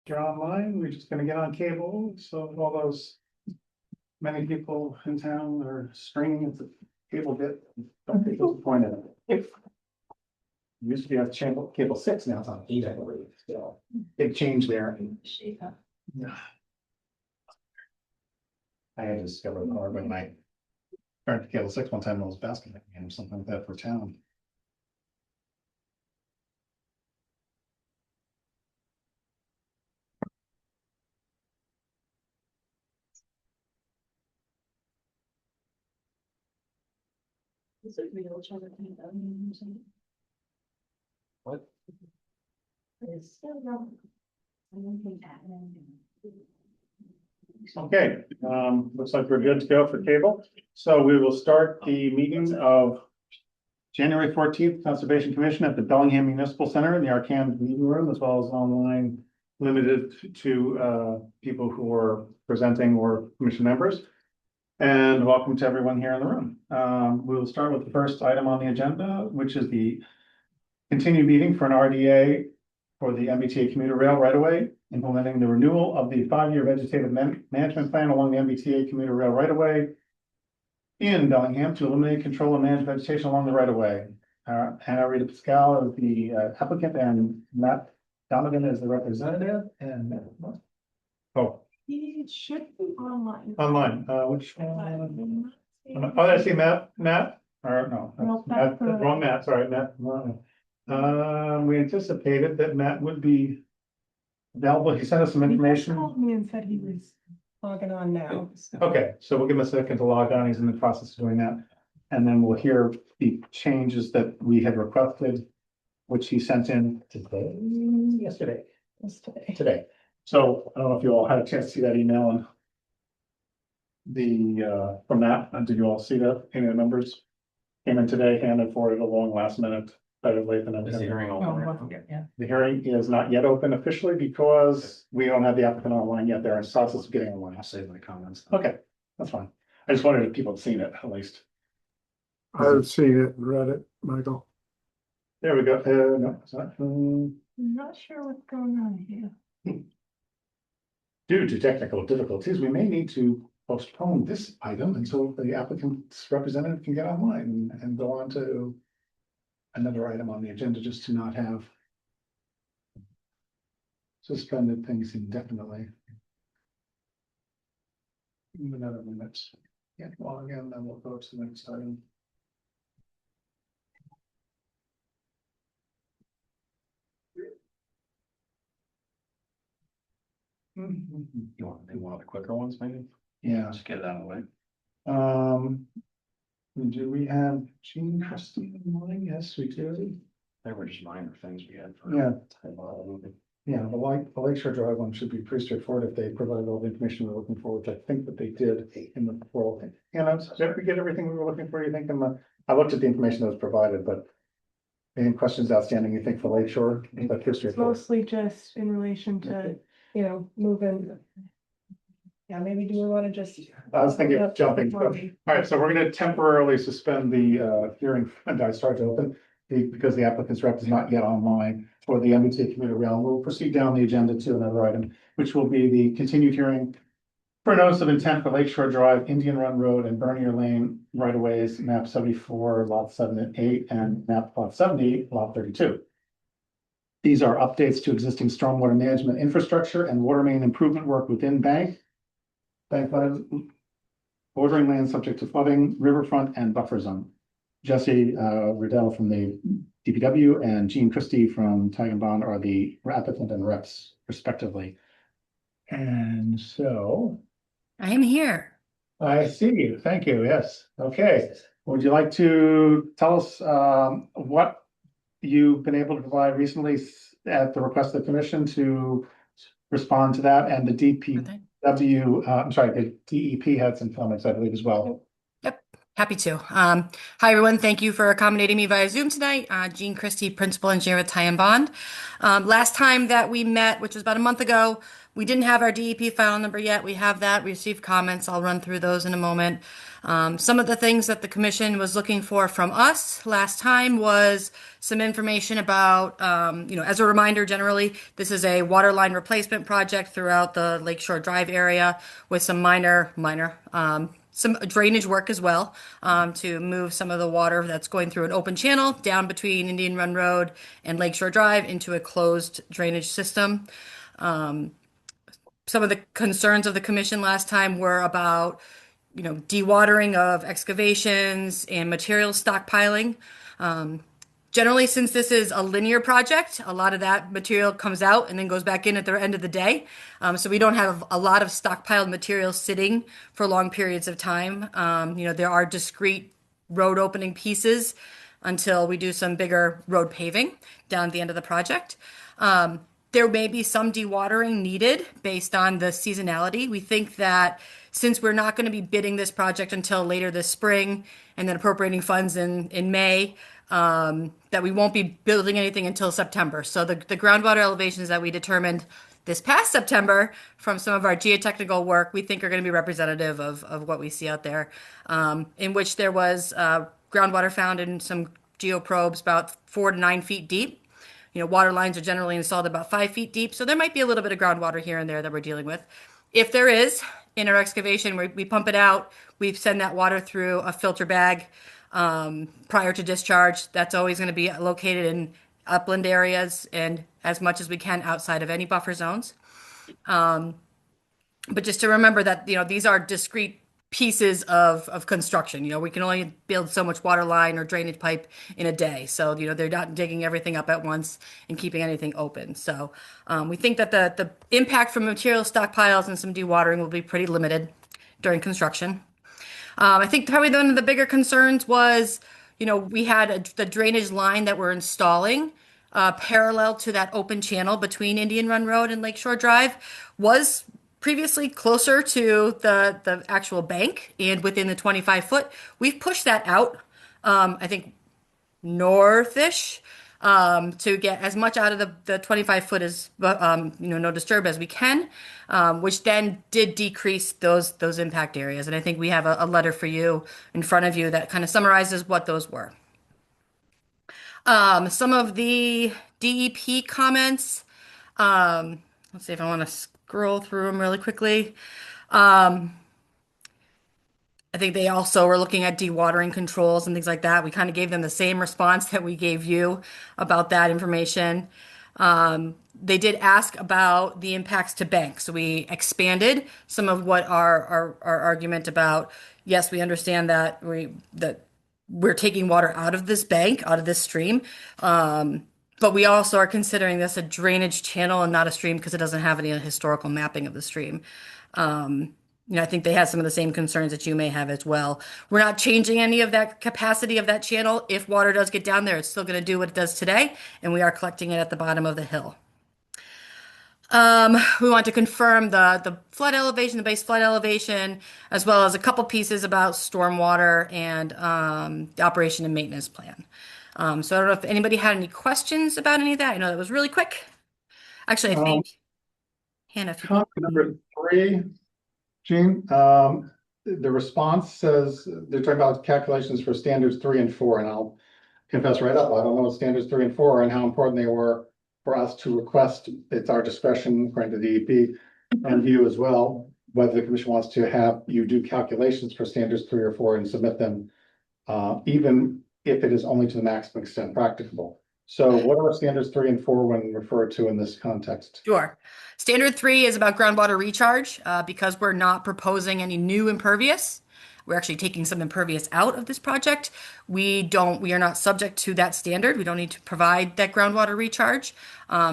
You're online, we're just gonna get on cable, so all those many people in town are stringing at the cable bit. Don't be disappointed. Used to be on cable 6, now it's on 8, I believe, still. Big change there. Yeah. I had to discover the hard way when I turned to cable 6 one time, it was basketball game or something like that for town. Is it real Jonathan? What? It's still wrong. I don't think that. Okay, looks like we're good to go for cable. So we will start the meeting of January 14th, Conservation Commission at the Bellingham Municipal Center in the Arcan Meeting Room, as well as online, limited to people who are presenting or commission members. And welcome to everyone here in the room. We will start with the first item on the agenda, which is the continued meeting for an RDA for the MBTA commuter rail right-of-way, implementing the renewal of the 5-year vegetative management plan along the MBTA commuter rail right-of-way in Bellingham to eliminate, control, and manage vegetation along the right-of-way. Hannah Rita Pascal is the applicant, and Matt Donovan is the representative, and It should be online. online, which one? Oh, I see Matt, or no, Nope, Matt, that's the- wrong Matt, sorry, Matt. We anticipated that Matt would be available. He sent us some He just information. called me and said he was logging on now. so. Okay, so we'll give him a second to log on. He's in the process of doing that. And then we'll hear the changes that we had requested, which he sent in yesterday. It's Today. So I don't know if you all had a chance to see that email and the, from that, did you all see that? Any of the numbers came in today, handed forwarded along last minute, better late than Is the never. hearing open? Yeah. The hearing is not yet open officially because we don't have the applicant online yet. They're in the process of getting online. I'll save my comments. Okay, that's fine. I just wondered if people had seen it at least. I've seen it and read it, Michael. There we go. No, it's not. I'm not sure what's going on here. Due to technical difficulties, we may need to postpone this item until the applicant's representative can get online and go on to another item on the agenda, just to not have suspended things indefinitely. Another minute. Yeah, well, again, then we'll go to the next item. You want to do one of the quicker ones, maybe? Yeah. Just get it out of the way. Do we have Jean Christie in line? Yes, we do. They were just minor things we had for. Yeah. Movie. Yeah, the Lakeshore Drive one should be pretty straightforward if they provided all the information we're looking for, which I think that they did in the world. And did we get everything we were looking for, you think, I looked at the information that was provided, but any questions outstanding, you think, for Lakeshore? But history. It's mostly just in relation to, moving. Yeah, maybe do we want to just? I was thinking of jumping. All right, so we're gonna temporarily suspend the hearing, and I start to open, because the applicant's rep is not yet online for the MBTA commuter rail. We'll proceed down the agenda to another item, which will be the continued hearing for notice of intent for Lakeshore Drive, Indian Run Road, and Bernier Lane right of ways, map 74, lot 7 and 8, and map lot 70, lot 32. These are updates to existing stormwater management infrastructure and water main improvement work within bank bordering land subject to flooding, riverfront, and buffer zone. Jesse Riddell from the DPW and Jean Christie from Tag and Bond are the applicant and reps respectively. And so I am here. I see you. Thank you. Yes. Okay. Would you like to tell us what you've been able to provide recently at the request of the commission to respond to that, and the DPW, I'm sorry, the DEP had some comments, I believe, as well. Yep, happy to. Hi, everyone. Thank you for accommodating me via Zoom tonight. Jean Christie, Principal Engineer at Ty and Bond. Last time that we met, which was about a month ago, We didn't have our DEP file number yet. We have that. We received comments. I'll run through those in a moment. Some of the things that the commission was looking for from us last time was some information about, as a reminder, generally, this is a water line replacement project throughout the Lakeshore Drive area with some some drainage work as well, to move some of the water that's going through an open channel down between Indian Run Road and Lakeshore Drive into a closed drainage system. Some of the concerns of the commission last time were about, dewatering of excavations and material stockpiling. Generally, since this is a linear project, a lot of that material comes out and then goes back in at the end of the day. So we don't have a lot of stockpiled material sitting for long periods of time. There are discrete road opening pieces until we do some bigger road paving down at the end of the project. There may be some dewatering needed based on the seasonality. We think that since we're not going to be bidding this project until later this spring and then appropriating funds in May, that we won't be building anything until September. So the groundwater elevations that we determined this past September from some of our geotechnical work, we think are going to be representative of what we see out there, in which there was groundwater found in some geoprobes about 4 to 9 feet deep. Water lines are generally installed about 5 feet deep, so there might be a little bit of groundwater here and there that we're dealing with. If there is, in our excavation, we pump it out, we send that water through a filter bag prior to discharge. That's always going to be located in upland areas and as much as we can outside of any buffer zones. But just to remember that, these are discrete pieces of construction. We can only build so much water line or drainage pipe in a day. So, they're not digging everything up at once and keeping anything open. So we think that the impact from material stockpiles and some dewatering will be pretty limited during construction. I think probably one of the bigger concerns was, we had the drainage line that we're installing parallel to that open channel between Indian Run Road and Lakeshore Drive was previously closer to the actual bank and within the 25-foot. We've pushed that out, I think, northish, to get as much out of the 25-foot as, no disturb as we can, which then did decrease those impact areas. And I think we have a letter for you in front of you that kind of summarizes what those were. Some of the DEP comments, let's see if I want to scroll through them really quickly. I think they also were looking at dewatering controls and things like that. We kind of gave them the same response that we gave you about that information. They did ask about the impacts to banks. So we expanded some of what our argument about, yes, we understand that we're taking water out of this bank, out of this stream. But we also are considering this a drainage channel and not a stream because it doesn't have any historical mapping of the stream. I think they have some of the same concerns that you may have as well. We're not changing any of that capacity of that channel. If water does get down there, it's still going to do what it does today, and we are collecting it at the bottom of the hill. We want to confirm the flood elevation, the base flood elevation, as well as a couple pieces about stormwater and the operation and maintenance plan. So I don't know if anybody had any questions about any of that. I know that was really quick. Actually, I think, Hannah, if you Comment number 3, Gene, the response says they're talking about calculations for standards 3 and 4, and I'll confess right up, I don't know what standards 3 and 4 are and how important they were for us to request. It's our discretion, according to the DEP, and you as well, whether the commission wants to have you do calculations for standards 3 or 4 and submit them, even if it is only to the maximum extent practicable. So what are standards 3 and 4 when referred to in this context? Sure. Standard 3 is about groundwater recharge, because we're not proposing any new impervious. We're actually taking some impervious out of this project. We are not subject to that standard. We don't need to provide that groundwater recharge.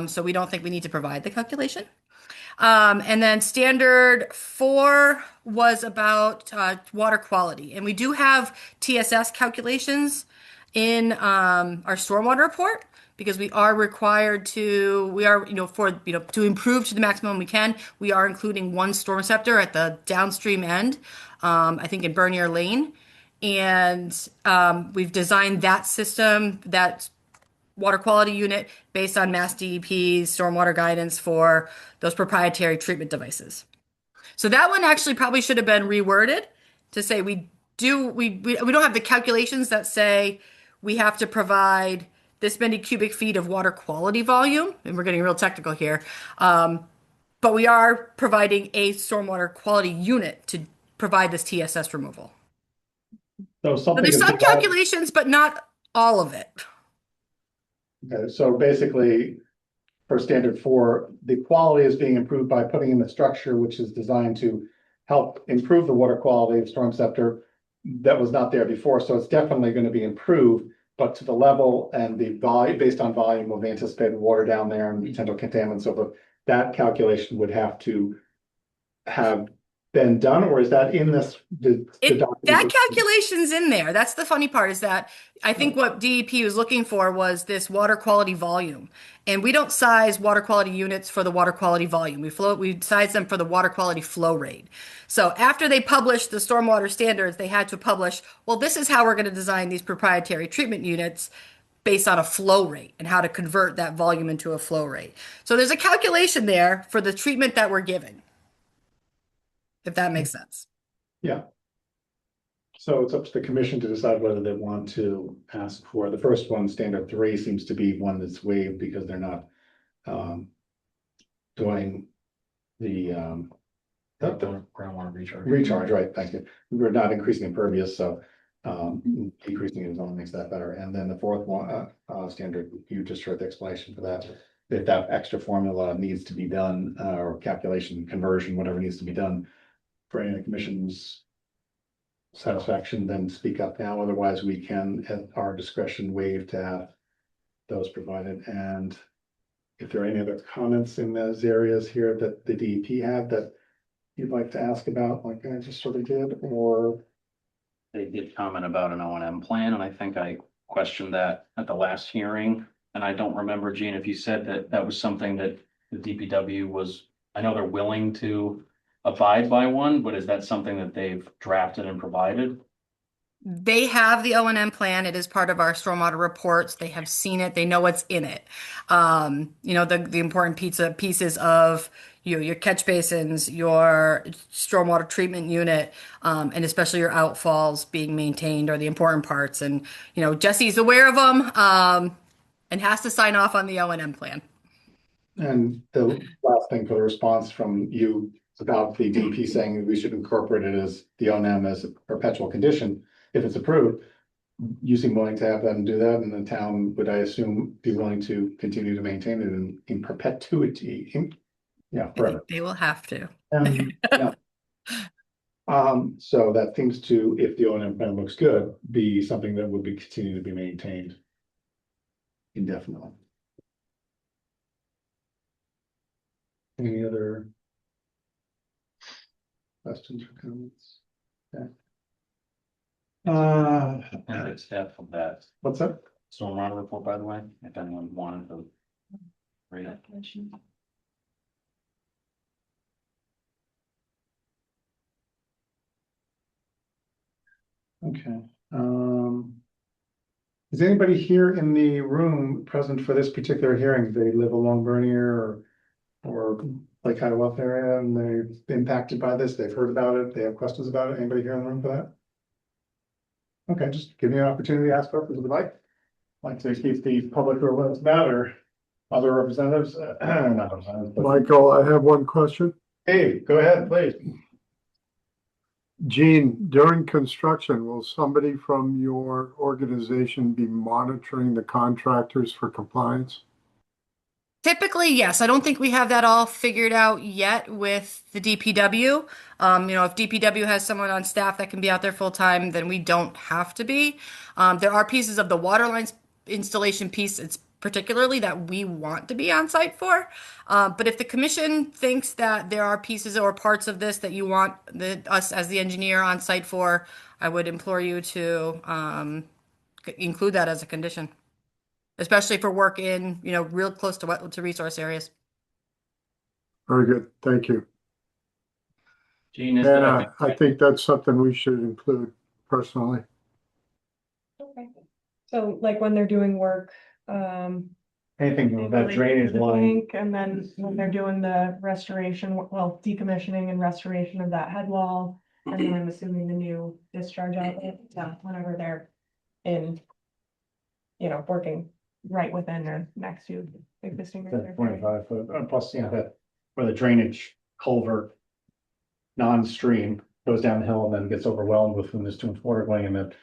So we don't think we need to provide the calculation. And then standard 4 was about water quality. And we do have TSS calculations in our stormwater report, because we are required to, to improve to the maximum we can, we are including one storm receptor at the downstream end, I think in Bernier Lane. And we've designed that system that water quality unit based on Mass DEP's stormwater guidance for those proprietary treatment devices. So that one actually probably should have been reworded to say we don't have the calculations that say we have to provide this many cubic feet of water quality volume, and we're getting real technical here. But we are providing a stormwater quality unit to provide this TSS removal. So So something there's to some think about. calculations, but not all of it. Okay, so basically, for standard 4, the quality is being improved by putting in the structure, which is designed to help improve the water quality of storm scepter that was not there before, so it's definitely going to be improved, but to the level and the volume, based on volume of anticipated water down there and potential contaminants, so that calculation would have to have been done, or is that in this? That calculation's in there. That's the funny part, is that I think what DEP was looking for was this water quality volume. And we don't size water quality units for the water quality volume. We size them for the water quality flow rate. So after they published the stormwater standards, they had to publish, well, this is how we're going to design these proprietary treatment units based on a flow rate and how to convert that volume into a flow rate. So there's a calculation there for the treatment that we're giving, if that makes sense. Yeah. So it's up to the commission to decide whether they want to ask for, the first one, standard 3, seems to be one that's waived because they're not doing the Groundwater recharge. recharge, right, thank you. We're not increasing impervious, so decreasing it only makes that better. And then the fourth one, standard, you just heard the explanation for that. If that extra formula needs to be done, or calculation, conversion, whatever needs to be done for any of the commission's satisfaction, then speak up now. Otherwise, we can, at our discretion, waive to have those provided. And if there are any other comments in those areas here that the DEP have that you'd like to ask about, like I just sort of did, or They did comment about an O&M plan, and I think I questioned that at the last hearing. And I don't remember, Gene, if you said that that was something that the DPW was, I know they're willing to abide by one, but is that something that they've drafted and provided? They have the O&M plan. It is part of our stormwater reports. They have seen it. They know what's in it. The important pieces of your catch basins, your stormwater treatment unit, and especially your outfalls being maintained are the important parts. And, Jesse's aware of them, and has to sign off on the O&M plan. and the last thing for the response from you about the DEP saying that we should incorporate it as the O&M as a perpetual condition if it's approved. You seem willing to have them do that, and the town would, I assume, be willing to continue to maintain it in perpetuity. Forever. They will have to. Yeah. So that seems to, if the O&M plan looks good, be something that would be continue to be maintained indefinitely. Any other questions or comments? Okay. And it's staff of that What's that? stormwater report, by the way, if anyone wanted to read it. Okay. Is anybody here in the room present for this particular hearing? They live along Bernier or Lake Hiawatha area, and they're impacted by this? They've heard about it? They have questions about it? Anybody here in the room for that? Okay, just give me an opportunity to ask questions if you'd like. Like to keep the public who are with us about, or other representatives, not representatives, but Michael, I have one question. hey, go ahead, please. Gene, during construction, will somebody from your organization be monitoring the contractors for compliance? Typically, yes. I don't think we have that all figured out yet with the DPW. If DPW has someone on staff that can be out there full time, then we don't have to be. There are pieces of the water lines installation piece, it's particularly that we want to be on site for. But if the commission thinks that there are pieces or parts of this that you want us as the engineer on site for, I would implore you to include that as a condition. Especially for work in, real close to resource areas. Very good, thank you. Gene, is And that, I think that's something we should include personally. Okay. So like when they're doing work Anything with that related drainage to the line, tank, and then when they're doing the restoration, well, decommissioning and restoration of that head wall. And then I'm assuming the new discharge outlet, whenever they're in, working right within or next to existing. the reservoir. 25 foot, plus, that where the drainage culvert non-stream goes down the hill and then gets overwhelmed with when there's too much water going in, that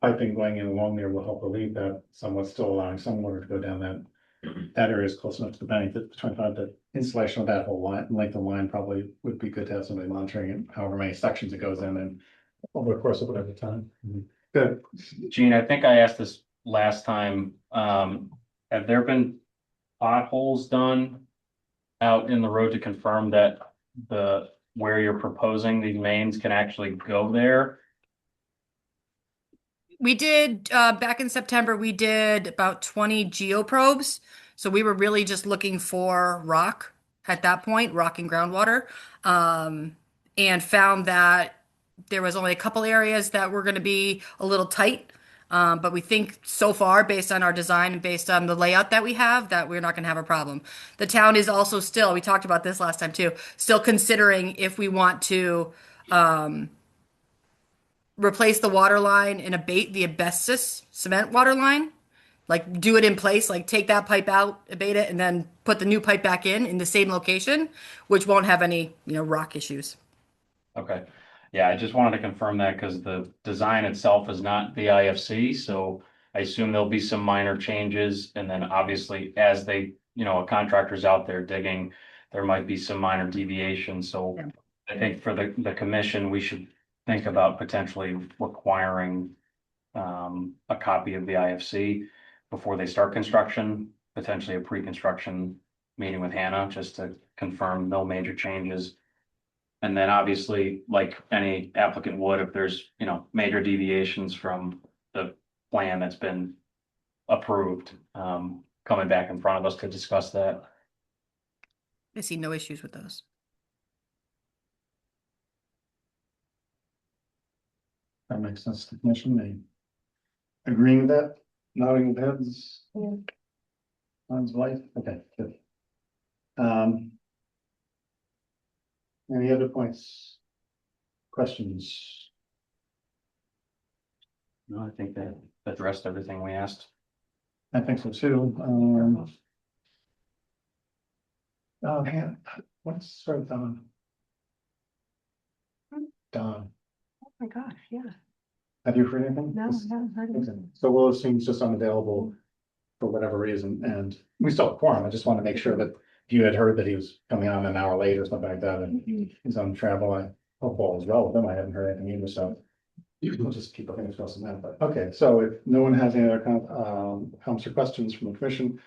piping going in along there will help relieve that somewhat, still allowing some water to go down that. That area is close enough to the bank that 25, the installation of that whole line, length of line probably would be good to have somebody monitoring it, however many sections it goes in and over the course of whatever time. Good. Gene, I think I asked this last time, have there been potholes done out in the road to confirm that where you're proposing these mains can actually go there? We did, back in September, we did about 20 geoprobes. So we were really just looking for rock at that point, rock and groundwater, and found that there was only a couple areas that were going to be a little tight. But we think so far, based on our design and based on the layout that we have, that we're not going to have a problem. The town is also still, we talked about this last time too, still considering if we want to replace the water line and abate the asbestos cement water line. Like do it in place, like take that pipe out, abate it, and then put the new pipe back in the same location, which won't have any, rock issues. Okay, yeah, I just wanted to confirm that because the design itself is not the IFC, so I assume there'll be some minor changes. And then obviously as they, a contractor's out there digging, there might be some minor deviations. So Yeah. I think for the commission, we should think about potentially requiring a copy of the IFC before they start construction, potentially a pre-construction meeting with Hannah, just to confirm no major changes. And then obviously, like any applicant would, if there's, major deviations from the plan that's been approved, coming back in front of us to discuss that. I see no issues with those. That makes sense to the commission. They agreeing with that, nodding with heads. Yeah. Sounds life, okay, good. Any other points? Questions? No, I think that addressed everything we asked. I think so too. Oh, man, what's sort of Don? Don, Oh my gosh, yeah, have you heard anything? no, I haven't heard of it. Okay. So we'll assume it's just unavailable for whatever reason, and we still have a quorum. I just want to make sure that if you had heard that he was coming on an hour late or something like that, and he's on travel, I hope all is well with him. I haven't heard anything either, so we'll just keep our fingers crossed on that. But okay, so if no one has any other comments or questions from the commission,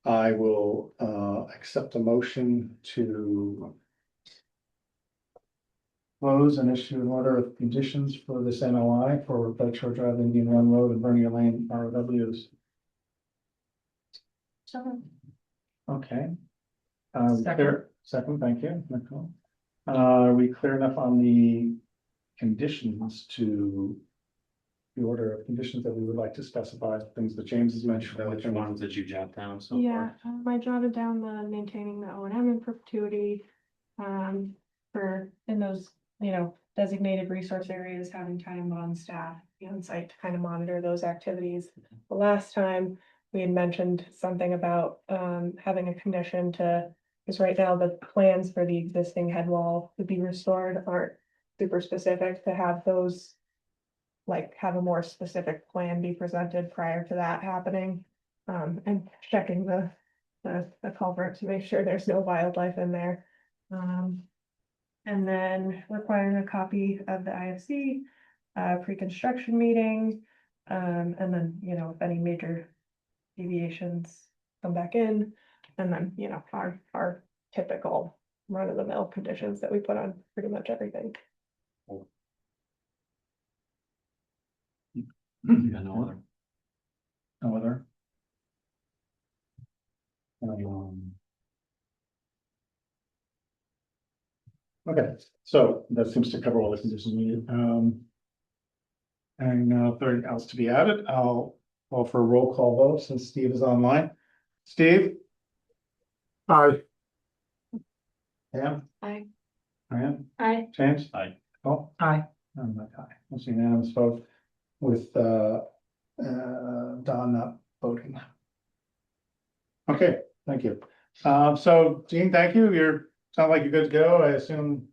I will accept a motion to close and issue an order of conditions for this NOI for Lakeshore Drive, Indian Run Road and Bernier Lane ROWs. Okay. Second, thank you, Nicole. Are we clear enough on the conditions to the order of conditions that we would like to specify, things that James has mentioned? Which ones did you jot down so Yeah, far? I jotted down the maintaining the O&M in perpetuity. For in those, designated resource areas, having time on staff be on site to kind of monitor those activities. The last time we had mentioned something about having a condition to, because right now the plans for the existing head wall to be restored aren't super specific, to have those. Like have a more specific plan be presented prior to that happening. And checking the culvert to make sure there's no wildlife in there. And then requiring a copy of the IFC, pre-construction meeting. And then, if any major deviations come back in, and then, our typical run-of-the-mill conditions that we put on pretty much everything. Yeah, no other. No other? Okay, so that seems to cover all the conditions needed. And if there else to be added, I'll Call for a roll call vote since Steve is online. Steve? Aye. Pam? Aye. Ryan? Aye. James? Aye. Oh, Aye. I'm not aye. It's unanimous vote with, Don not voting. Okay, thank you. So Gene, thank you. Sound like you're good to go. I assume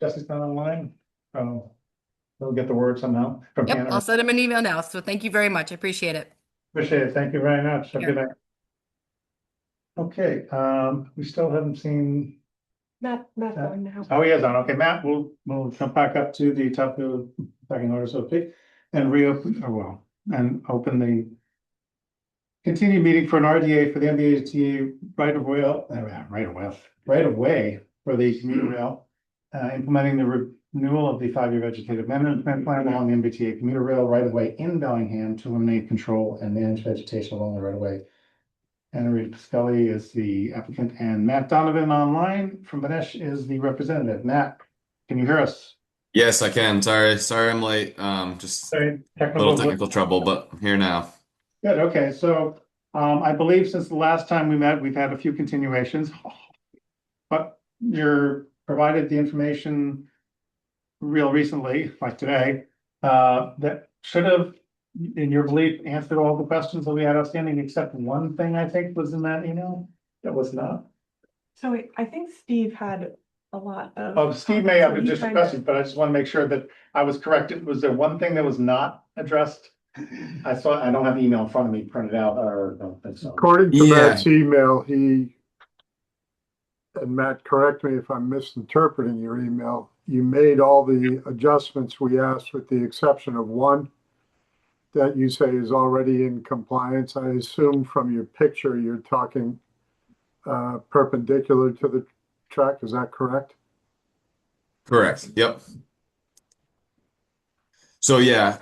Jesse's not online. Oh, we'll get the word somehow from Yep, I'll Hannah. send him an email now. So thank you very much. I appreciate it. Appreciate it. Thank you very much. Have a good night. Okay, we still haven't seen, Matt going now. oh, he is on. Okay, Matt, we'll jump back up to the top of the pecking order, so to speak, and reopen, and open the continued meeting for an RDA for the MBTA right of way for the commuter rail, implementing the renewal of the 5-year vegetative management plan along the MBTA commuter rail right of way in Bellingham to eliminate control and manage vegetation along the right of way. Anna Reed Scully is the applicant and Matt Donovan online from Benesh is the representative. Matt, can you hear us? Yes, I can. Sorry I'm late. Just Sorry, a technical. little technical trouble, but I'm here now. Good, okay, so I believe since the last time we met, we've had a few continuations. But you're provided the information real recently, like today, that should have, in your belief, answered all the questions that we had outstanding, except one thing I think was in that email that was not. So I think Steve had a lot of. Oh, Steve may have comments that just he questions, but I just want to make sure that I was correct. Was there one thing that was not addressed? I don't have the email in front of me printed out, or don't think so. According to Yeah. Matt's email, and Matt, correct me if I'm misinterpreting your email, you made all the adjustments we asked with the exception of one that you say is already in compliance. I assume from your picture, you're talking perpendicular to the track. Is that correct? Correct. Yep. So yeah,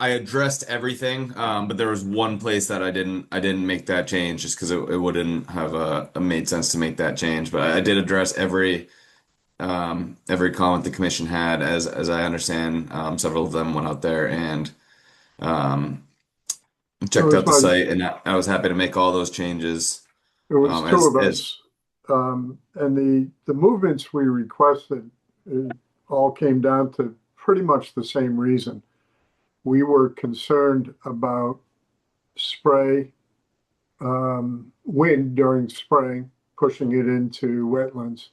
I addressed everything, but there was one place that I didn't make that change just because it wouldn't have made sense to make that change. But I did address every comment the commission had, as I understand. Several of them went out there and checked It out the was, site, and I was happy to make all those changes. it was two of As us. And the movements we requested all came down to pretty much the same reason. We were concerned about spray, wind during spraying, pushing it into wetlands.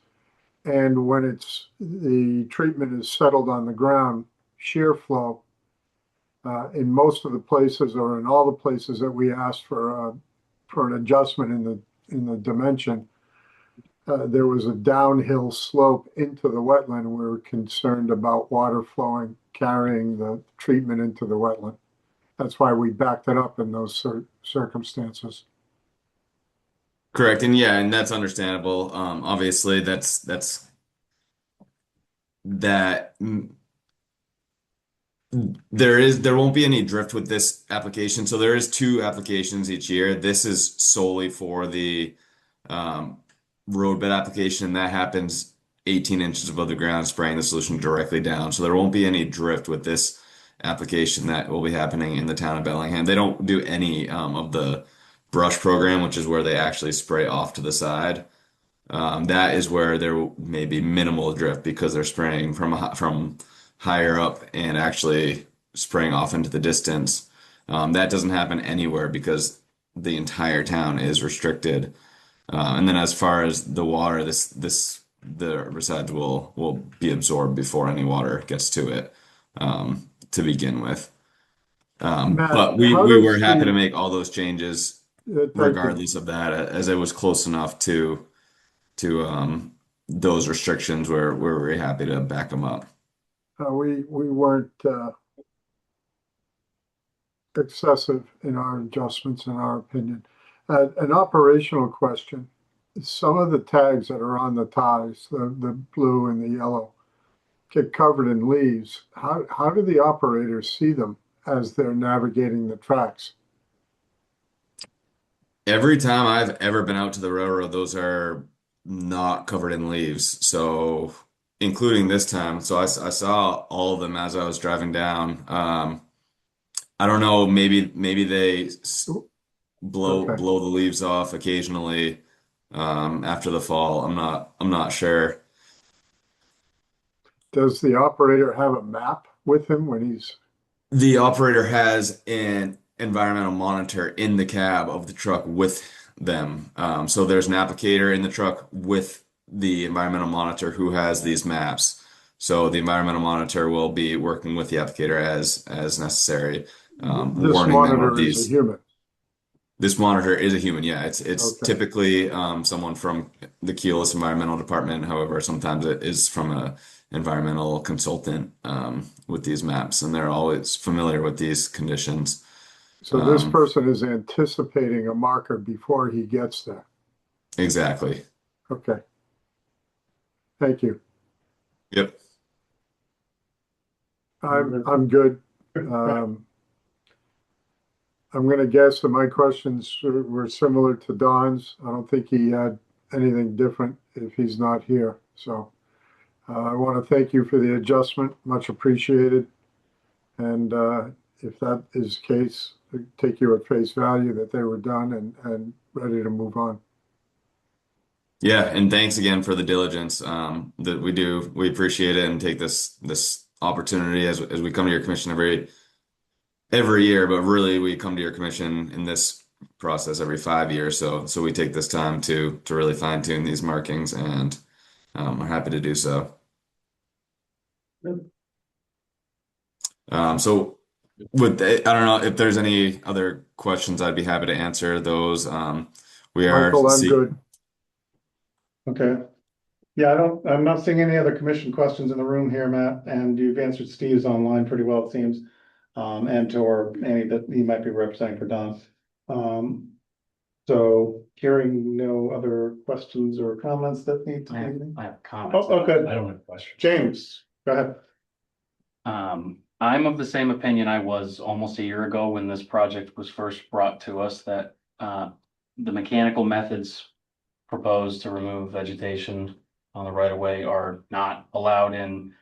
And when the treatment is settled on the ground, shear flow, in most of the places or in all the places that we asked for an adjustment in the dimension, there was a downhill slope into the wetland. We were concerned about water flowing, carrying the treatment into the wetland. That's why we backed it up in those circumstances. correct, and yeah, and that's understandable. Obviously, that there won't be any drift with this application. So there is 2 applications each year. This is solely for the road bed application. That happens 18 inches above the ground, spraying the solution directly down. So there won't be any drift with this application that will be happening in the town of Bellingham. They don't do any of the brush program, which is where they actually spray off to the side. That is where there may be minimal drift because they're spraying from higher up and actually spraying off into the distance. That doesn't happen anywhere because the entire town is restricted. And then as far as the water, the residual will be absorbed before any water gets to it, to begin with. Matt, But how we does were happy to the, make all those changes thank you. regardless of that, as it was close enough to those restrictions where we're very happy to back them up. We weren't excessive in our adjustments, in our opinion. An operational question. Some of the tags that are on the ties, the blue and the yellow, get covered in leaves. How do the operators see them as they're navigating the tracks? Every time I've ever been out to the railroad, those are not covered in leaves. So, including this time. So I saw all of them as I was driving down. I don't know, maybe they Okay. blow the leaves off occasionally after the fall. I'm not sure. Does the operator have a map with him when he's, The operator has an environmental monitor in the cab of the truck with them. So there's an applicator in the truck with the environmental monitor who has these maps. So the environmental monitor will be working with the applicator as necessary, this warning them of monitor is a these. human? This monitor is a human, yeah. It's Okay. typically someone from the Keolis Environmental Department. However, sometimes it is from a environmental consultant with these maps, and they're always familiar with these conditions. So this Um, person is anticipating a marker before he gets there. exactly. Okay. Thank you. Yep. I'm good. Um, I'm going to guess that my questions were similar to Don's. I don't think he had anything different if he's not here. So I want to thank you for the adjustment, much appreciated. And if that is the case, take you at face value that they were done and ready to move on. Yeah, and thanks again for the diligence that we do. We appreciate it and take this opportunity as we come to your commission every year, but really we come to your commission in this process every 5 years. So we take this time to really fine tune these markings and are happy to do so. So I don't know if there's any other questions, I'd be happy to answer those. We are Michael, I'm see good. Okay. Yeah, I'm not seeing any other commission questions in the room here, Matt, and you've answered Steve's online pretty well, it seems. And to or any that he might be representing for Don. So hearing no other questions or comments that need to be. I have comments. Oh, okay. I don't have questions. James, go ahead. I'm of the same opinion I was almost a year ago when this project was first brought to us, that the mechanical methods proposed to remove vegetation on the right of way are not allowed in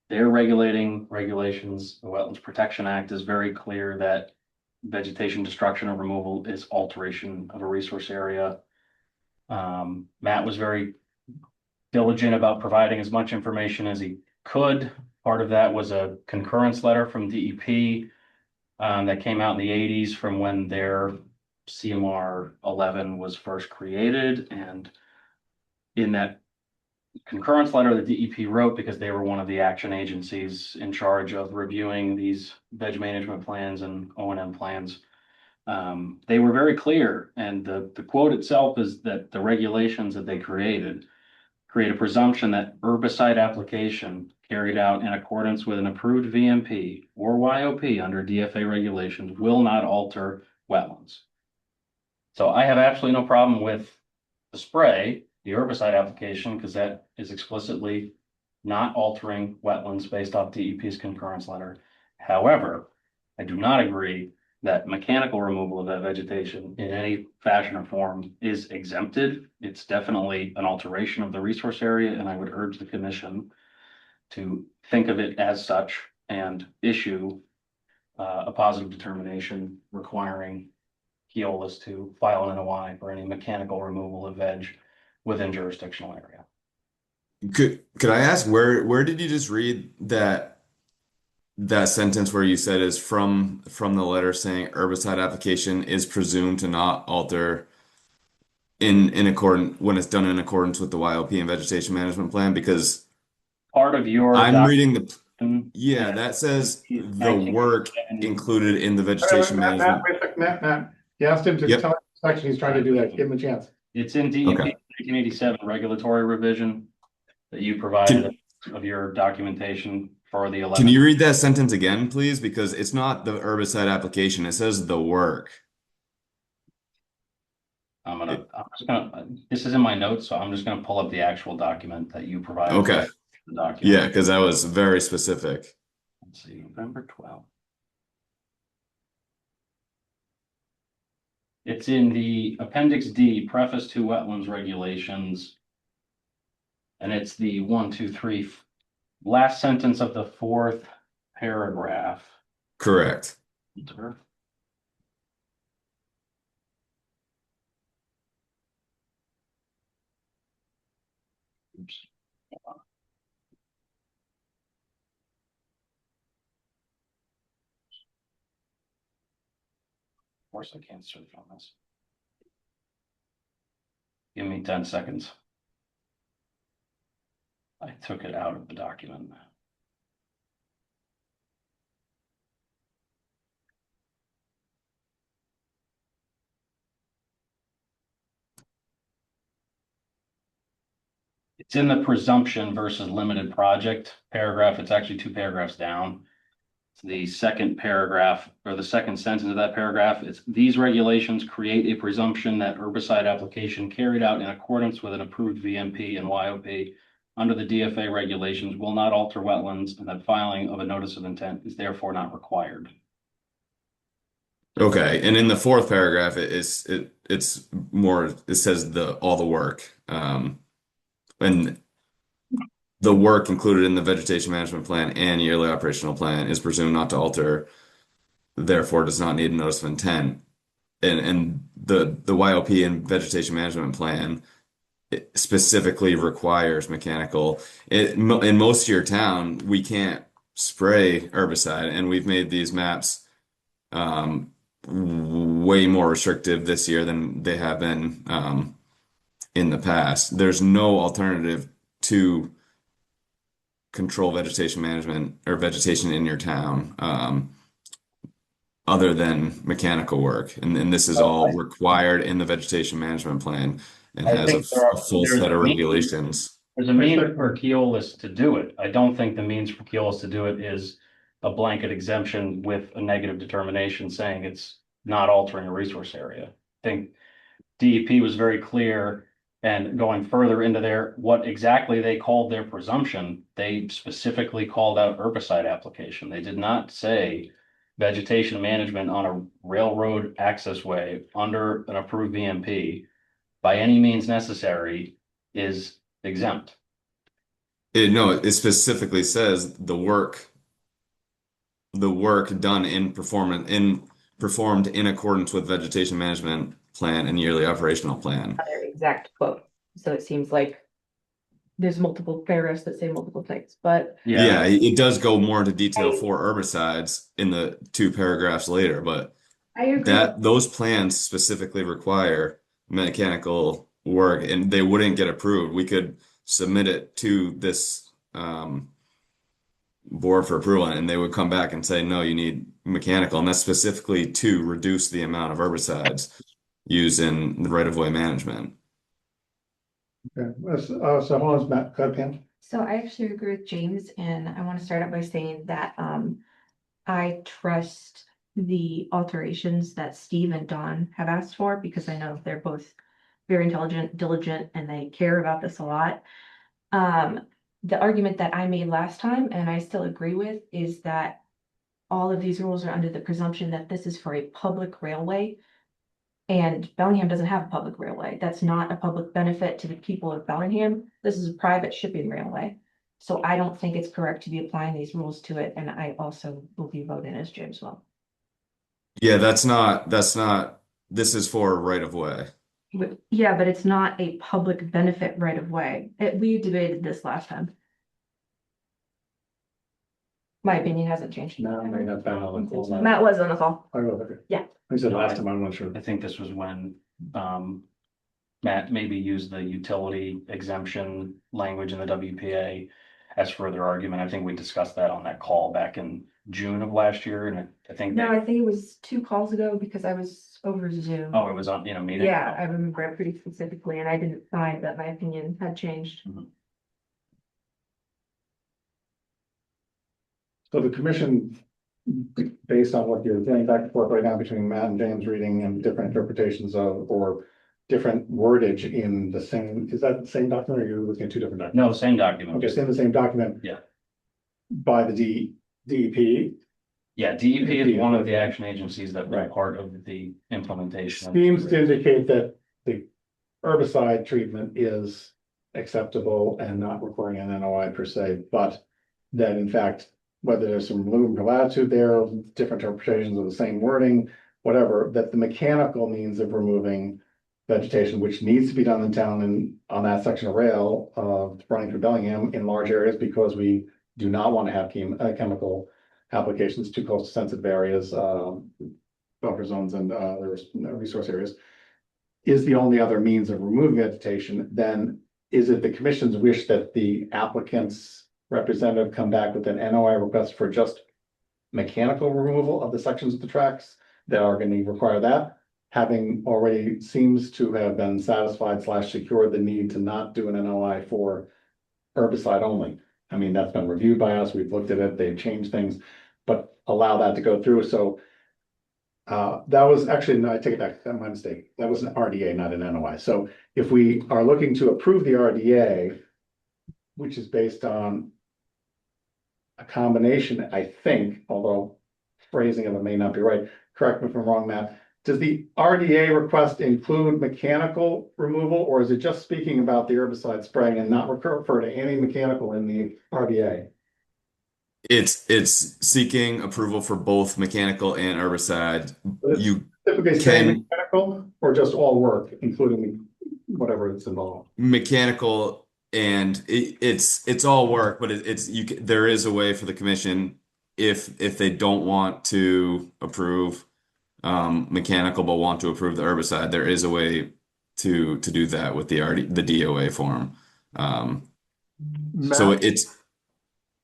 their regulations. The Wetlands Protection Act is very clear that vegetation destruction or removal is alteration of a resource area. Matt was very diligent about providing as much information as he could. Part of that was a concurrence letter from DEP that came out in the 80s from when their CMR 11 was first created. And in that concurrence letter, the DEP wrote, because they were one of the action agencies in charge of reviewing these veg management plans and O&M plans. They were very clear, and the quote itself is that the regulations that they create a presumption that herbicide application carried out in accordance with an approved VMP or YOP under DFA regulations will not alter wetlands. So I have absolutely no problem with the spray, the herbicide application, because that is explicitly not altering wetlands based off DEP's concurrence letter. However, I do not agree that mechanical removal of that vegetation in any fashion or form is exempted. It's definitely an alteration of the resource area, and I would urge the commission to think of it as such and issue a positive determination requiring Keolis to file an NOI for any mechanical removal of veg within jurisdictional area. could I ask where did you just read that sentence where you said is from the letter saying herbicide application is presumed to not alter in accordance when it's done in accordance with the YLP and vegetation management plan? Because Part of your I'm reading document, that says the 19 work included in the Wait, vegetation Matt, management. wait a sec, Matt. You asked him to Yep. tell us the section he's trying to do that. Give him a chance. it's in DEP Okay. 1987 regulatory revision that you provided of your documentation for the Can 11. you read that sentence again, please? Because it's not the herbicide application. It says the work. This is in my notes, so I'm just gonna pull up the actual document that you provided. Okay. The document. Yeah, because that was very specific. Let's see, November 12th. It's in the Appendix D, Preface to Wetlands Regulations. And it's the last sentence of the fourth paragraph. Correct. Oops. Of course I can't search on this. Give me 10 seconds. I took it out of the document. It's in the presumption versus limited project paragraph. It's actually 2 paragraphs down. The second paragraph or the second sentence of that paragraph, it's these regulations create a presumption that herbicide application carried out in accordance with an approved VMP and YOP under the DFA regulations will not alter wetlands, and that filing of a notice of intent is therefore not required. Okay, and in the fourth paragraph, it's more, it says all the work. And the work included in the vegetation management plan and yearly operational plan is presumed not to alter, therefore does not need a notice of intent. And the YOP and vegetation management plan it specifically requires mechanical. In most of your town, we can't spray herbicide, and we've made these maps way more restrictive this year than they have been in the past. There's no alternative to control vegetation management or vegetation in your town other than mechanical work. And this is all required in the vegetation management plan and I has think a full there's set a of means. regulations. There's a means for Keolis to do it. I don't think the means for Keolis to do it is a blanket exemption with a negative determination saying it's not altering a resource area. I think DEP was very clear, and going further into what exactly they called their presumption, they specifically called out herbicide application. They did not say vegetation management on a railroad access way under an approved VMP by any means necessary is exempt. No, it specifically says the work done performed in accordance with vegetation management plan and yearly operational plan. Their exact quote. So it seems like there's multiple paragraphs that say multiple things, but Yeah, it does go more into detail for herbicides in the 2 paragraphs later, but I agree. those plans specifically require mechanical work and they wouldn't get approved. We could submit it to this board for approval and they would come back and say, no, you need mechanical. And that's specifically to reduce the amount of herbicides used in the right-of-way management. Okay, so hold on, Matt, go ahead, Pam. So I actually agree with James, and I want to start out by saying that I trust the alterations that Steve and Dawn have asked for because I know they're both very intelligent, diligent, and they care about this a lot. The argument that I made last time, and I still agree with, is that all of these rules are under the presumption that this is for a public railway. And Bellingham doesn't have a public railway. That's not a public benefit to the people of Bellingham. This is a private shipping railway. So I don't think it's correct to be applying these rules to it. And I also will be voting as James well. Yeah, that's not, this is for right-of-way. Yeah, but it's not a public benefit right of way. We debated this last time. My opinion hasn't changed. No, I may not found on the call. Matt was on the call. I will, okay. Yeah. I said last time, I'm not sure. I think this was when Matt maybe used the utility exemption language in the WPA as further argument. I think we discussed that on that call back in June of last year, and I think No, I think it was 2 calls ago because I was over Zoom. oh, it was on meeting. Yeah, I remember it pretty specifically, and I didn't find that my opinion had changed. So the commission, based on what you're getting back and forth right now between Matt and James reading and different interpretations of, or different wordage in the same, is that the same document or are you looking at 2 different documents? No, same document. Okay, same, the same document. Yeah. By the DEP. Yeah, DEP is one of the action agencies that were Right. part of the implementation. Seems to indicate that the herbicide treatment is acceptable and not requiring an NOI per se, but that in fact, whether there's some room for latitude there, different interpretations of the same wording, whatever, that the mechanical means of removing vegetation, which needs to be done in town and on that section of rail, running through Bellingham in large areas, because we do not want to have chemical applications too close to sensitive areas, buffer zones and, resource areas, is the only other means of removing vegetation. Then is it the commission's wish that the applicant's representative come back with an NOI request for just mechanical removal of the sections of the tracks that are going to require that, having already seems to have been satisfied / secured the need to not do an NOI for herbicide only? I mean, that's been reviewed by us, we've looked at it, they've changed things, but allow that to go through. So that was actually, no, I take it back, that's my mistake. That was an RDA, not an NOI. So if we are looking to approve the RDA, which is based on a combination, I think, although phrasing of it may not be right, correct me if I'm wrong, Matt, does the RDA request include mechanical removal, or is it just speaking about the herbicide spraying and not refer to any mechanical in the RDA? It's seeking approval for both mechanical and herbicide. But it's You typically saying can mechanical or just all work, including whatever it's involved. mechanical and it's all work, but there is a way for the commission if they don't want to approve mechanical but want to approve the herbicide, there is a way to do that with the DOA form. So Matt, it's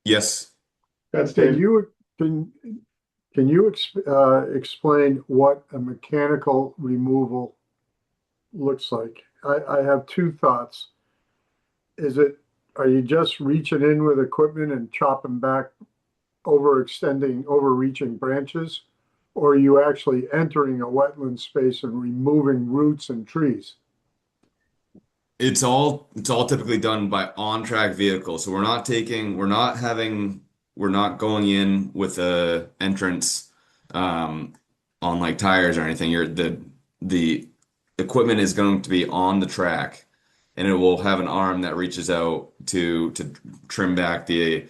yes. That's can Dave. you explain what a mechanical removal looks like? I have two thoughts. Are you just reaching in with equipment and chopping back overreaching branches? Or are you actually entering a wetland space and removing roots and trees? It's all typically done by on-track vehicles. So we're not going in with a entrance on like tires or anything. The equipment is going to be on the track and it will have an arm that reaches out to trim back the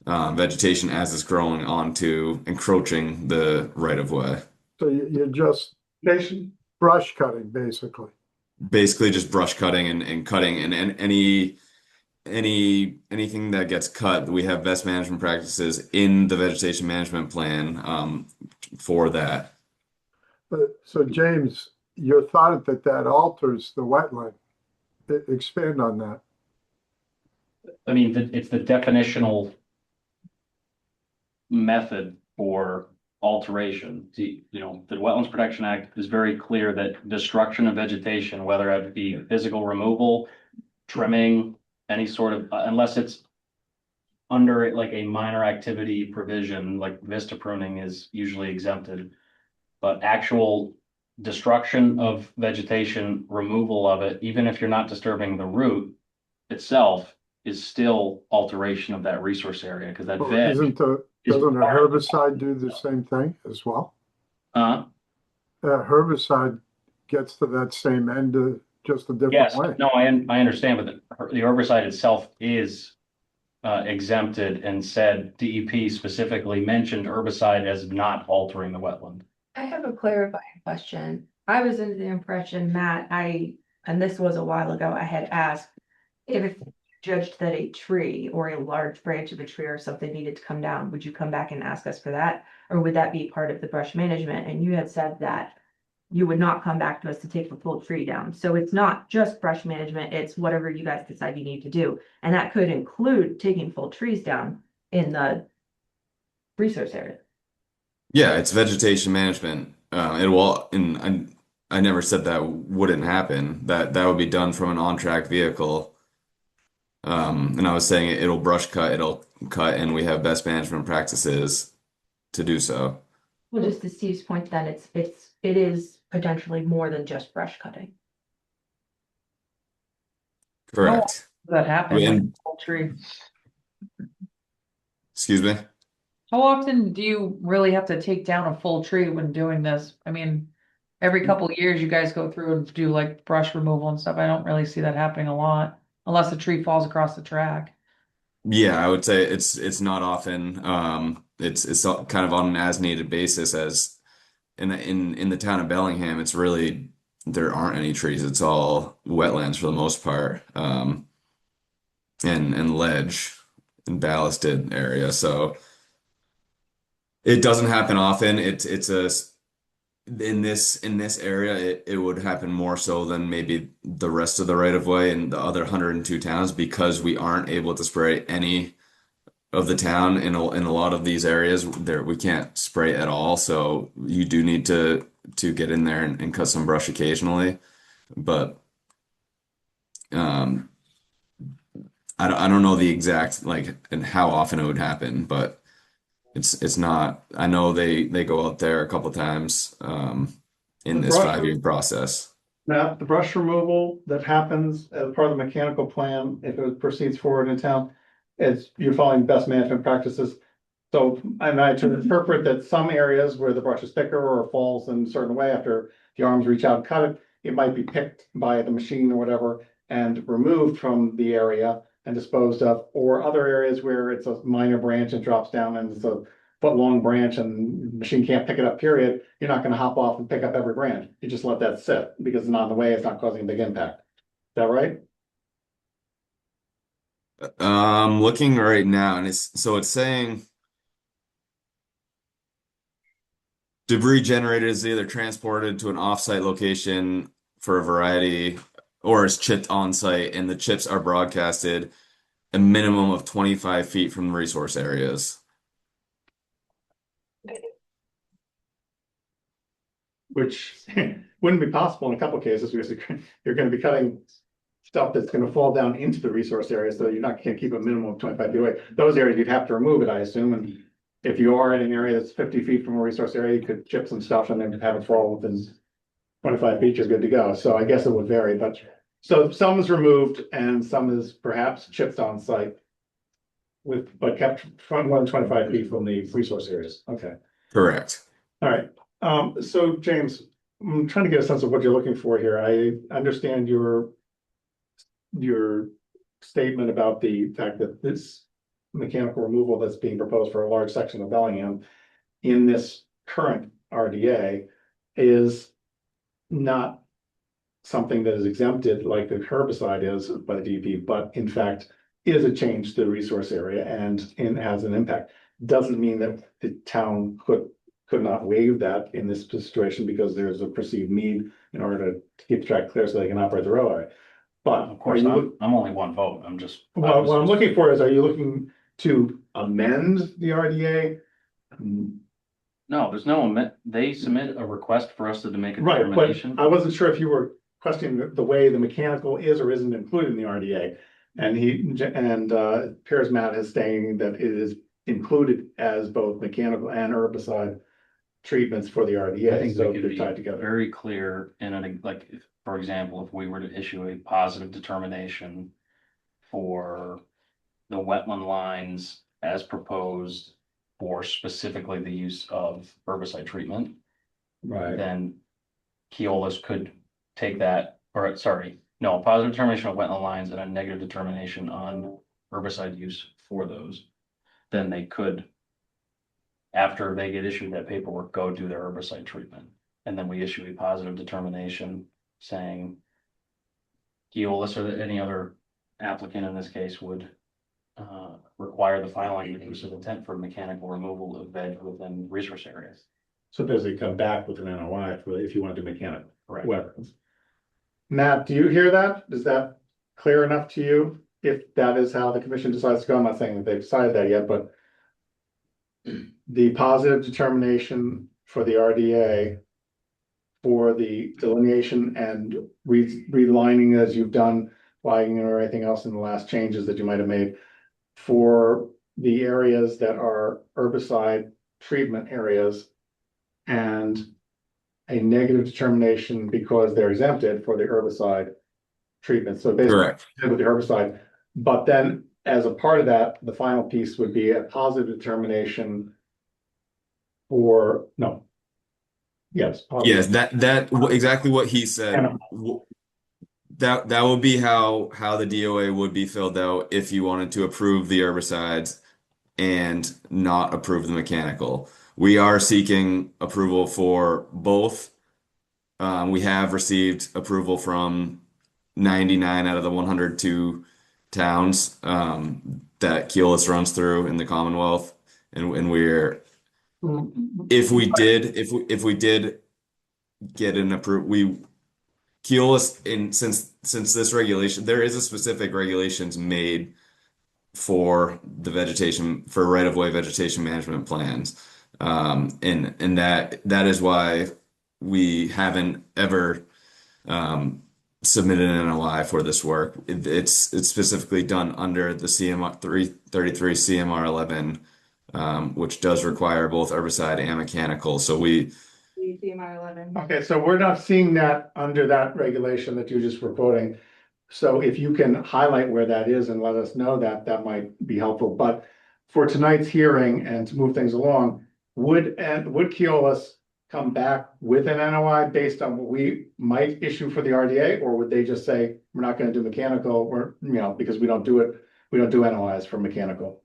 vegetation as it's growing onto encroaching the right of way. So you're just Station. brush cutting, basically. Basically just brush cutting and cutting and anything that gets cut, we have best management practices in the vegetation management plan for that. So James, your thought that alters the wetland, expand on that. I mean, it's the definitional method for alteration. The Wetlands Protection Act is very clear that destruction of vegetation, whether it be physical removal, trimming, any sort of, unless it's under like a minor activity provision, like vista pruning is usually exempted. But actual destruction of vegetation, removal of it, even if you're not disturbing the root itself, is still alteration of that resource area, because that Well, veg. doesn't a herbicide do the same thing as well? Herbicide gets to that same end just a different Yes, way. no, I understand, but the herbicide itself is exempted and said DEP specifically mentioned herbicide as not altering the wetland. I have a clarifying question. I was under the impression, Matt, and this was a while ago, I had asked if judged that a tree or a large branch of a tree or something needed to come down, would you come back and ask us for that? Or would that be part of the brush management? And you had said that you would not come back to us to take the full tree down. So it's not just brush management, it's whatever you guys decide you need to do. And that could include taking full trees down in the resource area. Yeah, it's vegetation management. It will, and I never said that wouldn't happen. That would be done from an on-track vehicle. And I was saying it'll brush cut, it'll cut, and we have best management practices to do so. Well, just to Steve's point, then it is potentially more than just brush cutting. Correct. That happen And- with poultry. Excuse me? How often do you really have to take down a full tree when doing this? I mean, every couple of years you guys go through and do like brush removal and stuff. I don't really see that happening a lot unless a tree falls across the track. Yeah, I would say it's not often. It's kind of on an as needed basis as in the town of Bellingham, it's really there aren't any trees. It's all wetlands for the most part. And ledge and ballasted area. So it doesn't happen often. It's a in this area it would happen more so than maybe the rest of the right of way in the other 102 towns because we aren't able to spray any of the town in a lot of these areas there we can't spray at all. So you do need to get in there and cut some brush occasionally. But um I don't know the exact like and how often it would happen, but it's not. I know they go out there a couple times in The this brush, 5 year process. now, the brush removal that happens as part of the mechanical plan, if it proceeds forward in town, is you're following best management practices. So I'm I to interpret that some areas where the brush is thicker or falls in a certain way after the arms reach out and cut it, it might be picked by the machine or whatever and removed from the area and disposed of, or other areas where it's a minor branch and drops down and it's a foot-long branch and the machine can't pick it up, period. You're not gonna hop off and pick up every branch. You just let that sit because it's not in the way, it's not causing a big impact. Is that right? Looking right now, and it's saying debris generated is either transported to an offsite location for a variety, or is chipped on site, and the chips are broadcasted a minimum of 25 feet from resource areas. Which wouldn't be possible in a couple of cases because you're gonna be cutting stuff that's gonna fall down into the resource area, so you're not, can't keep a minimum of 25 feet away. Those areas you'd have to remove it, I assume, and if you are in an area that's 50 feet from a resource area, you could chip some stuff and then have it fall within 25 feet, you're good to go. So I guess it would vary, but so some is removed and some is perhaps chipped on site with, but kept from more than 25 feet from the resource areas. Okay. Correct. All right, so James, I'm trying to get a sense of what you're looking for here. I understand your statement about the fact that this mechanical removal that's being proposed for a large section of Bellingham in this current RDA is not something that is exempted like the herbicide is by the DEP, but in fact is a change to the resource area and has an impact. Doesn't mean that the town could not waive that in this situation because there's a perceived need in order to keep the track clear so they can operate the railway. But Of course, I'm only one vote. I'm just. well, what I'm looking for is, are you looking to amend the RDA? No, there's no amendment. They submit a request for us to make a Right, but determination. I wasn't sure if you were questioning the way the mechanical is or isn't included in the RDA. And Piers Matt is saying that it is included as both mechanical and herbicide treatments for the I RDA, think so we could they're be tied together. very clear in like, for example, if we were to issue a positive determination for the wetland lines as proposed for specifically the use of herbicide treatment, Right, then Keolis could take that, or sorry, no, a positive determination on wetland lines and a negative determination on herbicide use for those. Then they could, after they get issued that paperwork, go do their herbicide treatment. And then we issue a positive determination saying Keolis or any other applicant in this case would require the filing of notice of intent for mechanical removal of veg within resource areas. so basically come back with an NOI if you want to do mechanical Correct. weapons. Matt, do you hear that? Is that clear enough to you? If that is how the commission decides to go, I'm not saying that they've decided that yet, but the positive determination for the RDA for the delineation and relining as you've done, flagging or anything else in the last changes that you might have made for the areas that are herbicide treatment areas and a negative determination because they're exempted for the herbicide treatment. So basically Correct. with the herbicide, but then as a part of that, the final piece would be a positive determination for, no. Yes. positive. Yes, exactly what he said. That would be how the DOA would be filled out if you wanted to approve the herbicides and not approve the mechanical. We are seeking approval for both. We have received approval from 99 out of the 102 towns that Keolis runs through in the Commonwealth, and we're if we did get an approval, we Keolis in since this regulation, there is a specific regulations made for the vegetation for right-of-way vegetation management plans. And that is why we haven't ever submitted an NOI for this work. It's specifically done under the CMR 333 CMR 11, which does require both herbicide and mechanical. So we CMR 11. Okay, so we're not seeing that under that regulation that you just were quoting. So if you can highlight where that is and let us know that, that might be helpful. But for tonight's hearing and to move things along, would Keolis come back with an NOI based on what we might issue for the RDA? Or would they just say, we're not gonna do mechanical, or, because we don't do NOIs for mechanical?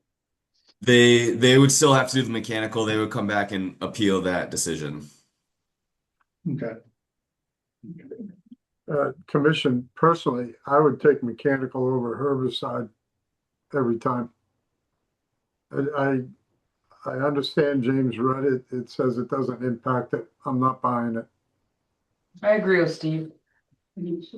they would still have to do the mechanical. They would come back and appeal that decision. Okay. Commission, personally, I would take mechanical over herbicide every time. I understand James read it. It says it doesn't impact it. I'm not buying it. I agree with Steve. It's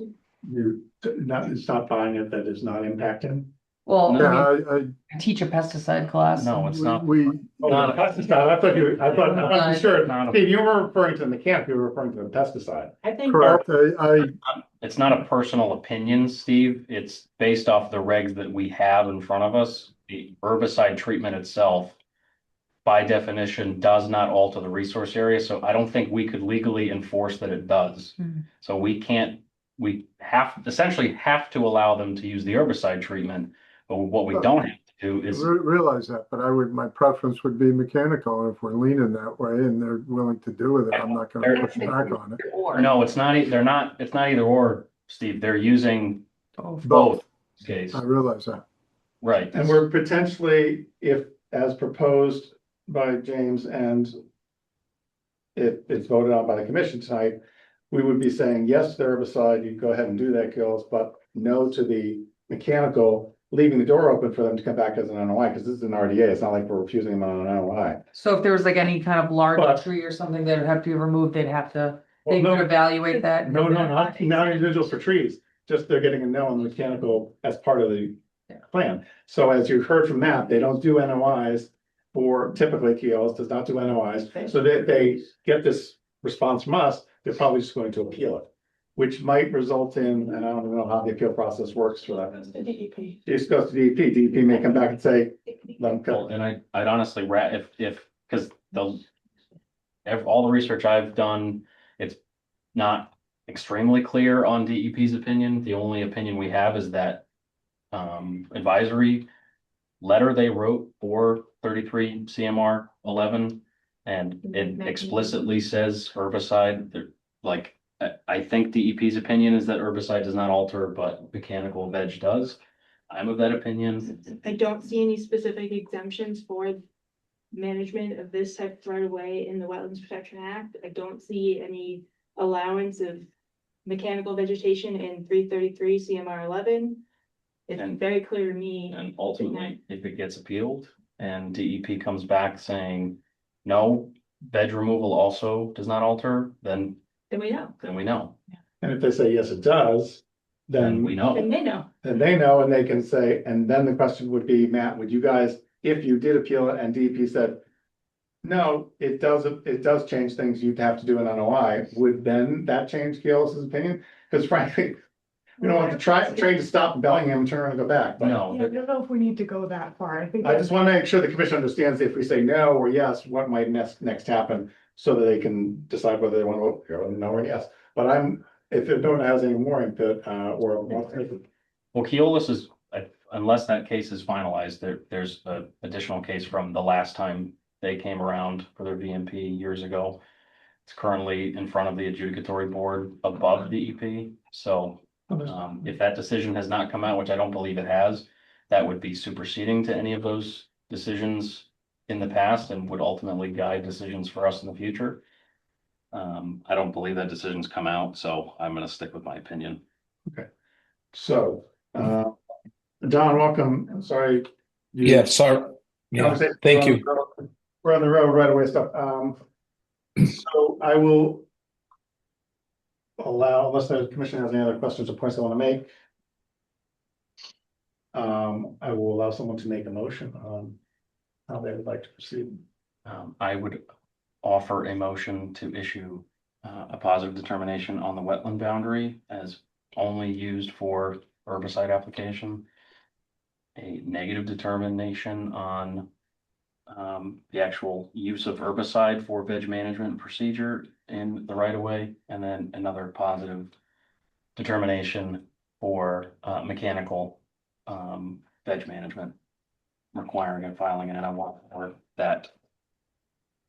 not buying it, that it's not impacting. Well, No. I mean, Yeah, I teach a pesticide class. No, and it's not. we, Oh, the pesticide, I thought, sure, Not a- Steve, you were referring to the mechanical, you were referring to the pesticide. I think. correct, It's not a personal opinion, Steve. It's based off the regs that we have in front of us. The herbicide treatment itself, by definition, does not alter the resource area, so I don't think we could legally enforce that it does. Hmm. So we essentially have to allow them to use the herbicide treatment, but what we don't have to do is. realize that, but my preference would be mechanical. If we're leaning that way and they're willing to do with it, I'm not gonna push back on it. No, it's not, it's not either or, Steve. They're using both case, I realize that. right? And we're potentially, if, as proposed by James and if it's voted on by the commission tonight, we would be saying yes to the herbicide, you go ahead and do that, Gills, but no to the mechanical, leaving the door open for them to come back as an NOI, because this is an RDA. It's not like we're refusing them on an NOI. So if there was like any kind of large But- tree or something that would have to be removed, they'd have to, Well, they no, could evaluate that. no, not individual for trees, just they're getting a no on the mechanical as part of the Yeah. plan. So as you heard from Matt, they don't do NOIs, or typically Keolis does not do NOIs, so they get this response from us, they're probably just going to appeal it. Which might result in, and I don't even know how the appeal process works for that. The DEP. It just goes to DEP, DEP may come back and say, let them Well, go. and I'd honestly because all the research I've done, it's not extremely clear on DEP's opinion. The only opinion we have is that advisory letter they wrote for 33 CMR 11, and it explicitly says herbicide. Like, I think DEP's opinion is that herbicide does not alter, but mechanical veg does. I'm of that opinion. I don't see any specific exemptions for management of this type of right of way in the Wetlands Protection Act. I don't see any allowance of mechanical vegetation in 333 CMR 11. It's And- very clear to me. And ultimately, if it gets appealed and DEP comes back saying, no, veg removal also does not alter, then Then we know. we know. And if they say, yes, it does, Then we then, know. Then they know. then they know, and they can say, and then the question would be, Matt, would you guys, if you did appeal it and DEP said, no, it does change things, you'd have to do an NOI, would then that change Keolis's opinion? Because frankly, we don't want the train to stop in Bellingham and turn around and go back, but. No, Yeah, I don't know if we need to go that far. I think. I just want to make sure the commission understands if we say no or yes, what might next happen, so that they can decide whether they want to vote here, no or yes. But if no one has any more input, or. well, Keolis is, unless that case is finalized, there's an additional case from the last time they came around for their VMP years ago. It's currently in front of the adjudicatory board above DEP, so If that decision has not come out, which I don't believe it has, that would be superseding to any of those decisions in the past and would ultimately guide decisions for us in the future. I don't believe that decision's come out, so I'm gonna stick with my opinion. So, Don, welcome. I'm sorry. Yeah, sorry. Yeah, Conversation- thank you. We're on the road right away stuff. So I will allow, unless the commission has any other questions or points they want to make. I will allow someone to make a motion on how they would like to proceed. I would offer a motion to issue a positive determination on the wetland boundary as only used for herbicide application. A negative determination on the actual use of herbicide for veg management procedure in the right of way, and then another positive determination for mechanical veg management requiring and filing an NOI for that.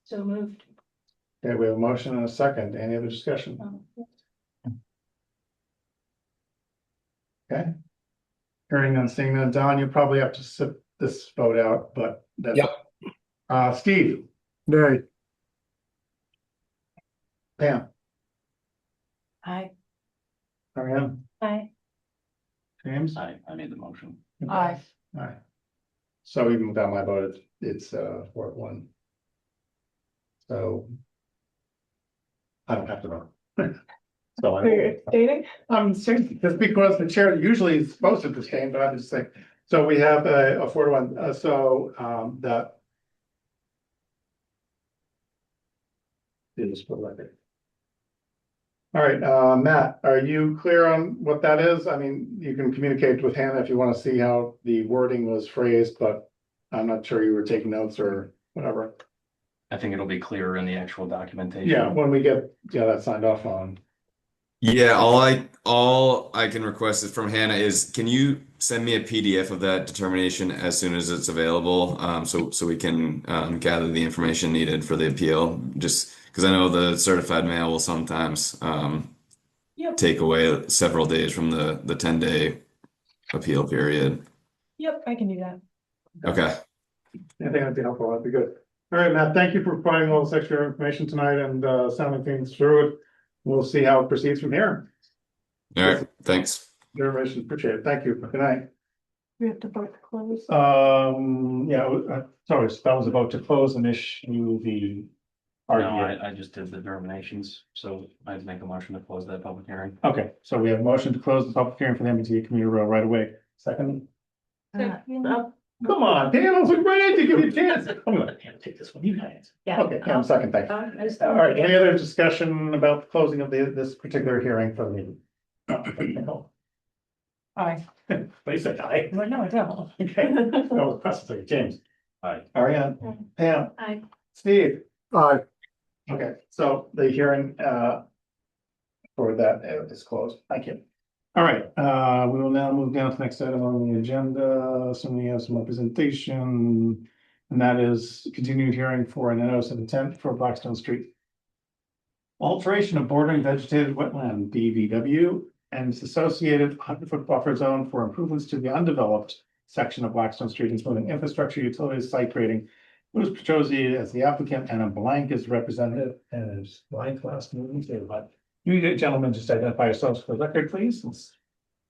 So moved. Okay, we have a motion and a second. Any other discussion? Okay. Hearing and seeing none, Don, you probably have to sit this vote out, but that's. Yep. Steve, Nay, Pam, Aye. Marianne, Aye. James? I made the motion. Aye. Aye. So even without my vote, it's 4-1. So. I don't have to vote. So So you're I, abstaining? I'm certain, just because the chair usually is supposed to abstain, but I'm just saying, so we have a 4-1, so that. It is for the record. All right, Matt, are you clear on what that is? I mean, you can communicate with Hannah if you want to see how the wording was phrased, but I'm not sure you were taking notes or whatever. I think it'll be clearer in the actual documentation. Yeah, when we get, that signed off on. Yeah, all I can request is from Hannah is, can you send me a PDF of that determination as soon as it's available, so we can gather the information needed for the appeal. Just because I know the certified mail will sometimes Yep. take away several days from the 10-day appeal period. Yep, I can do that. Okay. I think that'd be helpful. That'd be good. All right, Matt, thank you for providing all this extra information tonight and sounding things through it. We'll see how it proceeds from here. All right. Thanks. Your information, appreciate it. Thank you. Good night. We have to vote to close. Yeah, sorry, so that was about to close and issue the. No, RDA. I just did the determinations, so I'd make a motion to close that public hearing. Okay, so we have a motion to close the public hearing for the MBTA commuter rail right away. Second, come on, Dan, I was ready to give you a chance. I'm gonna take this one, you guys. Yeah. Okay, Pam, second, thanks. All right, any other discussion about the closing of this particular hearing for the meeting? No. Aye. They said aye. Well, no, I don't. Okay, that was possible. James. Aye. Ariane, Pam, Aye. Steve. aye. Okay, so the hearing for that is closed. Thank you. All right, we will now move down to the next item on the agenda. So we have some representation. And that is continued hearing for an notice of intent for Blackstone Street. Alteration of bordering vegetated wetland, BVW, and its associated 100-foot buffer zone for improvements to the undeveloped section of Blackstone Street, including infrastructure, utilities, site grading. Louis Petrosi as the applicant and a blank is representative, and it's blank last name, but you gentlemen just identify yourselves for the record, please.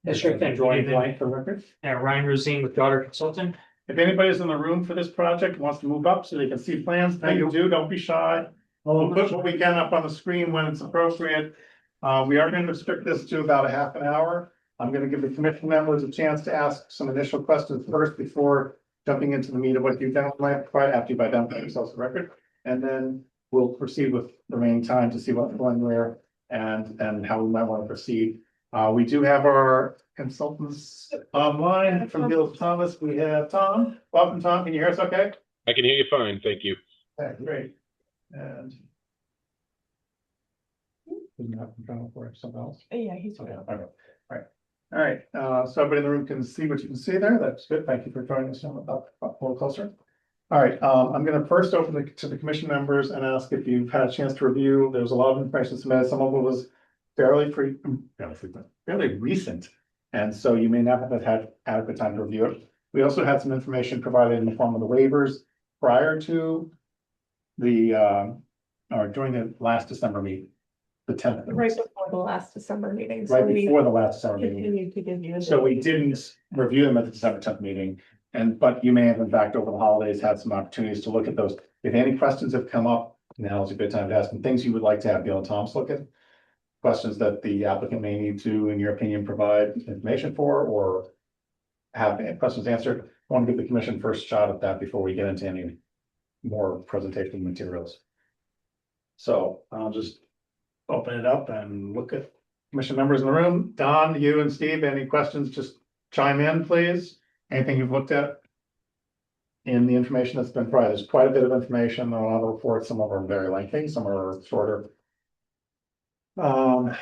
Yes, sure. Thank you. Drawing blank for record. Ryan Rosine with Daughter Consulting. If anybody's in the room for this project, wants to move up so they can see plans, please do, don't be shy. We'll put what we can up on the screen when it's appropriate. We are going to restrict this to about a half an hour. I'm going to give the commission members a chance to ask some initial questions first before jumping into the meat of what you've done might provide after you've identified yourselves the record. And then we'll proceed with the remaining time to see what's going where and how we might want to proceed. We do have our consultants online from Bill Thomas. We have Tom. Welcome, Tom. Can you hear us okay? I can hear you fine, thank you. Okay, great. And didn't have control for something else. Yeah, he's. Okay, all right. So everybody in the room can see what you can see there. That's good. Thank you for joining us up a little closer. All right, I'm gonna first open to the commission members and ask if you've had a chance to review. There's a lot of information submitted. Some of it was fairly recent. And so you may not have had adequate time to review it. We also had some information provided in the form of the waivers prior to or during the last December meeting, the 10th. Right before the last December meeting. So Right we before the last December meeting. continued to give you. So we didn't review them at the December 10th meeting. But you may have in fact over the holidays had some opportunities to look at those. If any questions have come up, now is a good time to ask them. Things you would like to have Bill and Tom's look at. Questions that the applicant may need to, in your opinion, provide information for or have questions answered. I want to give the commission first shot at that before we get into any more presentation materials. So I'll just open it up and look at commission members in the room. Don, you and Steve, any questions, just chime in, please. Anything you've looked at in the information that's been provided. There's quite a bit of information on all the reports. Some of them are very lengthy, some are shorter. Yeah,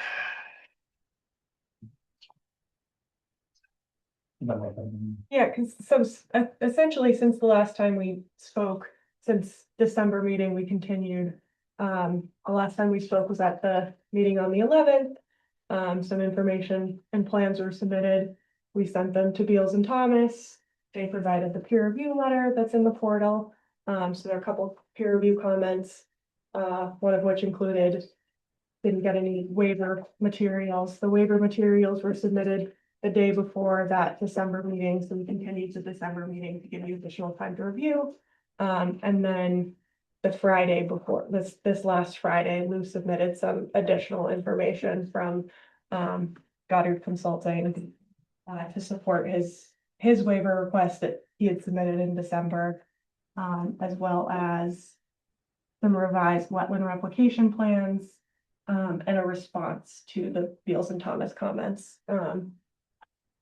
because essentially, since the last time we spoke, since December meeting, we continued. The last time we spoke was at the meeting on the 11th. Some information and plans were submitted. We sent them to Beals and Thomas. They provided the peer review letter that's in the portal. So there are a couple peer review comments, one of which included didn't get any waiver materials. The waiver materials were submitted the day before that December meeting, so we continued to December meeting to give you additional time to review. And then the Friday before this last Friday, Lou submitted some additional information from Goddard Consulting to support his waiver request that he had submitted in December, as well as some revised wetland replication plans and a response to the Beals and Thomas comments,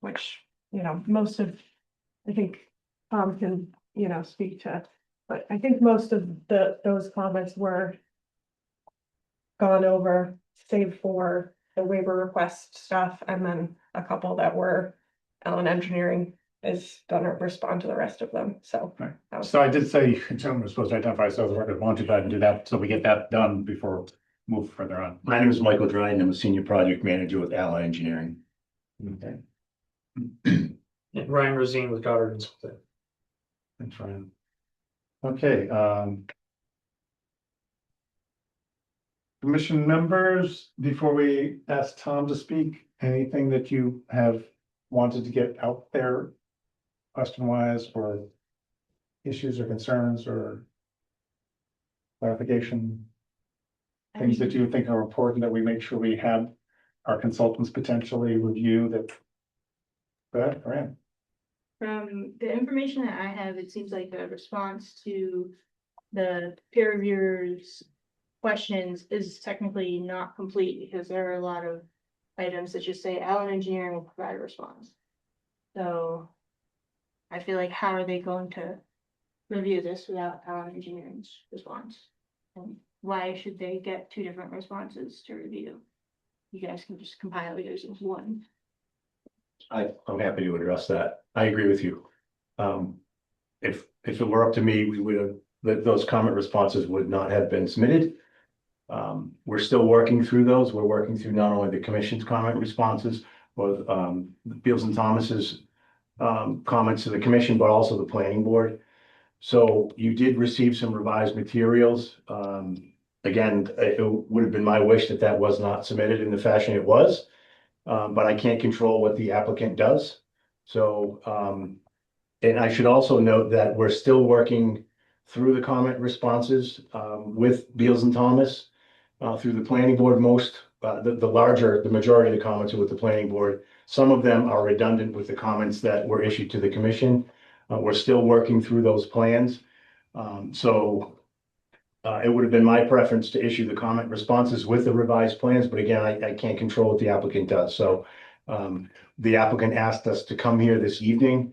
which, most of, I think Tom can, speak to, but I think most of those comments were gone over, save for the waiver request stuff, and then a couple that were Allen Engineering is gonna respond to the rest of them, so. Right. So I did say, gentlemen, we're supposed to identify ourselves, we're going to go ahead and do that, so we get that done before we move further on. My name is Michael Dryden. I'm a senior project manager with Allen Engineering. Okay. And Ryan Rosine with Goddard Consulting. Thanks, Ryan. Okay, commission members, before we ask Tom to speak, anything that you have wanted to get out there question wise, or issues or concerns or clarification? Things that you think are important that we make sure we have our consultants potentially review that. Go ahead, Fran. From the information that I have, it seems like the response to the peer reviewers' questions is technically not complete because there are a lot of items that just say Allen Engineering will provide a response. So I feel like, how are they going to review this without Allen Engineering's response? And why should they get two different responses to review? You guys can just compile yours as one. I'm happy to address that. I agree with you. If it were up to me, we would have, those comment responses would not have been submitted. We're still working through those. We're working through not only the commission's comment responses, but Beals and Thomas's comments to the commission, but also the planning board. So you did receive some revised materials. Again, it would have been my wish that that was not submitted in the fashion it was. But I can't control what the applicant does. So, and I should also note that we're still working through the comment responses with Beals and Thomas through the planning board. The majority of the comments are with the planning board. Some of them are redundant with the comments that were issued to the commission. We're still working through those plans. It would have been my preference to issue the comment responses with the revised plans, but again, I can't control what the applicant does. So the applicant asked us to come here this evening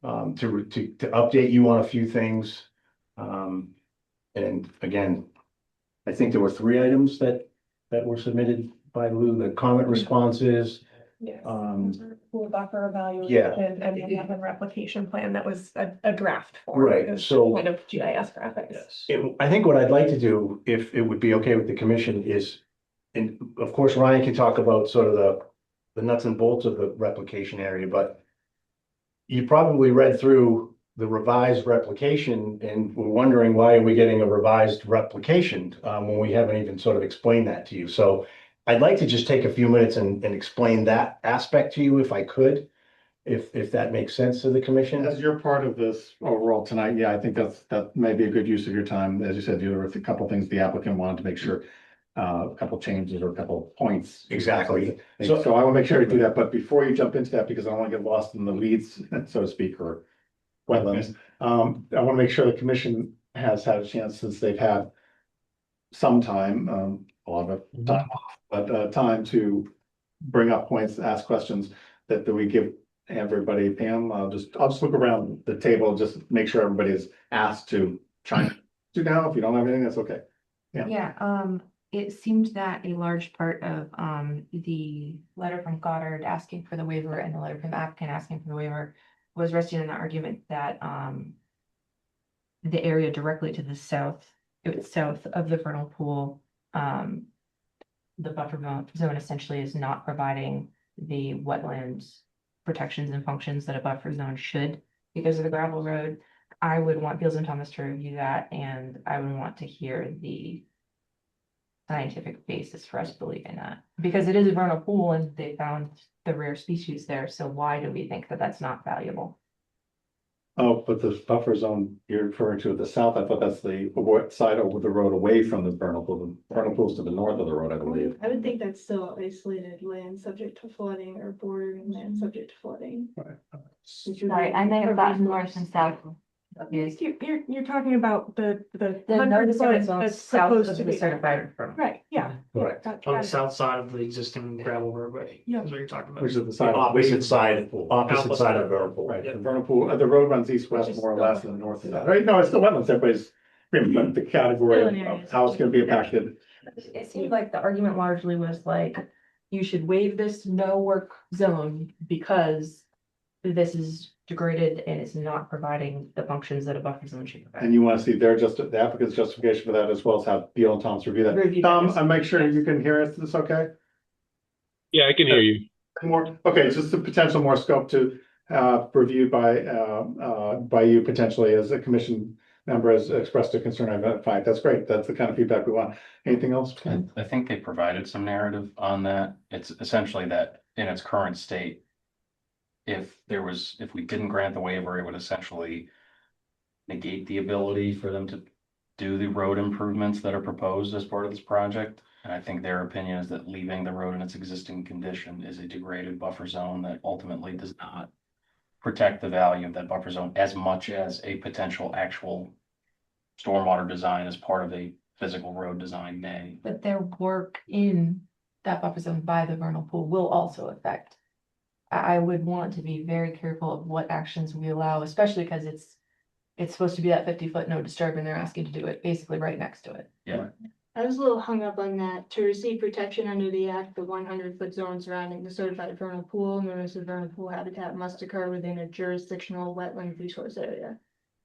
to update you on a few things. And again, I think there were 3 items that were submitted by Lou, the comment responses. Yes. Pool buffer evaluation. Yeah. And the wetland replication plan that was a draft form. Right, It was so- kind of GIS graphics. I think what I'd like to do, if it would be okay with the commission, is and of course, Ryan can talk about sort of the nuts and bolts of the replication area, but you probably read through the revised replication and were wondering why are we getting a revised replication when we haven't even sort of explained that to you. So I'd like to just take a few minutes and explain that aspect to you if I could, if that makes sense to the commission. As you're part of this overall tonight, yeah, I think that may be a good use of your time. As you said, there were a couple things the applicant wanted to make sure, a couple changes or a couple points. Exactly. So I will make sure to do that, but before you jump into that, because I don't want to get lost in the weeds, so to speak, or wetlands, I want to make sure the commission has had a chance, since they've had some time, a lot of it time off, but time to bring up points, ask questions, that we give everybody. Pam, I'll just look around the table, just make sure everybody is asked to chime in. Now, if you don't have anything, that's okay. Yeah. Yeah, it seemed that a large part of the letter from Goddard asking for the waiver and the letter from the applicant asking for the waiver was resting on the argument that the area directly to the south, it was south of the vernal pool, the buffer zone essentially is not providing the wetlands protections and functions that a buffer zone should because of the gravel road. I would want Beals and Thomas to review that, and I would want to hear the scientific basis for us believing that, because it is a vernal pool and they found the rare species there. So why do we think that that's not valuable? Oh, but the buffer zone you're referring to at the south, I thought that's the side over the road away from the vernal pool. The vernal pool's to the north of the road, I believe. I would think that's still isolated land subject to flooding or bordering land subject to flooding. Sorry, I may have gotten north and south. You're talking about the The 100 notice of foot its own that's south supposed of to the be. certified firm. Right, yeah. Correct. Got On the it. south side of the existing gravel roadway. Yeah. Is what you're talking about. Which is the The side. opposite side, opposite Opposite side of side. vernal pool. Right, Yeah. the vernal pool, the road runs east-west more or less than north and south. Right, no, it's still wetlands, everybody's, but the category of how it's gonna be impacted. It seemed like the argument largely was like, you should waive this no work zone because this is degraded and it's not providing the functions that a buffer zone should And provide. you wanna see the applicant's justification for that, as well as have Beal and Thomas review that. Review Tom, that. I make sure you can hear us, is this okay? Yeah, I can hear you. More, okay, it's just the potential more scope to reviewed by you potentially as a commission member has expressed a concern identified. That's great. That's the kind of feedback we want. Anything else? I think they provided some narrative on that. It's essentially that in its current state, if we didn't grant the waiver, it would essentially negate the ability for them to do the road improvements that are proposed as part of this project. And I think their opinion is that leaving the road in its existing condition is a degraded buffer zone that ultimately does not protect the value of that buffer zone as much as a potential actual stormwater design as part of a physical road design may. But their work in that buffer zone by the vernal pool will also affect. I would want to be very careful of what actions we allow, especially because it's supposed to be that 50-foot no disturb and they're asking to do it basically right next to it. Yeah. I was a little hung up on that. To receive protection under the act, the 100-foot zone surrounding the certified vernal pool, known as the vernal pool habitat, must occur within a jurisdictional wetland resource area.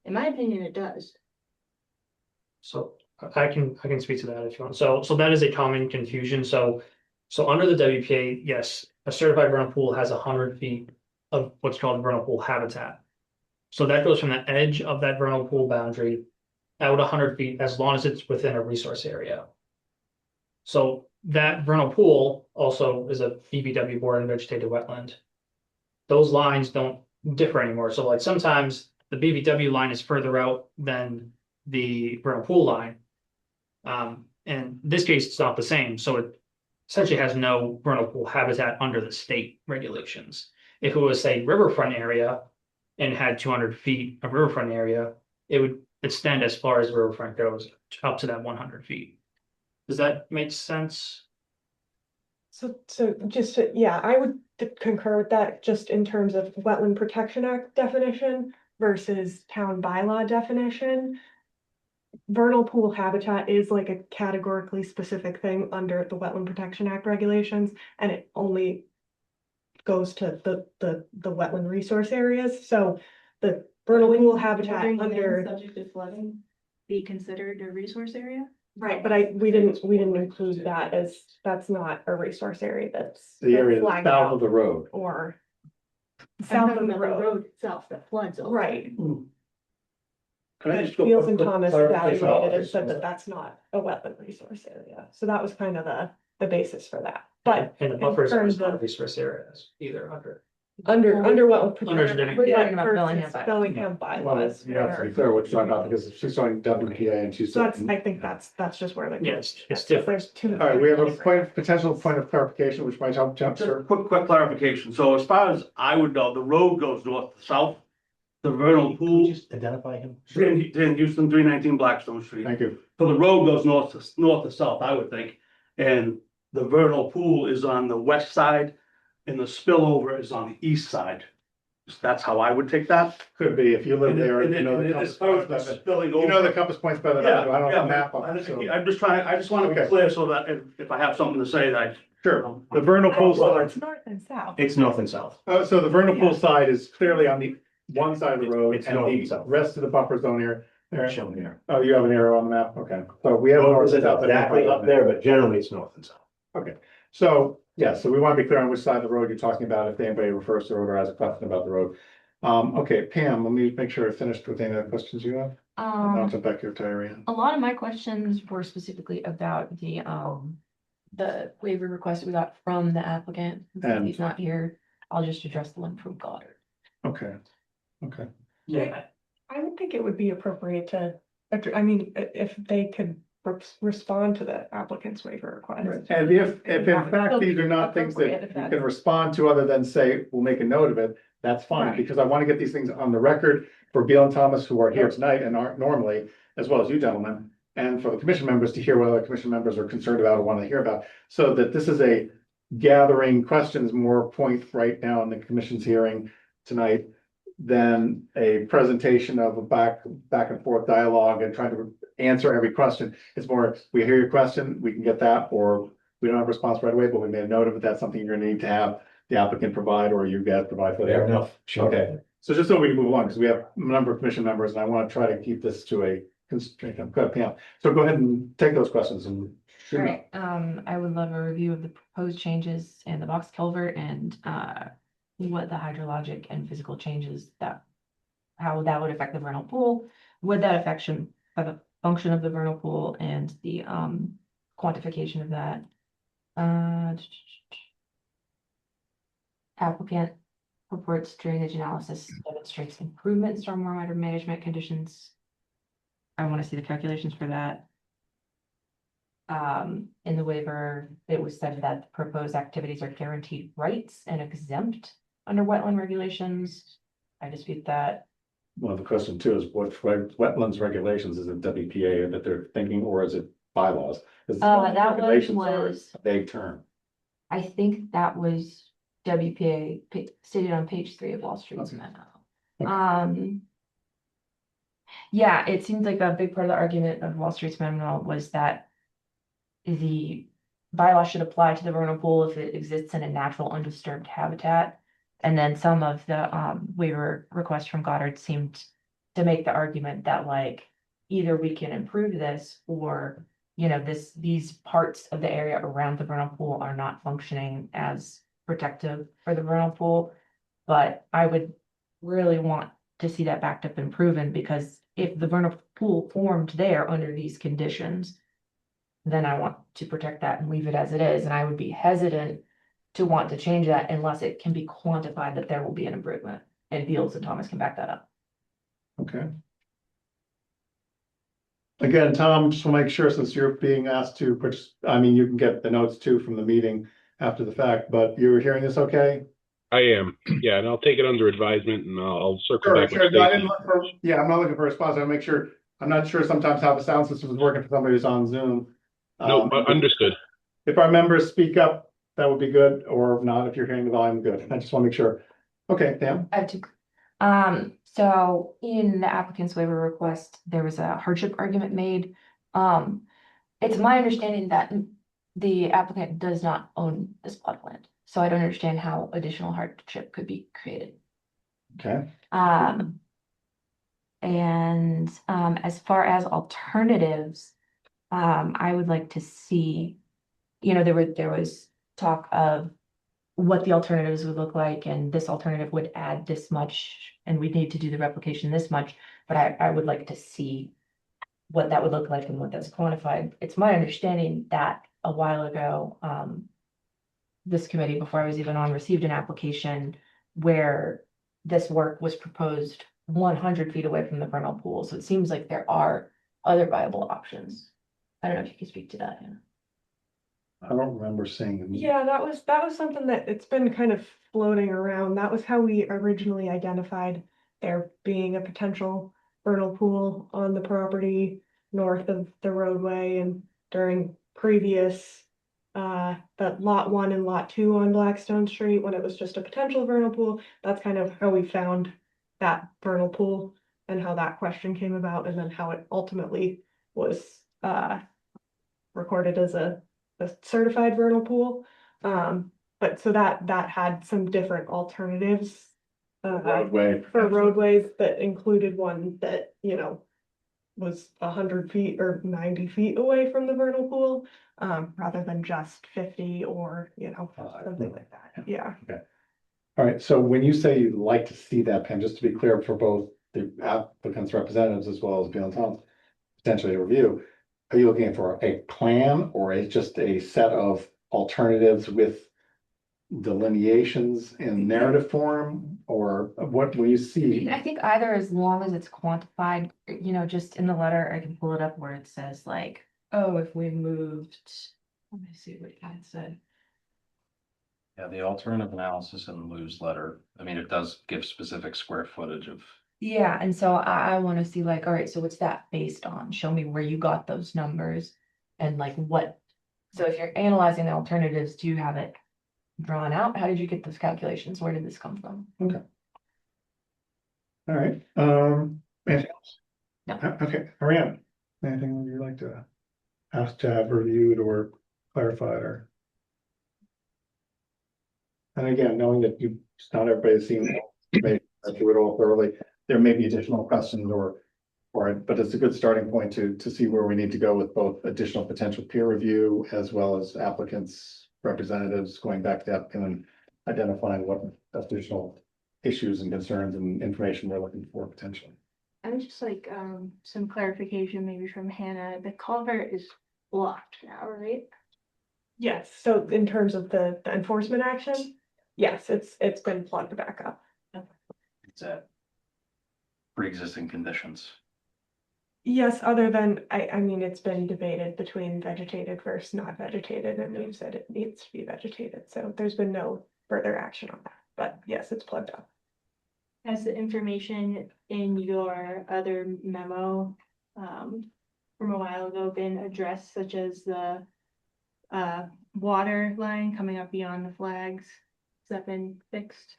In my opinion, it does. So I can speak to that if you want. So that is a common confusion. So under the WPA, yes, a certified vernal pool has 100 feet of what's called vernal pool habitat. So that goes from the edge of that vernal pool boundary out 100 feet as long as it's within a resource area. So that vernal pool also is a BVW board and vegetated wetland. Those lines don't differ anymore. So like sometimes the BVW line is further out than the vernal pool line. And in this case, it's not the same. So it essentially has no vernal pool habitat under the state regulations. If it was, say, riverfront area and had 200 feet of riverfront area, it would extend as far as riverfront goes up to that 100 feet. Does that make sense? So just, yeah, I would concur with that just in terms of Wetland Protection Act definition versus town bylaw definition. Vernal pool habitat is like a categorically specific thing under the Wetland Protection Act regulations, and it only goes to the wetland resource areas. So the vernal pool habitat Bordering land under, subject to flooding be considered a resource area? Right, but we didn't include that as, that's not a resource area, that's. The area that's flagged south out of the road. Or. I'm South talking of the about the road, road itself that floods over. right. Can I just go? Fields and Thomas clarification? evaluated and said that that's not a wetland resource area, so that was kind of the basis for that, but. And the in buffer zone is terms not a of resource areas either under. Under wetland. Under protection, We're talking about versus Bellingham bylaws. Bellingham Well, bylaws. you have to be where- clear what you're talking about, because if she's talking WPA and she's. So that's, I think that's just where the. Yes, it's different. There's two. All right, we have a potential point of clarification, which might help jump, Just a sir. quick clarification. So as far as I would know, the road goes north to south. The vernal Can pool, you just identify him? in Houston, 319 Blackstone Street. Thank you. So the road goes north to south, I would think. And the vernal pool is on the west side and the spillover is on the east side. That's how I would take that. Could be, if you live And there, and you know the and compass as far points as better. spilling You know over. the compass points better than I do. I don't have a map on it, so. I'm just trying, I just want to be Okay. clear so that if I have something to say that. Sure, the vernal pool Well, side, it's north and south. It's north and south. so the vernal pool side is clearly on the one side of the road, It's and north and the south. rest of the buffer zone here. It's shown here. Oh, you have an arrow on the map, okay, so we have. north and south. Exactly up there, but generally it's north and south. Okay, so, yeah, so we want to be clear on which side of the road you're talking about, if anybody refers to the road or has a question about the road. Okay, Pam, let me make sure I finished with any other questions you have. I'll jump back to your diarrhea. A lot of my questions were specifically about the waiver request we got from the applicant. Since And- he's not here, I'll just address the one from Goddard. Okay, okay. Yeah, I would think it would be appropriate to, I mean, if they could respond to the applicant's waiver request. And if in That would fact still these be are not things that appropriate if you that's- can respond to other than say, we'll make a note of it, that's fine, Right. because I want to get these things on the record for Beal and Thomas, who are here tonight and aren't normally, as well as you gentlemen, and for the commission members to hear what other commission members are concerned about or want to hear about, so that this is a gathering questions more point right now in the commission's hearing tonight than a presentation of a back and forth dialogue and trying to answer every question. It's more, we hear your question, we can get that, or we don't have a response right away, but we made a note of it. That's something you're gonna need to have the applicant provide, or you guys provide for Fair the. enough. Sure. Okay, so just so we can move along, because we have a number of commission members, and I want to try to keep this to a constraint. Pam, so go ahead and take those questions and. shoot All 'em out. right, I would love a review of the proposed changes and the box culvert and what the hydrologic and physical changes how that would affect the vernal pool, would that affection of the function of the vernal pool and the quantification of that. Applicant purports drainage analysis demonstrates improvement in stormwater management conditions. I want to see the calculations for that. In the waiver, it was said that proposed activities are guaranteed rights and exempt under wetland regulations. I dispute that. Well, the question too is what wetlands regulations, is it WPA that they're thinking, or is it bylaws? 'Cause That one regulations are was, a vague term. I think that was WPA stated on page 3 of Wall Street's Okay. memo. Okay. Yeah, it seems like a big part of the argument of Wall Street's memo was that the bylaw should apply to the vernal pool if it exists in a natural undisturbed habitat. And then some of the waiver requests from Goddard seemed to make the argument that like either we can improve this or, you know, these parts of the area around the vernal pool are not functioning as protective for the vernal pool. But I would really want to see that backed up and proven, because if the vernal pool formed there under these conditions, then I want to protect that and leave it as it is. And I would be hesitant to want to change that unless it can be quantified that there will be an improvement. And Beals and Thomas can back that up. Okay. Again, Tom, just want to make sure, since you're being asked to, I mean, you can get the notes too from the meeting after the fact, but you were hearing this okay? I am, yeah, and I'll take it under advisement and I'll circle Sure, back with sure. No, I Stacy. didn't look for, yeah, I'm not looking for a response. I'll make sure, I'm not sure sometimes how the sound system is working for somebody who's on Zoom. No, understood. If our members speak up, that would be good, or not, if you're hearing the volume, good. I just want to make sure. Okay, Pam? I have two. So in the applicant's waiver request, there was a hardship argument made. It's my understanding that the applicant does not own this plot of land, so I don't understand how additional hardship could be created. Okay. And as far as alternatives, I would like to see, there was talk of what the alternatives would look like, and this alternative would add this much, and we'd need to do the replication this much, but I would like to see what that would look like and what that's quantified. It's my understanding that a while ago, this committee, before I was even on, received an application where this work was proposed 100 feet away from the vernal pool. So it seems like there are other viable options. I don't know if you can speak to that. Hannah. I don't remember seeing them. Yeah, that was something that it's been kind of floating around. That was how we originally identified there being a potential vernal pool on the property north of the roadway, and during previous that lot 1 and lot 2 on Blackstone Street, when it was just a potential vernal pool. That's kind of how we found that vernal pool and how that question came about, and then how it ultimately was recorded as a certified vernal pool. But so that had some different alternatives Roadway. for roadways that included one that, was 100 feet or 90 feet away from the vernal pool, rather than just 50 or, something like that. Yeah. All right, so when you say you'd like to see that, Pam, just to be clear for both the applicant's representatives as well as Bill and Tom, potentially a review, are you looking for a plan or just a set of alternatives with delineations in narrative form, or what will you see? I think either, as long as it's quantified, just in the letter, I can pull it up where it says like, oh, if we moved, let me see what it said. Yeah, the alternative analysis in Lou's letter, I mean, it does give specific square footage of. Yeah, and so I want to see like, all right, so what's that based on? Show me where you got those numbers and like what. So if you're analyzing the alternatives, do you have it drawn out? How did you get those calculations? Where did this come from? Okay. All right, anything else? No. Okay, Ariane, anything you'd like to ask to have reviewed or clarified or? And again, knowing that not everybody's seen it, through it all thoroughly, there may be additional questions but it's a good starting point to see where we need to go with both additional potential peer review as well as applicants, representatives, going back to the applicant and identifying what additional issues and concerns and information we're looking for potentially. I would just like, some clarification maybe from Hannah. The culvert is blocked now, right? Yes, so in terms of the enforcement action, yes, it's been plugged back up. It's at pre-existing conditions. Yes, other than, I mean, it's been debated between vegetated versus not vegetated, and we've said it needs to be vegetated, so there's been no further action on that, but yes, it's plugged up. Has the information in your other memo, from a while ago been addressed, such as the water line coming up beyond the flags? Has that been fixed?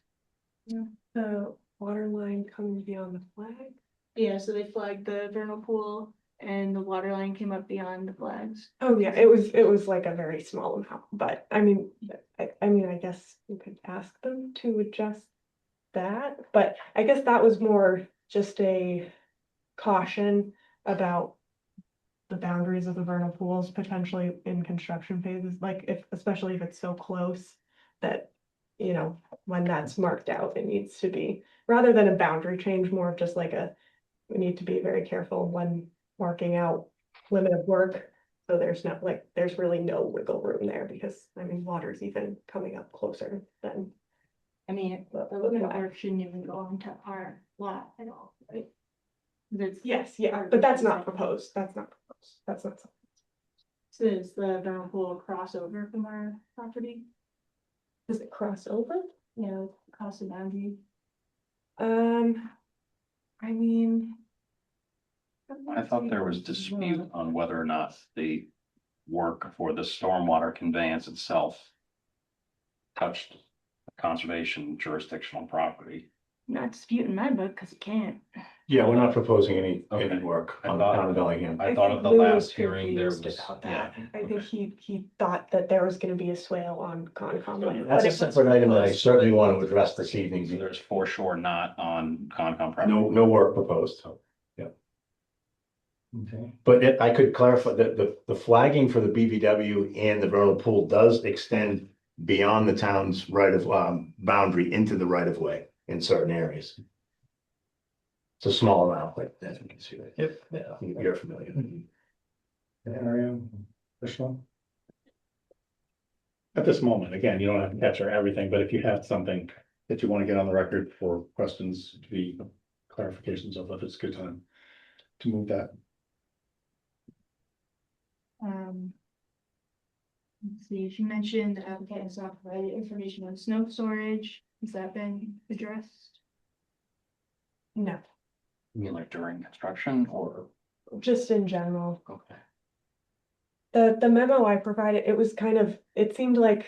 The water line coming beyond the flag? Yeah, so they flagged the vernal pool and the water line came up beyond the flags. Oh, yeah, it was like a very small amount, but I mean, I guess you could ask them to adjust that, but I guess that was more just a caution about the boundaries of the vernal pools potentially in construction phases, like especially if it's so close that, when that's marked out, it needs to be, rather than a boundary change, more of just like we need to be very careful when marking out limit of work. So there's really no wiggle room there, because I mean, water's even coming up closer than. I mean, the limit of work shouldn't even go onto our lot at all, right? Yes, yeah, but that's not proposed. That's not proposed. That's not something. So is the vernal pool crossover from our property? Does it cross over? Yeah, across the boundary. I mean. I thought there was dispute on whether or not the work for the stormwater conveyance itself touched conservation jurisdictional property. Not disputing my book, because it can't. Yeah, we're not proposing any Okay. work I on the thought- town of Bellingham. I thought think at the Lou was last hearing there confused was, about yeah. that. I think he thought that there was gonna be a swale on Concom land. That's but a it was separate item that I proposed. certainly want to address this So evening. there's foreshore not on Concom property. No work proposed. Okay. But I could clarify that the flagging for the BVW and the vernal pool does extend beyond the town's boundary into the right of way in certain areas. It's a small amount, like as we can see. Yep. You're familiar. Area, additional? At this moment, again, you don't have to capture everything, but if you have something that you want to get on the record for questions, to be clarifications of it, it's a good time to move that. Let's see, she mentioned the applicant has not provided information on snow storage. Has that been addressed? No, You mean like during construction or? just in general. Okay. The memo I provided, it was kind of, it seemed like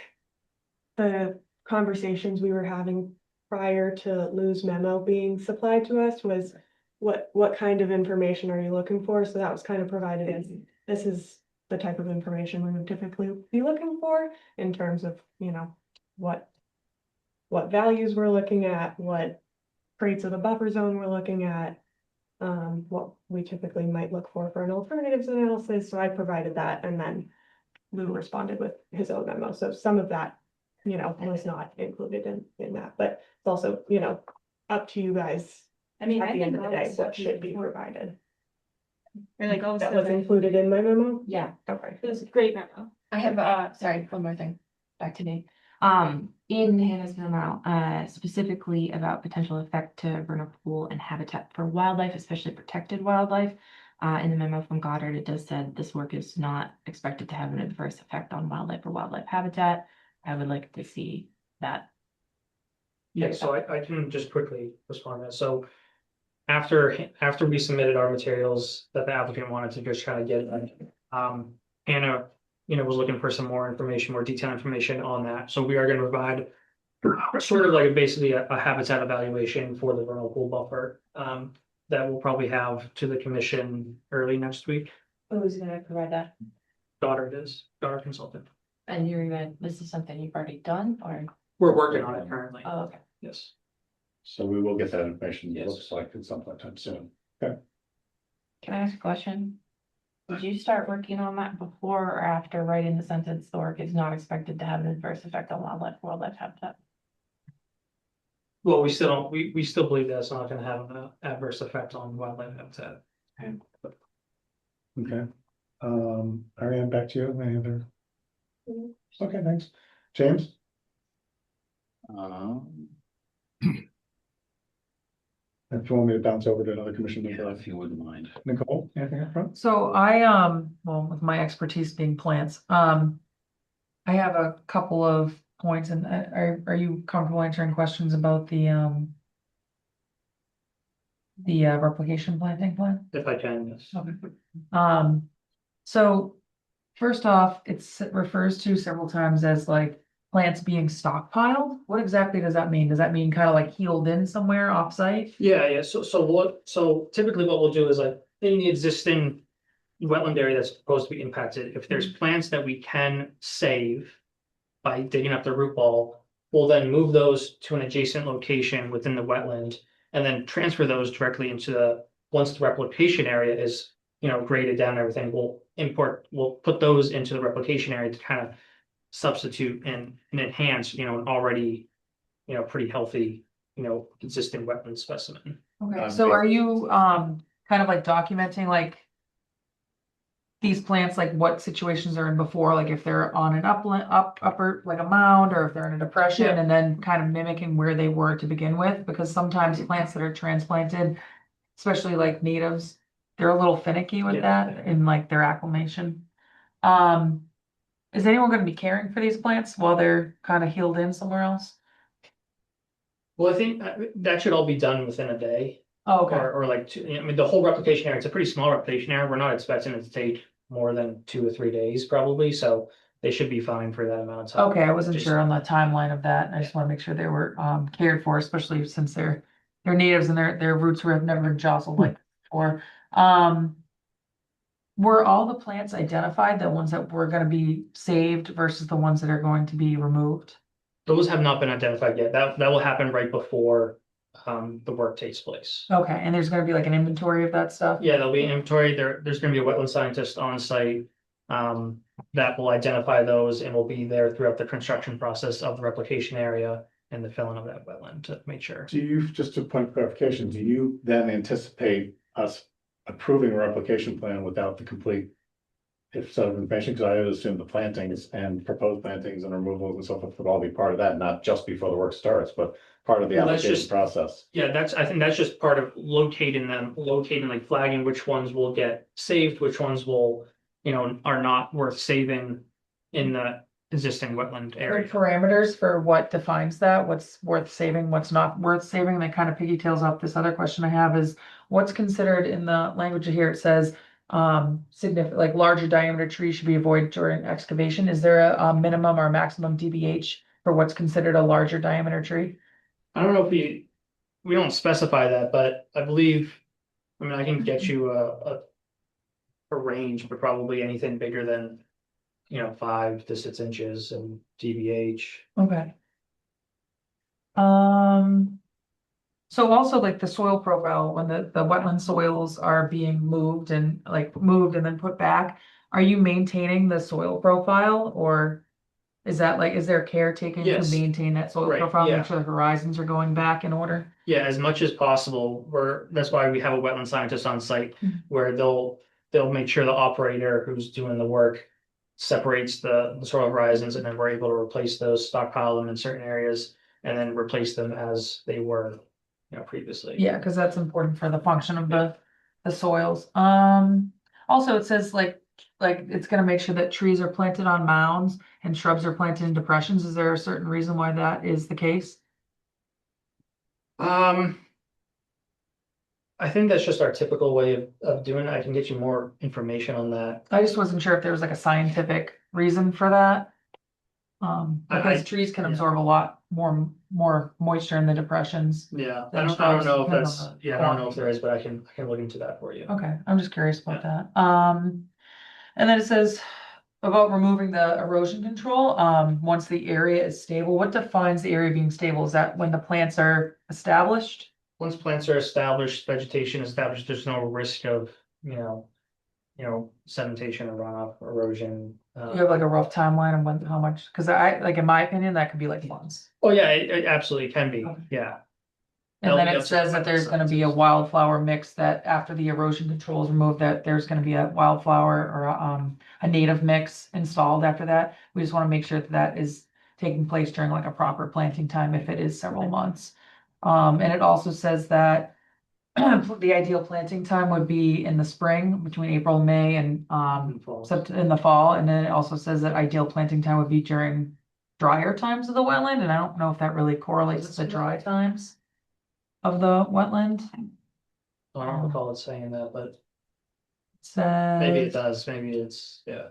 the conversations we were having prior to Lou's memo being supplied to us was what kind of information are you looking for? So that was kind of provided as, this is the type of information we would typically be looking for in terms of, you know, what values we're looking at, what traits of the buffer zone we're looking at, what we typically might look for an alternatives analysis. So I provided that, and then Lou responded with his own memo. So some of that, you know, was not included in that, but it's also, you know, up to you guys. I mean, At I the end think of the all day, the stuff what we should be report- provided. Or like all the That stuff was included in my memo? Yeah. Okay. It was a great memo. I have, sorry, one more thing, back to me. In Hannah's memo, specifically about potential effect to vernal pool and habitat for wildlife, especially protected wildlife. In the memo from Goddard, it does said this work is not expected to have an adverse effect on wildlife or wildlife habitat. I would like to see that. Yeah, so I can just quickly respond to that. So after we submitted our materials that the applicant wanted to just kind of get, Hannah, you know, was looking for some more information, more detailed information on that. So we are going to provide sort of like basically a habitat evaluation for the vernal pool buffer, that we'll probably have to the commission early next week. Who's gonna provide that? Daughter consultant. And this is something you've already done, or? We're working on it currently. Oh, okay. Yes. So we will get that information, it Yes. looks like at some point in time soon. Can I ask a question? Did you start working on that before or after writing the sentence, the work is not expected to have an adverse effect on wildlife habitat? Well, we still don't, we still believe that's not gonna have an adverse effect on wildlife habitat. Okay. Ariane, back to you, any other? Okay, thanks. James? If you want me to bounce over to another commission Yeah, member, if you wouldn't mind. Nicole, anything up front? So well, with my expertise being plants, I have a couple of points, and are you comfortable answering questions about the replication planting plan? If I can, yes. Okay. So first off, it refers to several times as like plants being stockpiled. What exactly does that mean? Does that mean kind of like healed in somewhere offsite? Yeah, so typically what we'll do is like in the existing wetland area that's supposed to be impacted, if there's plants that we can save by digging up the root ball, we'll then move those to an adjacent location within the wetland and then transfer those directly into once the replication area is, you know, graded down and everything, we'll put those into the replication area to kind of substitute and enhance, you know, an already, you know, pretty healthy, you know, existing wetland specimen. Okay, so are you kind of like documenting like these plants, like what situations they're in before, like if they're on an upper, like a mound, or if they're in a depression, Yeah. and then kind of mimicking where they were to begin with? Because sometimes plants that are transplanted, especially like natives, they're a little finicky with Yeah. that in like their acclimation. Is anyone gonna be caring for these plants while they're kind of healed in somewhere else? Well, I think that should all be done within a day. Oh, okay. Or like, I mean, the whole replication area, it's a pretty small replication area. We're not expecting it to take more than 2 or 3 days probably, so they should be fine for that amount of time. Okay, I wasn't Just- sure on the timeline of that. I just want to make sure they were cared for, especially since they're natives and their roots have never been jostled like before. Were all the plants identified, the ones that were gonna be saved versus the ones that are going to be removed? Those have not been identified yet. That will happen right before the work takes place. Okay, and there's gonna be like an inventory of that stuff? Yeah, there'll be an inventory, there's gonna be a wetland scientist on site. That will identify those and will be there throughout the construction process of the replication area and the filling of that wetland to make sure. Do you, just a point of clarification, do you then anticipate us approving a replication plan without the complete set of information? Because I would assume the plantings and proposed plantings and removals and so forth would all be part of that, not just before the work starts, but part of the Well, that's application just- process. Yeah, I think that's just part of locating like flagging which ones will get saved, which ones will, are not worth saving in the existing wetland There are area. parameters for what defines that, what's worth saving, what's not worth saving, that kind of pigtails off this other question I have is what's considered in the language here, it says significant, like larger diameter trees should be avoided during excavation. Is there a minimum or maximum DBH for what's considered a larger diameter tree? I don't know if we don't specify that, but I believe, I can get you a range, but probably anything bigger than, 5 to 6 inches and DBH. Okay. So also like the soil profile, when the wetland soils are being moved and then put back, are you maintaining the soil profile or is there care taken to Yes. maintain that soil Right, profile, yeah. make sure the horizons are going back in order? Yeah, as much as possible. That's why we have a wetland scientist on site Mhm. where they'll make sure the operator who's doing the work separates the soil horizons, and then we're able to replace those, stockpile them in certain areas, and then replace them as they were, previously. Yeah, because that's important for the function of the soils. Also it says like it's gonna make sure that trees are planted on mounds and shrubs are planted in depressions. Is there a certain reason why that is the case? I think that's just our typical way of doing it. I can get you more information on that. I just wasn't sure if there was like a scientific reason for that. Because trees can yeah. absorb a lot more moisture in the depressions. Yeah, I Then don't shrubs know if depends that's, on the I don't know quantity. if there is, but I can look into that for you. Okay, I'm just curious about that. And then it says about removing the erosion control, once the area is stable. What defines the area being stable? Is that when the plants are established? Once plants are established, vegetation established, there's no risk of, sedimentation or runoff, erosion. You have like a rough timeline of when, how much, because in my opinion, that could be like months. Oh, yeah, it absolutely can be, Okay. yeah. And That'll then be it up to says the that there's gonna be a scientists. wildflower mix that after the erosion control is removed, that there's gonna be a wildflower or a native mix installed after that. We just wanna make sure that that is taking place during like a proper planting time if it is several months. And it also says that the ideal planting time would be in the spring between April, May and in the fall. And then it also says that ideal planting time would be during drier times of the wetland. And I don't know if that really correlates to the dry times of the wetland. I don't recall it saying that, but It says. maybe it does, maybe it's, yeah.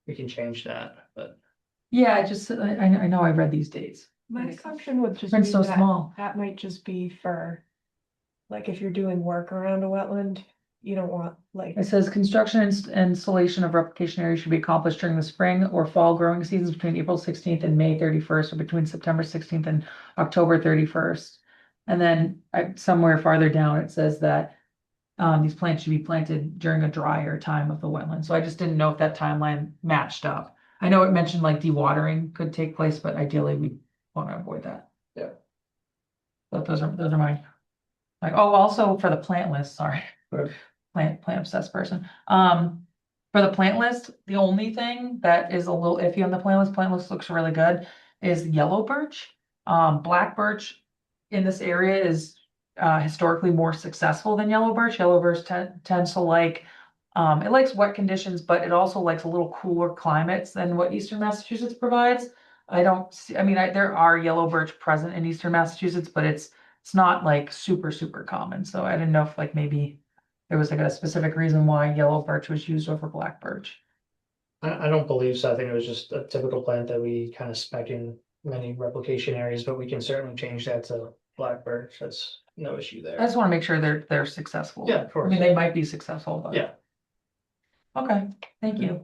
We can change that, but. Yeah, I know I read these dates. My assumption would just Print's be so that small. that might just be for, like, if you're doing work around a wetland, you don't want like. It says construction and installation of replication areas should be accomplished during the spring or fall growing seasons between April 16th and May 31st, or between September 16th and October 31st. And then somewhere farther down, it says that these plants should be planted during a drier time of the wetland. So I just didn't know if that timeline matched up. I know it mentioned like dewatering could take place, but ideally we want to avoid that. Yeah. But those are my, like, oh, also for the plant list, sorry. Right. Plant obsessed person. For the plant list, the only thing that is a little iffy on the plant list looks really good, is yellow birch. Black birch in this area is historically more successful than yellow birch. Yellow birch tends to like, it likes wet conditions, but it also likes a little cooler climates than what Eastern Massachusetts provides. I don't see, there are yellow birch present in Eastern Massachusetts, but it's not like super common. So I didn't know if like maybe there was like a specific reason why yellow birch was used over black birch. I don't believe so. I think it was just a typical plant that we kind of spec in many replication areas, but we can certainly change that to black birch. That's no issue there. I just want to make sure they're successful. Yeah, of course. They might be successful, but. Yeah. Okay, thank you.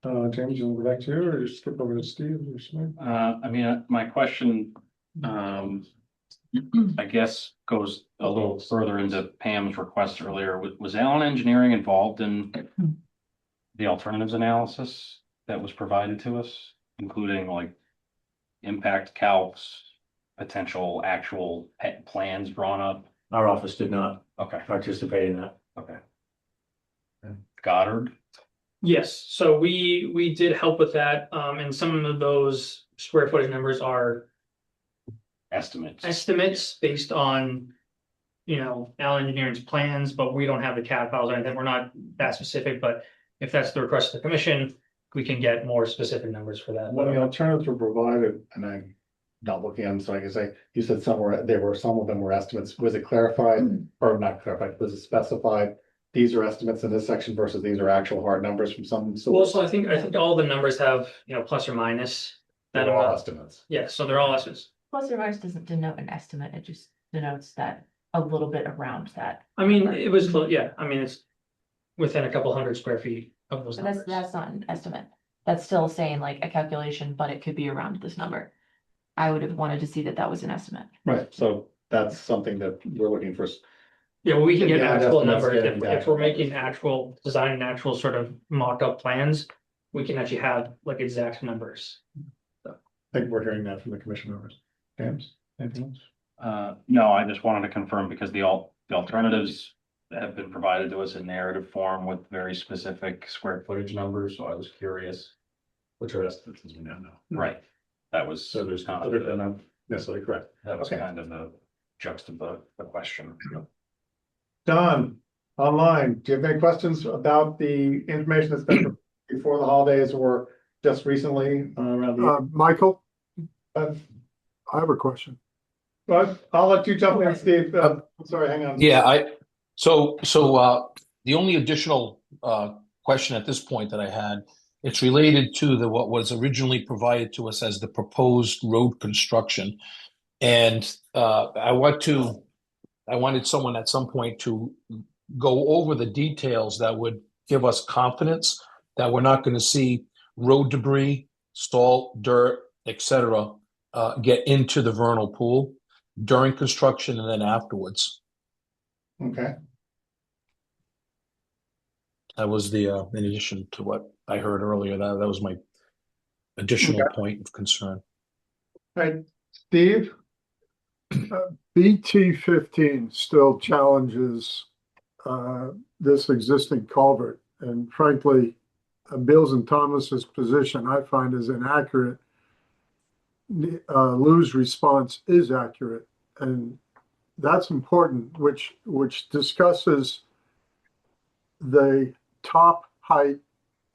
James, you want to go back to you or skip over to Steve or something? My question, I guess goes a little further into Pam's request earlier. Was Allen Engineering involved in the alternatives analysis that was provided to us, including like impact calcs, potential actual plans drawn up? Our office did not Okay, participate in that. okay. Goddard? Yes, so we did help with that, and some of those square footage numbers are estimates based on, Allen Engineering's plans, but we don't have the CAD files or anything. We're not that specific, but if that's the request of the commission, we can get more specific numbers for that. When the alternatives were provided, and I'm not looking at them, so I can say, you said some of them were estimates. Was it clarified or not clarified? Was it specified? These are estimates in this section versus these are actual hard numbers from some Well, source? so I think all the numbers have, plus or minus that They're all amount. estimates. Yeah, so they're all estimates. Plus or minus doesn't denote an estimate, it just denotes that a little bit around that. I mean, it was close, yeah, I mean, it's within a couple hundred square feet of those But numbers. that's not an estimate. That's still saying like a calculation, but it could be around this number. I would have wanted to see that that was an estimate. Right, so that's something that we're looking for. Yeah, well, we can get Yeah, actual estimates, numbers, yeah, if exactly. we're making actual design and actual sort of mock-up plans, we can actually have like exact numbers. I think we're hearing that from the commission members. James, anything else? No, I just wanted to confirm because the alternatives have been provided to us in narrative form with very specific square footage numbers, so I was curious. Which are estimates, as we now know. Right, that was. So there's kind other of than not necessarily correct. That was Okay. kind of the juxtapose the question. Don, online, do you have any questions about the information that's been before the holidays or just recently around the? Michael, Uh, I have a question. But I'll let you jump in, Steve. I'm sorry, hang on. Yeah, the only additional question at this point that I had, it's related to what was originally provided to us as the proposed road construction. And I wanted someone at some point to go over the details that would give us confidence that we're not going to see road debris, salt, dirt, etc., get into the vernal pool during construction and then afterwards. Okay, That was the in addition to what I heard earlier. That was my additional point of concern. all right, Steve? BT 15 still challenges this existing culvert, and frankly, Beals and Thomas's position I find is inaccurate. Lou's response is accurate, and that's important, which discusses the top height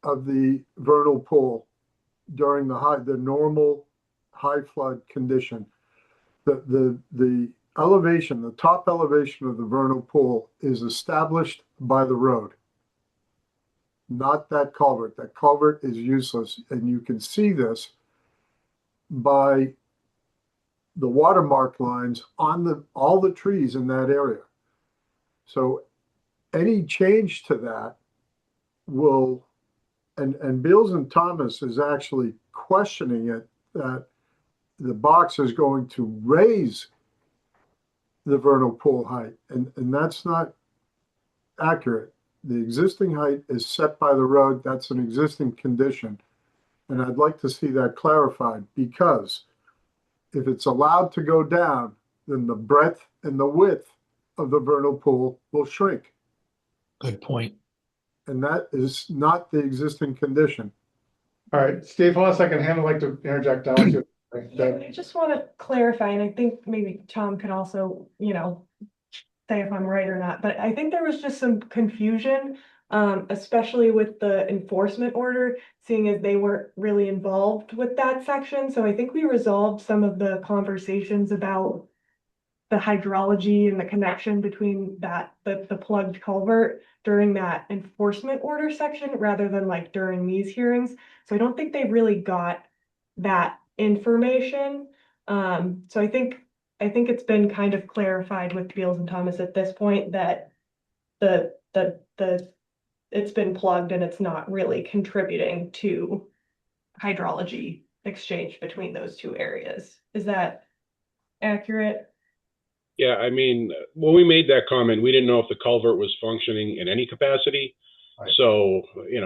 of the vernal pool during the normal high flood condition. The elevation, the top elevation of the vernal pool is established by the road, not that culvert. That culvert is useless, and you can see this by the watermark lines on all the trees in that area. So any change to that will, and Beals and Thomas is actually questioning it, that the box is going to raise the vernal pool height, and that's not accurate. The existing height is set by the road. That's an existing condition. And I'd like to see that clarified, because if it's allowed to go down, then the breadth and the width of the vernal pool will shrink. Good point. And that is not the existing condition. All right, Steve, hold on a second. Hannah would like to interject. I'll let you- I just want to clarify, and I think maybe Tom can also, say if I'm right or not, but I think there was just some confusion, especially with the enforcement order, seeing as they weren't really involved with that section. So I think we resolved some of the conversations about the hydrology and the connection between the plugged culvert during that enforcement order section rather than like during these hearings. So I don't think they really got that information. So I think it's been kind of clarified with Beals and Thomas at this point that it's been plugged and it's not really contributing to hydrology exchange between those two areas. Is that accurate? Yeah, I mean, when we made that comment, we didn't know if the culvert was functioning in any capacity. Right. So,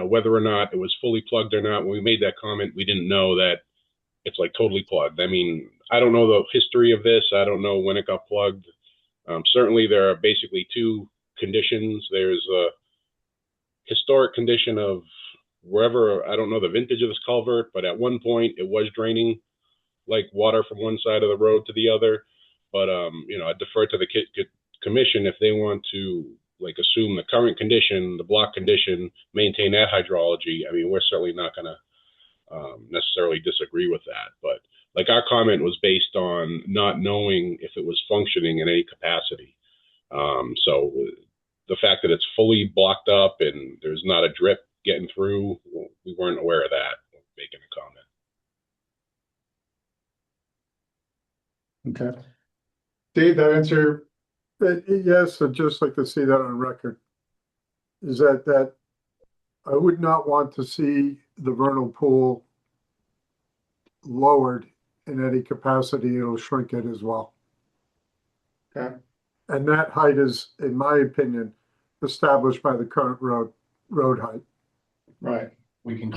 whether or not it was fully plugged or not, when we made that comment, we didn't know that it's like totally plugged. I mean, I don't know the history of this. I don't know when it got plugged. Certainly there are basically two conditions. There's a historic condition of wherever, I don't know the vintage of this culvert, but at one point it was draining like water from one side of the road to the other. But I defer to the commission if they want to like assume the current condition, the block condition, maintain that hydrology. I mean, we're certainly not going to necessarily disagree with that. But like our comment was based on not knowing if it was functioning in any capacity. So the fact that it's fully blocked up and there's not a drip getting through, we weren't aware of that when making a comment. Okay. Dave, that answer, yes, I'd just like to see that on record. Is that I would not want to see the vernal pool lowered in any capacity. It'll shrink it as well. Okay. And that height is, in my opinion, established by the current road height. Right. We can.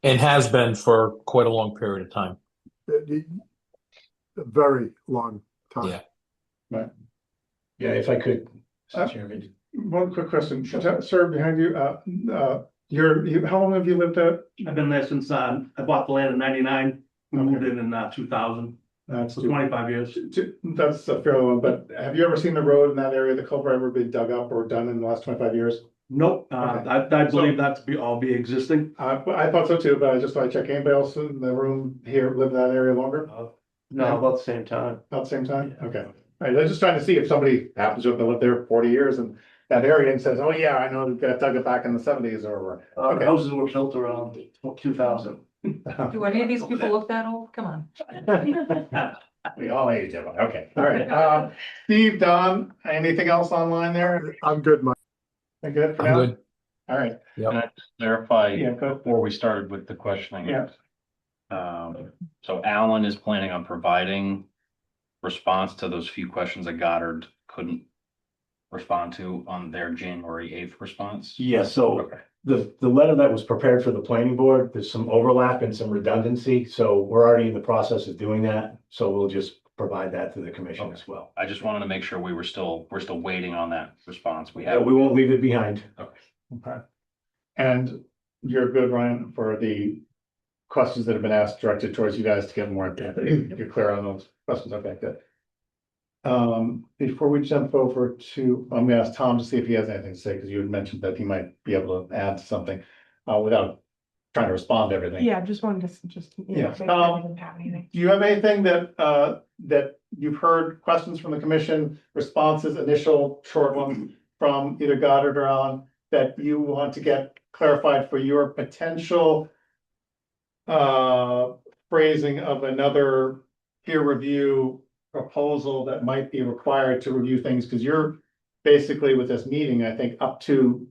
And has been for quite a long period of time. A very long time. Yeah. Right. Yeah, if I could, Uh, Mr. Chairman. One quick question, sir, behind you, how long have you lived there? I've been there since, I bought the land in 99, we moved in 2000, That's so 25 years. That's a fair one, but have you ever seen the road in that area, the culvert ever been dug up or done in the last 25 years? Nope, Okay. I believe that to all be existing. I thought so too, but I just thought I'd check. Anybody else in the room here live in that area longer? No, about the same time. About the same time? Okay. All right, I was just trying to see if somebody happens to have lived there 40 years and that area and says, oh yeah, I know, they dug it back in the 70s or. The Okay. houses were built around 2000. Do any of these people look that old? Come on. We all age it, okay, all right. Steve, Don, anything else online there? I'm good, Mike. Are good for I'm now? good. All right, Yep. Can I just clarify Yeah, go ahead. before we started with the questioning? yeah, So Alan is planning on providing response to those few questions that Goddard couldn't respond to on their January 8th response? Yeah, so Okay. the letter that was prepared for the planning board, there's some overlap and some redundancy, so we're already in the process of doing that. So we'll just provide that to the commission as well. I just wanted to make sure we're still waiting on that response. We Yeah, have. we won't leave it behind. okay. And you're good, Ryan, for the questions that have been asked directed towards you guys to get more, if you're clear on those questions, okay, good. Before we jump over to, I'm gonna ask Tom to see if he has anything to say, because you had mentioned that he might be able to add something, without trying to respond to everything. Yeah, just wanted to just, Yeah. make sure I didn't have anything. Do you have anything that you've heard questions from the commission, responses, initial short ones from either Goddard or Alan that you want to get clarified for your potential phrasing of another peer review proposal that might be required to review things? Because you're basically with this meeting, I think, up to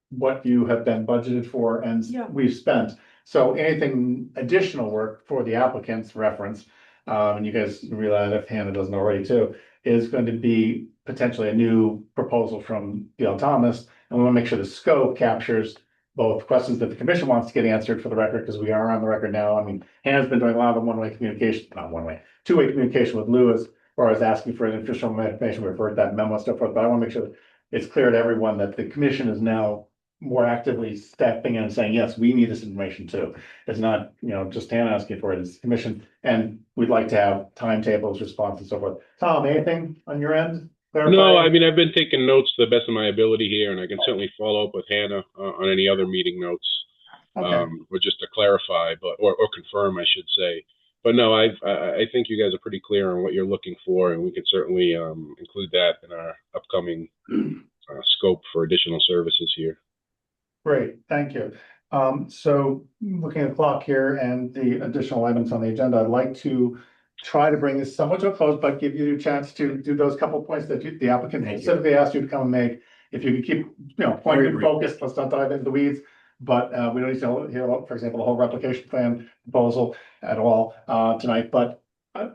what you have been budgeted for and Yeah. we've spent. So anything additional work for the applicant's reference, and you guys realize if Hannah doesn't already too, is going to be potentially a new proposal from Gail Thomas. And we want to make sure the scope captures both questions that the commission wants to get answered for the record, because we are on the record now. I mean, Hannah's been doing a lot of one-way communication, not one-way, two-way communication with Lou as far as asking for additional information. We've heard that memo and stuff forth, but I want to make sure that it's clear to everyone that the commission is now more actively stepping in and saying, yes, we need this information too. It's not, just Hannah asking for it, it's the commission, and we'd like to have timetables, responses, and so forth. Tom, anything on your end? No, I mean, I've been taking notes to the best of my ability here, and I can certainly follow up with Hannah on any other meeting notes, Okay. or just to clarify, or confirm, I should say. But no, I think you guys are pretty clear on what you're looking for, and we can certainly include that in our upcoming scope for additional services here. Great, thank you. So looking at the clock here and the additional items on the agenda, I'd like to try to bring this somewhat to a close, but give you a chance to do those couple points that the applicant specifically asked you to come and make. If you could keep, pointed and focused, let's not dive into the weeds. But we don't need to hear, for example, the whole replication plan proposal at all tonight. But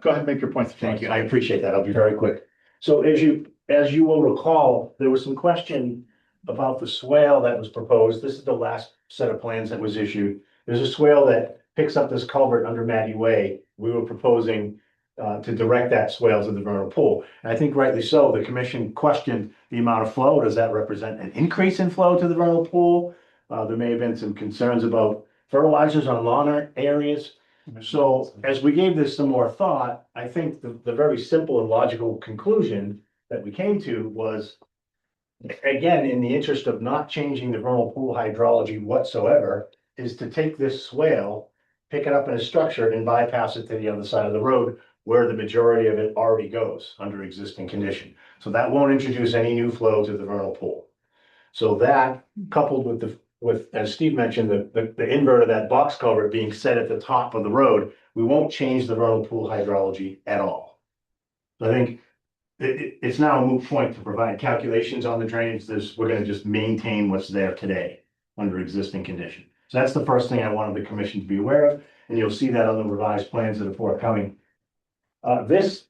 Go ahead and make your points. Thank you. I appreciate that. I'll be very quick. So as you will recall, there was some question about the swale that was proposed. This is the last set of plans that was issued. There's a swale that picks up this culvert under Matty Way. We were proposing to direct that swale to the vernal pool. And I think rightly so, the commission questioned the amount of flow. Does that represent an increase in flow to the vernal pool? There may have been some concerns about fertilizers on lawn areas. So as we gave this some more thought, I think the very simple and logical conclusion that we came to was, again, in the interest of not changing the vernal pool hydrology whatsoever, is to take this swale, pick it up in a structure and bypass it to the other side of the road where the majority of it already goes under existing condition. So that won't introduce any new flow to the vernal pool. So that coupled with, as Steve mentioned, the invert of that box culvert being set at the top of the road, we won't change the vernal pool hydrology at all. So I think it's now a moot point to provide calculations on the drainage. We're gonna just maintain what's there today under existing condition. So that's the first thing I wanted the commission to be aware of, and you'll see that on the revised plans that are forthcoming. This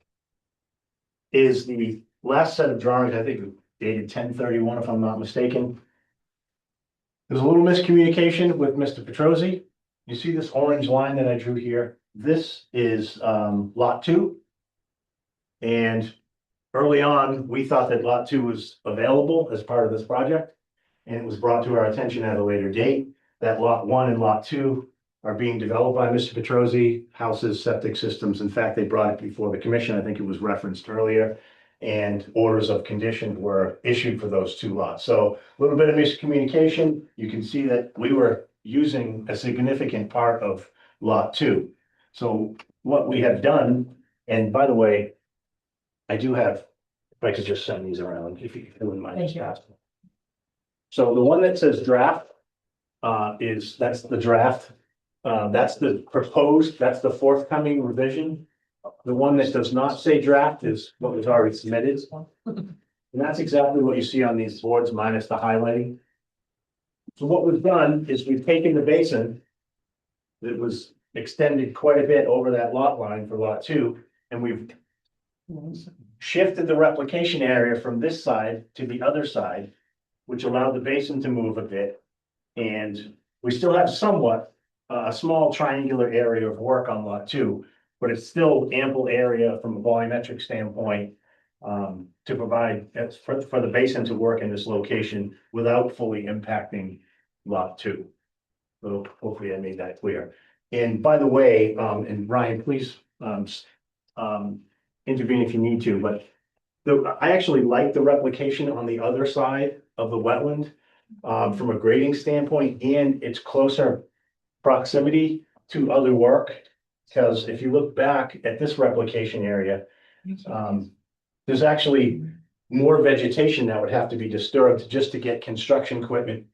is the last set of drawings, I think dated 10/31, if I'm not mistaken. There's a little miscommunication with Mr. Petrosi. You see this orange line that I drew here? This is lot 2. And early on, we thought that lot 2 was available as part of this project. And it was brought to our attention at a later date that lot 1 and lot 2 are being developed by Mr. Petrosi, houses, septic systems. In fact, they brought it before the commission. I think it was referenced earlier. And orders of condition were issued for those 2 lots. So a little bit of miscommunication. You can see that we were using a significant part of lot 2. So what we have done, and by the way, I do have, if I could just send these around, if you wouldn't mind. Thank you. So the one that says draft, that's the draft. That's the proposed, that's the forthcoming revision. The one that does not say draft is what was already submitted. And that's exactly what you see on these boards minus the highlighting. So what we've done is we've taken the basin that was extended quite a bit over that lot line for lot 2, and we've shifted the replication area from this side to the other side, which allowed the basin to move a bit. And we still have somewhat a small triangular area of work on lot 2, but it's still ample area from a volumetric standpoint to provide for the basin to work in this location without fully impacting lot 2. So hopefully I made that clear. And by the way, and Ryan, please intervene if you need to, but I actually like the replication on the other side of the wetland from a grading standpoint, and its closer proximity to other work. Because if you look back at this replication area, there's actually more vegetation that would have to be disturbed just to get construction equipment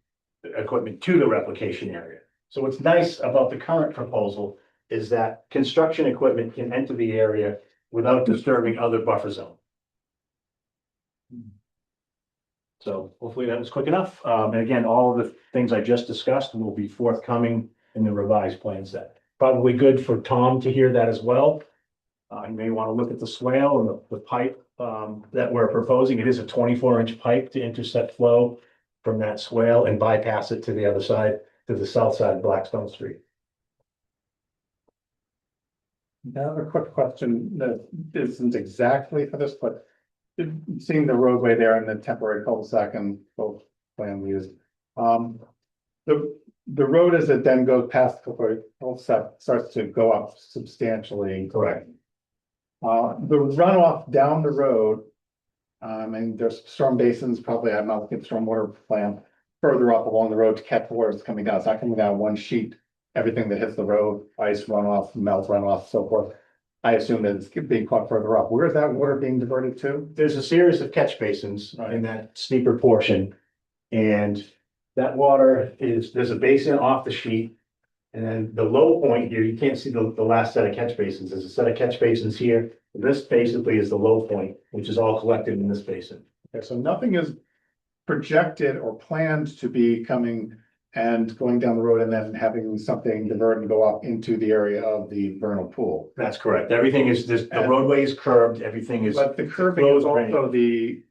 to the replication area. So what's nice about the current proposal is that construction equipment can enter the area without disturbing other buffer zone. So hopefully that was quick enough. And again, all of the things I just discussed will be forthcoming in the revised plan set. Probably good for Tom to hear that as well. You may want to look at the swale and the pipe that we're proposing. It is a 24-inch pipe to intercept flow from that swale and bypass it to the other side, to the south side of Blackstone Street. Another quick question that isn't exactly for this, but seeing the roadway there and the temporary cul-de-sac and both plan we used. The road as it then goes past the cul-de-sac starts to go up substantially. Correct. The runoff down the road, and there's storm basins, probably I'm not looking at the stormwater plan further up along the road to catch where it's coming down. It's not coming down one sheet. Everything that hits the road, ice runoff, melt runoff, so forth. I assume that it's being caught further up. Where is that water being diverted to? There's a series of catch basins in that steeper portion. And that water there's a basin off the sheet. And then the low point here, you can't see the last set of catch basins. There's a set of catch basins here. This basically is the low point, which is all collected in this basin. Okay, so nothing is projected or planned to be coming and going down the road and then having something divert and go up into the area of the vernal pool. That's correct. Everything is, the And- roadway is curved, everything is. But the curbing is closed drainage. also the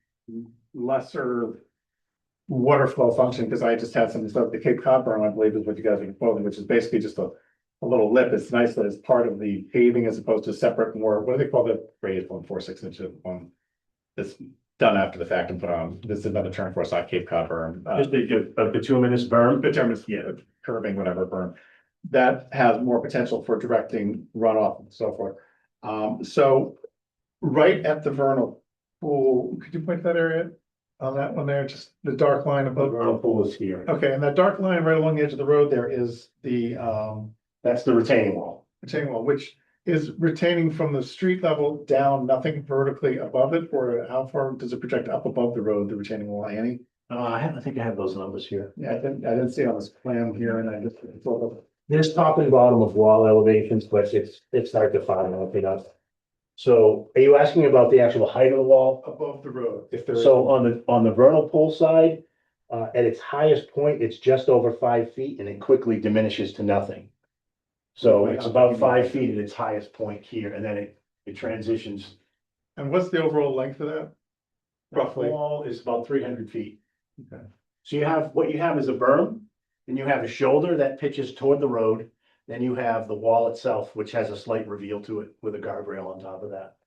lesser water flow function, because I just had some stuff, the Cape Cod berm, I believe is what you guys are proposing, which is basically just a little lip. It's nice that it's part of the paving as opposed to separate more, what do they call the raised 1.46 inch one? It's done after the fact and put on, this is another term for us, not Cape Cod berm. Just a bituminous berm. Bituminous, yeah, curbing, whatever berm. That has more potential for directing runoff and so forth. So right at the vernal pool, could you point that area on that one there, just the dark line The above? vernal pool is here. Okay, and that dark line right along the edge of the road there is the That's the retaining wall. retaining wall, which is retaining from the street level down, nothing vertically above it, or how far does it project up above the road, the retaining wall, Annie? I think I have those numbers here. Yeah, I didn't see it on this plan here, and I just. There's top and bottom of wall elevations, but it's hard to find, I think. So are you asking about the actual height of the wall? Above the road, if there is. So on the vernal pool side, at its highest point, it's just over 5 feet and it quickly diminishes to nothing. So it's about 5 feet at its highest point here, and then it transitions. And what's the overall length of that? Roughly. Roughly. Wall is about 300 feet. Okay. So what you have is a berm, then you have a shoulder that pitches toward the road. Then you have the wall itself, which has a slight reveal to it with a guardrail on top of that.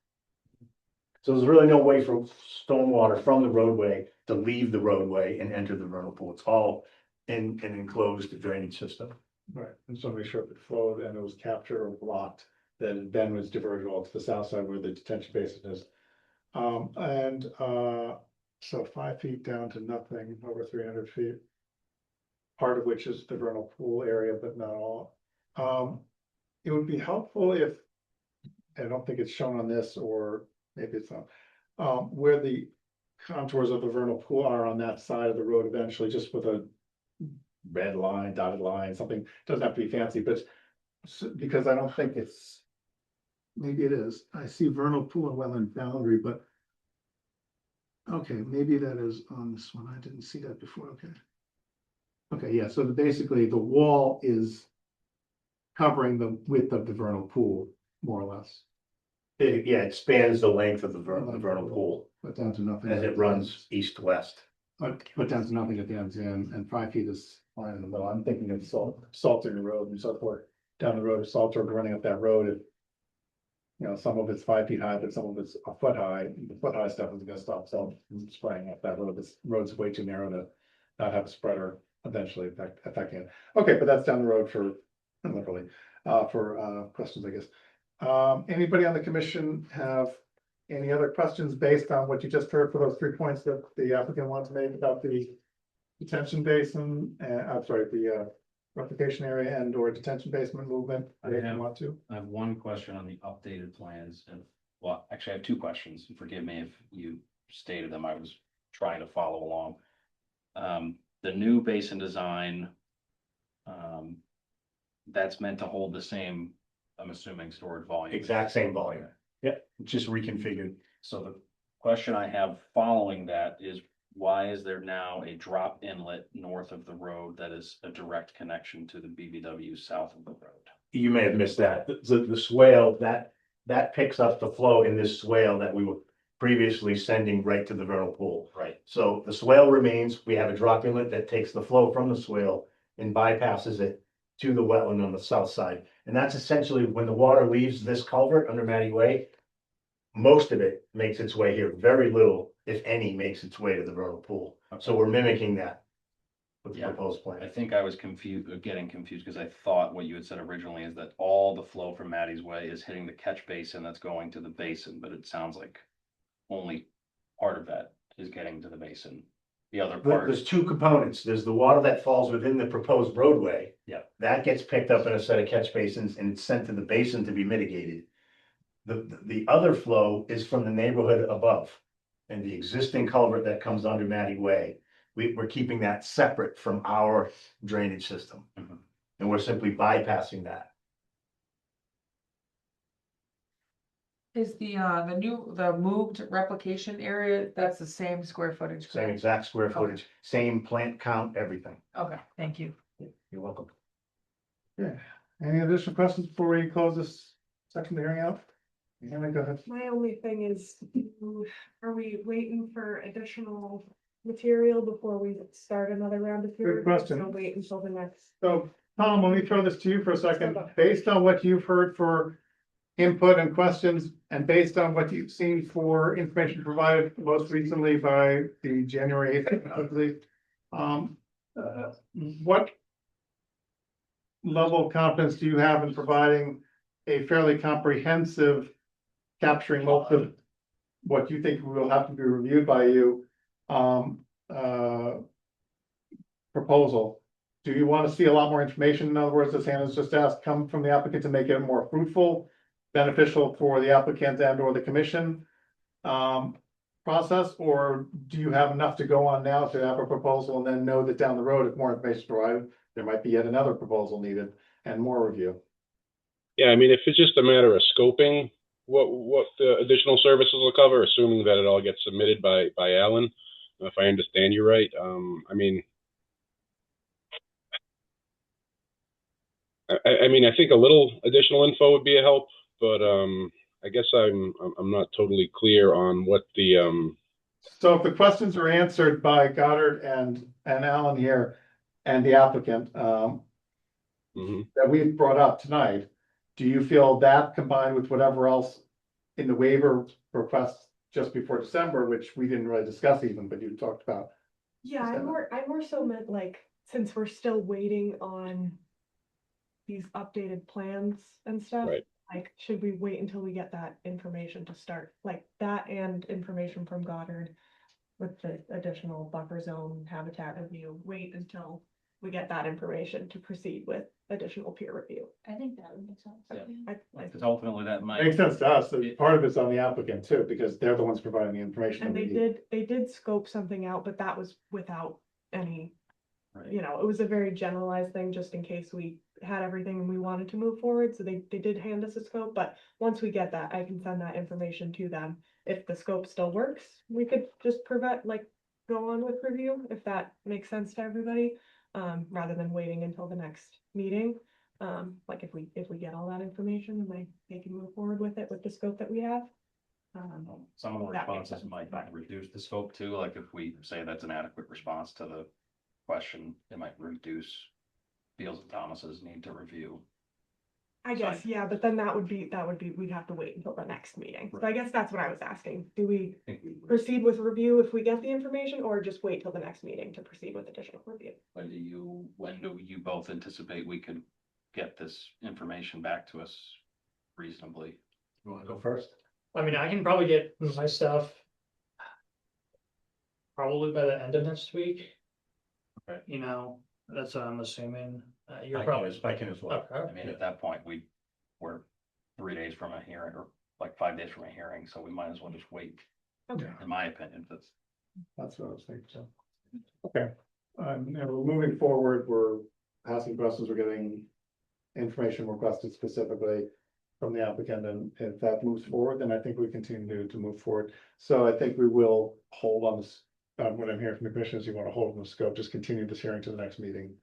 So there's really no way for stormwater from the roadway to leave the roadway and enter the vernal pool. It's all in an enclosed drainage system. Right, and so make sure if it flowed and it was captured or blocked, then was diverted all to the south side where the detention basin is. So 5 feet down to nothing, over 300 feet. Part of which is the vernal pool area, but not all. It would be helpful if, I don't think it's shown on this, or maybe it's not, where the contours of the vernal pool are on that side of the road eventually, just with a red line, dotted line, something, doesn't have to be fancy, but because I don't think it's, maybe it is, I see vernal pool and wetland boundary, but okay, maybe that is on this one, I didn't see that before, okay. Okay, yeah, so basically the wall is covering the width of the vernal pool, more or less, It spans the length of the vernal pool but down to nothing. as it runs east to west. But down to nothing at the ends, and 5 feet is fine in the middle. I'm thinking of salting the road and so forth. Down the road, if salt are running up that road, if. You know, some of it's 5 feet high, but some of it's a foot high. The foot high stuff is gonna stop salt from spraying up that road. This road's way too narrow to not have a spreader eventually affecting it. Okay, but that's down the road for, literally, for questions, I guess. Anybody on the commission have any other questions based on what you just heard for those 3 points that the applicant wants to make about the detention basin, I'm sorry, the replication area and or detention basement movement? If you want to. I have one question on the updated plans and, well, actually I have two questions. Forgive me if you stated them. I was trying to follow along. The new basin design, that's meant to hold the same, I'm assuming, storage volume. Exact same volume. Yep, just reconfigured. So the question I have following that is, why is there now a drop inlet north of the road that is a direct connection to the BBW south of the road? You may have missed that. The swale, that picks up the flow in this swale that we were previously sending right to the vernal pool. Right. So the swale remains, we have a drop inlet that takes the flow from the swale and bypasses it to the wetland on the south side. And that's essentially when the water leaves this culvert under Matty Way, most of it makes its way here. Very little, if any, makes its way to the vernal pool. So we're mimicking that with the Yeah. proposed I plan. think I was getting confused because I thought what you had said originally is that all the flow from Maddie's Way is hitting the catch basin that's going to the basin, but it sounds like only part of that is getting to the basin. The other part, There's two components. There's the water that falls within the proposed roadway. Yeah. That gets picked up in a set of catch basins and it's sent to the basin to be mitigated. The other flow is from the neighborhood above and the existing culvert that comes under Matty Way. We're keeping that separate from our drainage system. Mhm. And we're simply bypassing that. Is the moved replication area, that's the same square footage? Same correct? exact square footage, same plant count, everything. Okay, thank you. You're welcome. Yeah. Any additional questions before we close this section of the hearing out? Go ahead. My only thing is, are we waiting for additional material before we start another round of peer Good review? question. So wait until the next. So, Tom, let me throw this to you for a second. Based on what you've heard for input and questions, and based on what you've seen for information provided most recently by the January 8th, I believe, what level of confidence do you have in providing a fairly comprehensive, capturing most of what you think will have to be reviewed by you, proposal? Do you want to see a lot more information? In other words, as Hannah's just asked, come from the applicant to make it more fruitful, beneficial for the applicant and or the commission process? Or do you have enough to go on now to have a proposal and then know that down the road, if more information is provided, there might be yet another proposal needed and more review? Yeah, I mean, if it's just a matter of scoping, what the additional services will cover, assuming that it all gets submitted by Alan, if I understand you right. I mean, I mean, I think a little additional info would be a help, but I guess I'm not totally clear on what the So if the questions are answered by Goddard and Alan here and the applicant that we've brought up tonight, do you feel that combined with whatever else in the waiver requests just before December, which we didn't really discuss even, but you talked about? Yeah, I more so meant like, since we're still waiting on these updated plans and stuff. Right. Like, should we wait until we get that information to start, like that and information from Goddard with the additional buffer zone habitat review, wait until we get that information to proceed with additional peer review? I think that would make sense. Yeah. I- Because ultimately that might. Makes sense to us. So part of it's on the applicant too, because they're the ones providing the information. And that we they need. did scope something out, but that was without any, Right. you know, it was a very generalized thing, just in case we had everything and we wanted to move forward. So they did hand us a scope, but once we get that, I can send that information to them. If the scope still works, we could just prevent, like, go on with review, if that makes sense to everybody, rather than waiting until the next meeting. Like if we get all that information, and they can move forward with it with the scope that we have. Some of the That makes responses sense. might reduce the scope too, like if we say that's an adequate response to the question, it might reduce Beals and Thomas's need to review. I guess, yeah, but then that would be, we'd have to wait until the next meeting. So I guess that's what I was asking. Do we proceed with review if we get the information, or just wait till the next meeting to proceed with additional review? When do you both anticipate we could get this information back to us reasonably? You wanna go first? I mean, I can probably get my stuff probably by the end of next week. Okay. You know, that's what I'm assuming. I You're can probably. I can as well. Okay. I mean, at that point, we're 3 days from a hearing, or like 5 days from a hearing, so we might as well just wait, Okay. in my opinion. That's what I was thinking. So, okay, and we're moving forward. We're asking questions. We're getting information requested specifically from the applicant, and if that moves forward, then I think we continue to move forward. So I think we will hold on this. What I'm hearing from the commission is you want to hold on the scope, just continue this hearing to the next meeting.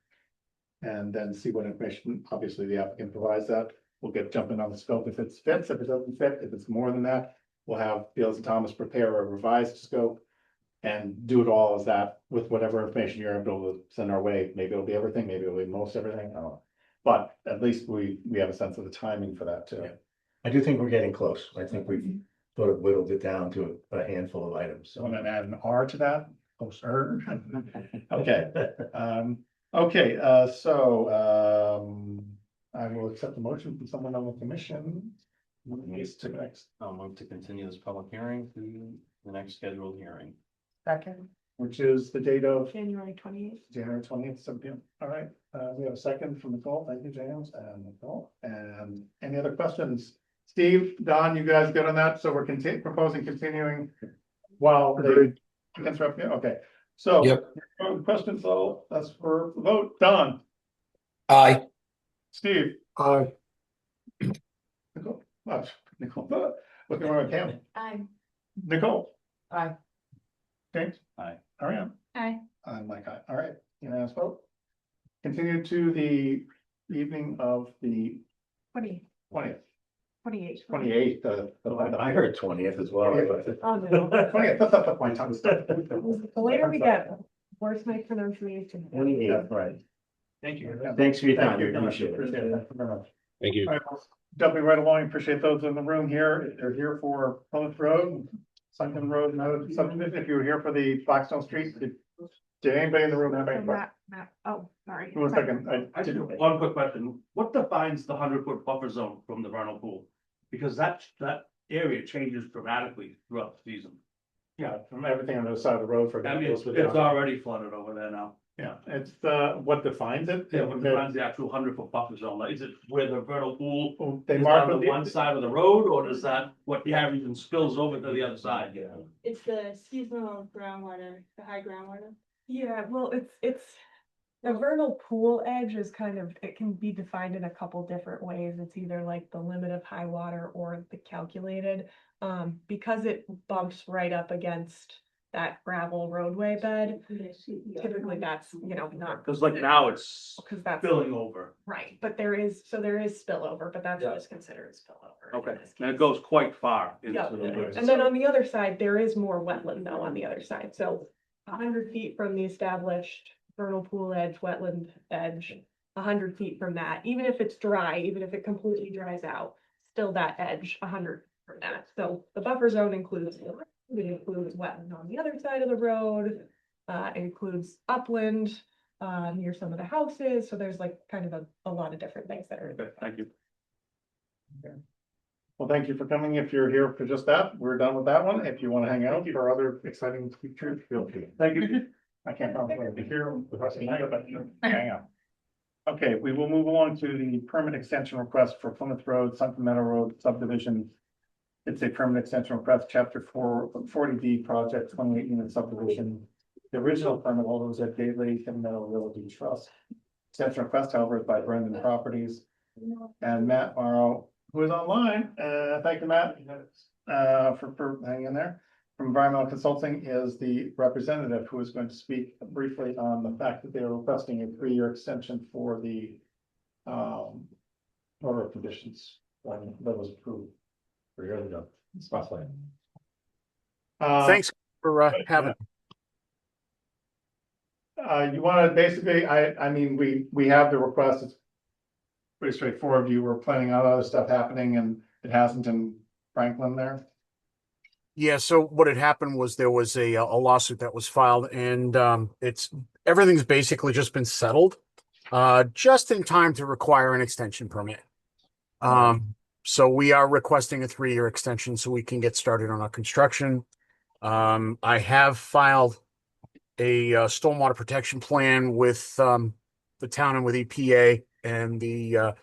And then see what information, obviously the applicant provides that. We'll get jumping on the scope if it fits, if it doesn't fit, if it's more than that. We'll have Beals and Thomas prepare a revised scope and do it all as that with whatever information you're able to send our way. Maybe it'll be everything, maybe it'll be most everything, I don't know. But at least we have a sense of the timing for that too. Yeah. I do think we're getting close. I think we've sort of whittled it down to a handful of items. So I'm gonna add an R to that. Oh, sir. Okay. Okay, I will accept the motion from someone on the commission. To next, I'll move to continue this public hearing to the next scheduled hearing. Second. which is the date of January 28th. January 20th, 7 p.m. All right, we have a second from Nicole. Thank you, James and Nicole. And any other questions? Steve, Don, you guys good on that? So we're proposing continuing while they Agreed. interrupt you. Okay, so. Yep. Questions, so that's for vote. Don, Aye. Steve, Aye. Nicole, What's going on with Cam? Nicole? Aye. James? Aye. Ariane? Aye. I'm Mike, aye. All right, unanimous vote. Continue to the evening of the 28. 28th, I heard 20th as well. Oh, no. 20th, that's up my tongue. The later we get, worse my pronunciation. That's right. Thank you. Thanks for your time. Thank you. Appreciate it. Appreciate it. Thank you very much. Thank you. All right, well, jumping right along, appreciate those in the room here. They're here for Plymouth Road, Sunken Road, no subdivision. If you were here for the Blackstone Street, did anybody in the room have any? Oh, sorry. One second, I just, one quick question, what defines the 100-foot buffer zone from the vernal pool? Because that area changes dramatically throughout the season. Yeah, from everything on the other side of the road for. I mean, it's already flooded over there now. Yeah, it's what defines it. Yeah, what defines the actual 100-foot buffer zone? Like, is it where the vernal pool They is mark on the one side of the road, or does that what carries and spills over to the other side? Yeah. It's the seasonal groundwater, the high groundwater. Yeah, well, it's the vernal pool edge is kind of, it can be defined in a couple different ways. It's either like the limit of high water or the calculated. Because it bumps right up against that gravel roadway bed, typically that's, not. Because like now it's Because that's spilling over. right, but there is spillover, but that's Yeah. what's considered spillover. in Okay, this and it case. goes quite far into Yeah, the. and then on the other side, there is more wetland though on the other side, so 100 feet from the established vernal pool edge, wetland edge, 100 feet from that, even if it's dry, even if it completely dries out, still that edge, 100 from that. So the buffer zone includes, it includes wetland on the other side of the road, includes upland, near some of the houses, so there's like kind of a lot of different things that are. Okay, thank you. Well, thank you for coming. If you're here for just that, we're done with that one. If you want to hang out for other exciting features, feel free. Thank you. I can't promise I'll be here with the rest of the night, but hang out. Okay, we will move along to the permit extension request for Plymouth Road, Sunken Meadow Road subdivision. It's a permit extension request, chapter 40D project, 28 unit subdivision. The original permit holder was at Gateway and Meadow Realty Trust. Extension request, however, is by Brendan Properties and Matt Morrow, who is online. Thank you, Matt, for hanging in there. From Environmental Consulting is the representative who is going to speak briefly on the fact that they are requesting a 3-year extension for the order of conditions that was approved 3 years ago. Thanks for having. You want to basically, I mean, we have the request. It's pretty straightforward. You were planning on other stuff happening and it hasn't in Franklin there. Yeah, so what had happened was there was a lawsuit that was filed, and everything's basically just been settled, just in time to require an extension permit. So we are requesting a 3-year extension so we can get started on our construction. I have filed a stormwater protection plan with the town and with EPA, and the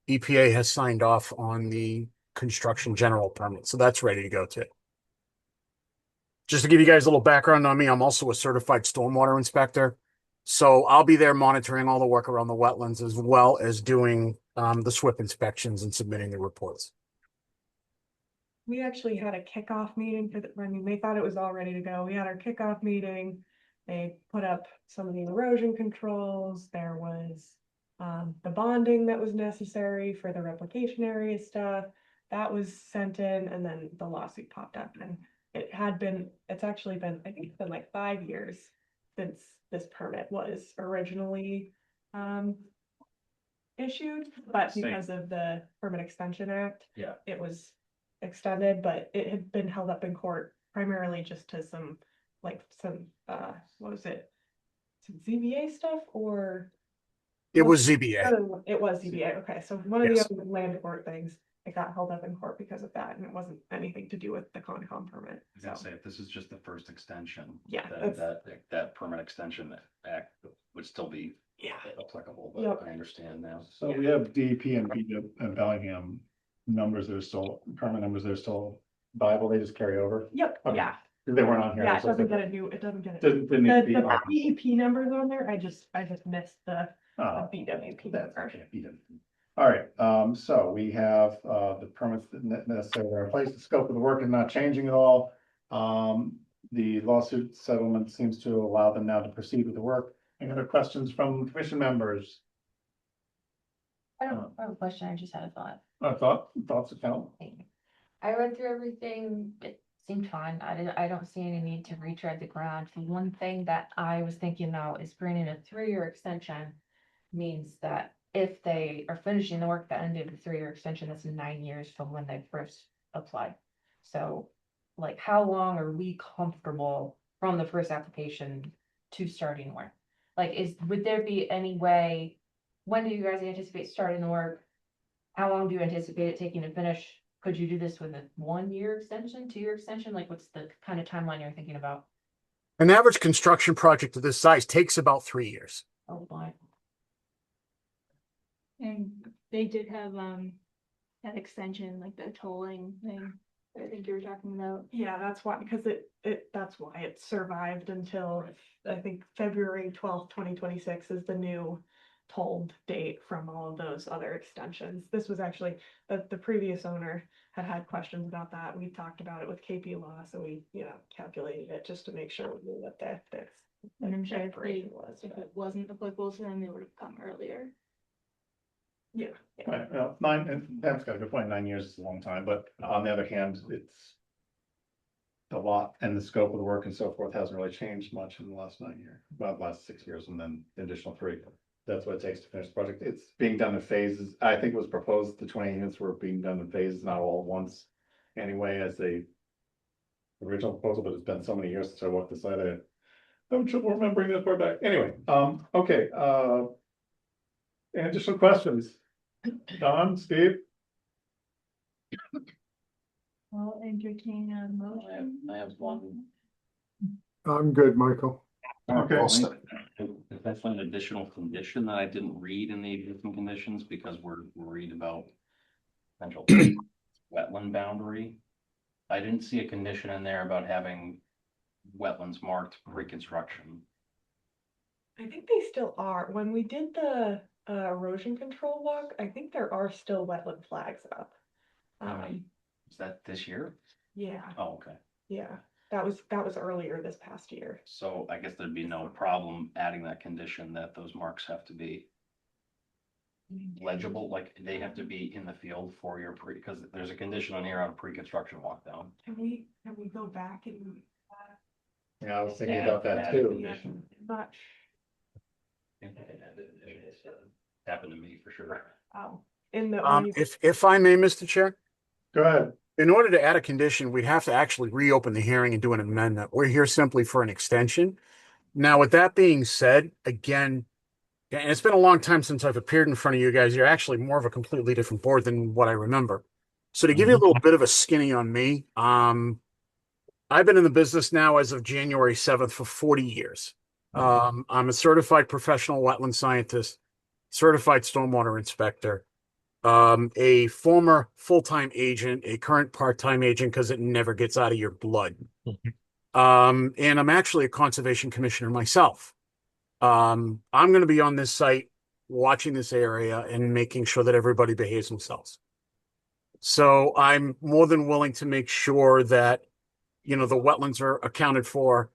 EPA has signed off on the construction general permit, so that's ready to go too. Just to give you guys a little background on me, I'm also a certified stormwater inspector. So I'll be there monitoring all the work around the wetlands as well as doing the SWIP inspections and submitting the reports. We actually had a kickoff meeting for they thought it was all ready to go. We had our kickoff meeting. They put up some of the erosion controls. There was the bonding that was necessary for the replication area stuff. That was sent in, and then the lawsuit popped up, and it's actually been, I think it's been like 5 years since this permit was originally issued, but because of the Permit Extension Act, Yeah. it was extended, but it had been held up in court primarily just to some what was it? Some ZBA stuff or? It was ZBA. It was ZBA, okay, so one of the other land court things, it got held up in court because of that, and it wasn't anything to do with the Concom permit. I was gonna say, if this is just the first extension. Yeah, That permit extension act would still be. Yeah. Applicable, but Yep. I understand now. So we have DEP and Bellingham numbers that are still, permit numbers that are still viable. They just carry over. Yep, Okay. yeah, They weren't on here. yeah, it so doesn't get a new, it doesn't get a. Didn't need to be The on. DEP numbers on there, I just missed the Oh, BWP that's number. okay. All right, so we have, the permits that necessarily are in place, the scope of the work is not changing at all. The lawsuit settlement seems to allow them now to proceed with the work. Any other questions from commission members? I don't have a question, I just had a thought. Thoughts of count? I read through everything, it seemed fine, I don't see any need to retread the ground. The one thing that I was thinking though is granting a 3-year extension means that if they are finishing the work at the end of the 3-year extension, that's 9 years from when they first applied. So, like, how long are we comfortable from the first application to starting work? Like, would there be any way, when do you guys anticipate starting the work? How long do you anticipate it taking to finish? Could you do this with a 1-year extension, 2-year extension? Like, what's the kind of timeline you're thinking about? An average construction project of this size takes about 3 years. Oh, boy. And they did have, that extension, like the tolling thing, I think you were talking about. Yeah, that's why, because that's why it survived until, I think, February 12th, 2026 is the new tolled date from all of those other extensions. This was actually, the previous owner had questions about that. We talked about it with KP Law, so we, calculated it just to make sure we knew what that And I'm sure if expiration was. if it wasn't applicable to them, they would have come earlier. Yeah. Right, well, 9, and that's got a good point, 9 years is a long time, but on the other hand, it's. The lot and the scope of the work and so forth hasn't really changed much in the last 9 years, well, last 6 years, and then the additional 3. That's what it takes to finish the project. It's being done in phases. I think it was proposed the 20 units were being done in phases, not all at once. Anyway, as the original proposal, but it's been so many years since I walked the site, I have trouble remembering that far back. Anyway, okay, any additional questions? Don, Steve? I'll entertain a motion. I have one. I'm good, Michael. Okay. If that's an additional condition that I didn't read in the existing conditions because we're worried about potential wetland boundary. I didn't see a condition in there about having wetlands marked pre-construction. I think they still are. When we did the erosion control walk, I think there are still wetland flags up. How many? Is that this year? Yeah, Oh, okay. yeah. That was earlier this past year. So I guess there'd be no problem adding that condition that those marks have to be legible, like they have to be in the field for your because there's a condition on here on a pre-construction walk down. Can we go back and? Yeah, I was thinking Yeah, about that too. But, Happened to me for sure. oh, in the. If I may, Mr. Chair, Go ahead. in order to add a condition, we'd have to actually reopen the hearing and do an amendment. We're here simply for an extension. Now, with that being said, again, and it's been a long time since I've appeared in front of you guys. You're actually more of a completely different board than what I remember. So to give you a little bit of a skinny on me, I've been in the business now as of January 7th for 40 years. I'm a certified professional wetland scientist, certified stormwater inspector, a former full-time agent, a current part-time agent because it never gets out of your blood. And I'm actually a conservation commissioner myself. I'm going to be on this site watching this area and making sure that everybody behaves themselves. So I'm more than willing to make sure that, the wetlands are accounted for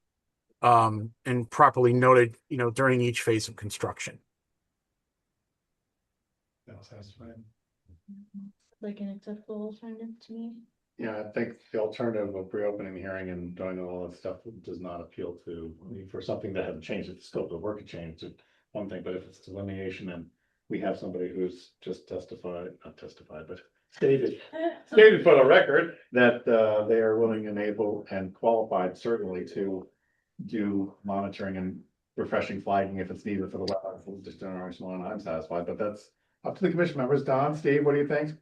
and properly noted, during each phase of construction. Like an acceptable alternative to me. Yeah, I think the alternative of reopening the hearing and doing all that stuff does not appeal to, for something that hasn't changed, if the scope of the work had changed, it's one thing, but if it's delineation and we have somebody who's just not testified, but stated for the record that they are willing and able and qualified certainly to do monitoring and refreshing flagging if it's needed for the wetlands, just generation one, I'm satisfied, but that's up to the commission members. Don, Steve, what do you think?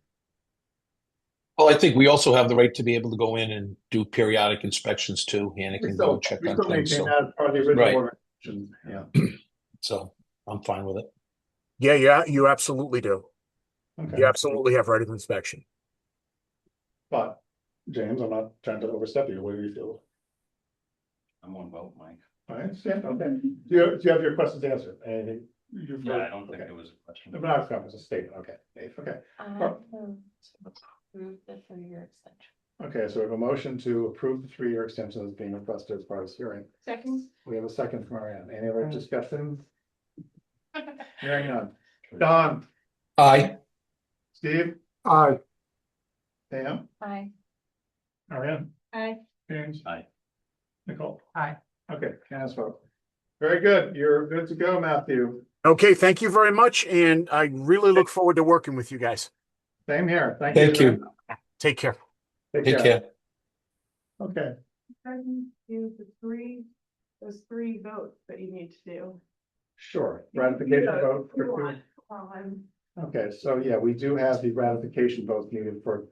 Well, I think we also have the right to be able to go in and do periodic inspections too. Hannah can go check We on still things. maintain So, that as part of the original Right. organization, yeah. so I'm fine with it. Yeah, you absolutely do. Okay. You absolutely have right of inspection. But, James, I'm not trying to overstep you. What do you feel? I'm one vote, Mike. I understand, okay. Do you have your questions answered? Anything Yeah, I don't think it was a question. No, it was a statement, okay, Dave, okay. Approve the 3-year extension. Okay, so we have a motion to approve the 3-year extension that's being requested as part of this hearing. Second. We have a second from Marianne. Any other discussion? Hearing none. Don, Aye. Steve, Aye. Pam, Aye. Marianne, Aye. James. Aye. Nicole. Aye. Okay, unanimous vote. Very good. You're good to go, Matthew. Okay, thank you very much, and I really look forward to working with you guys. Same here. Thank Thank you. you. Take care. Take care. Okay, Do those 3 votes that you need to do. sure. Ratification vote. You for want, while I'm Okay, so yeah, we do have the ratification vote needed for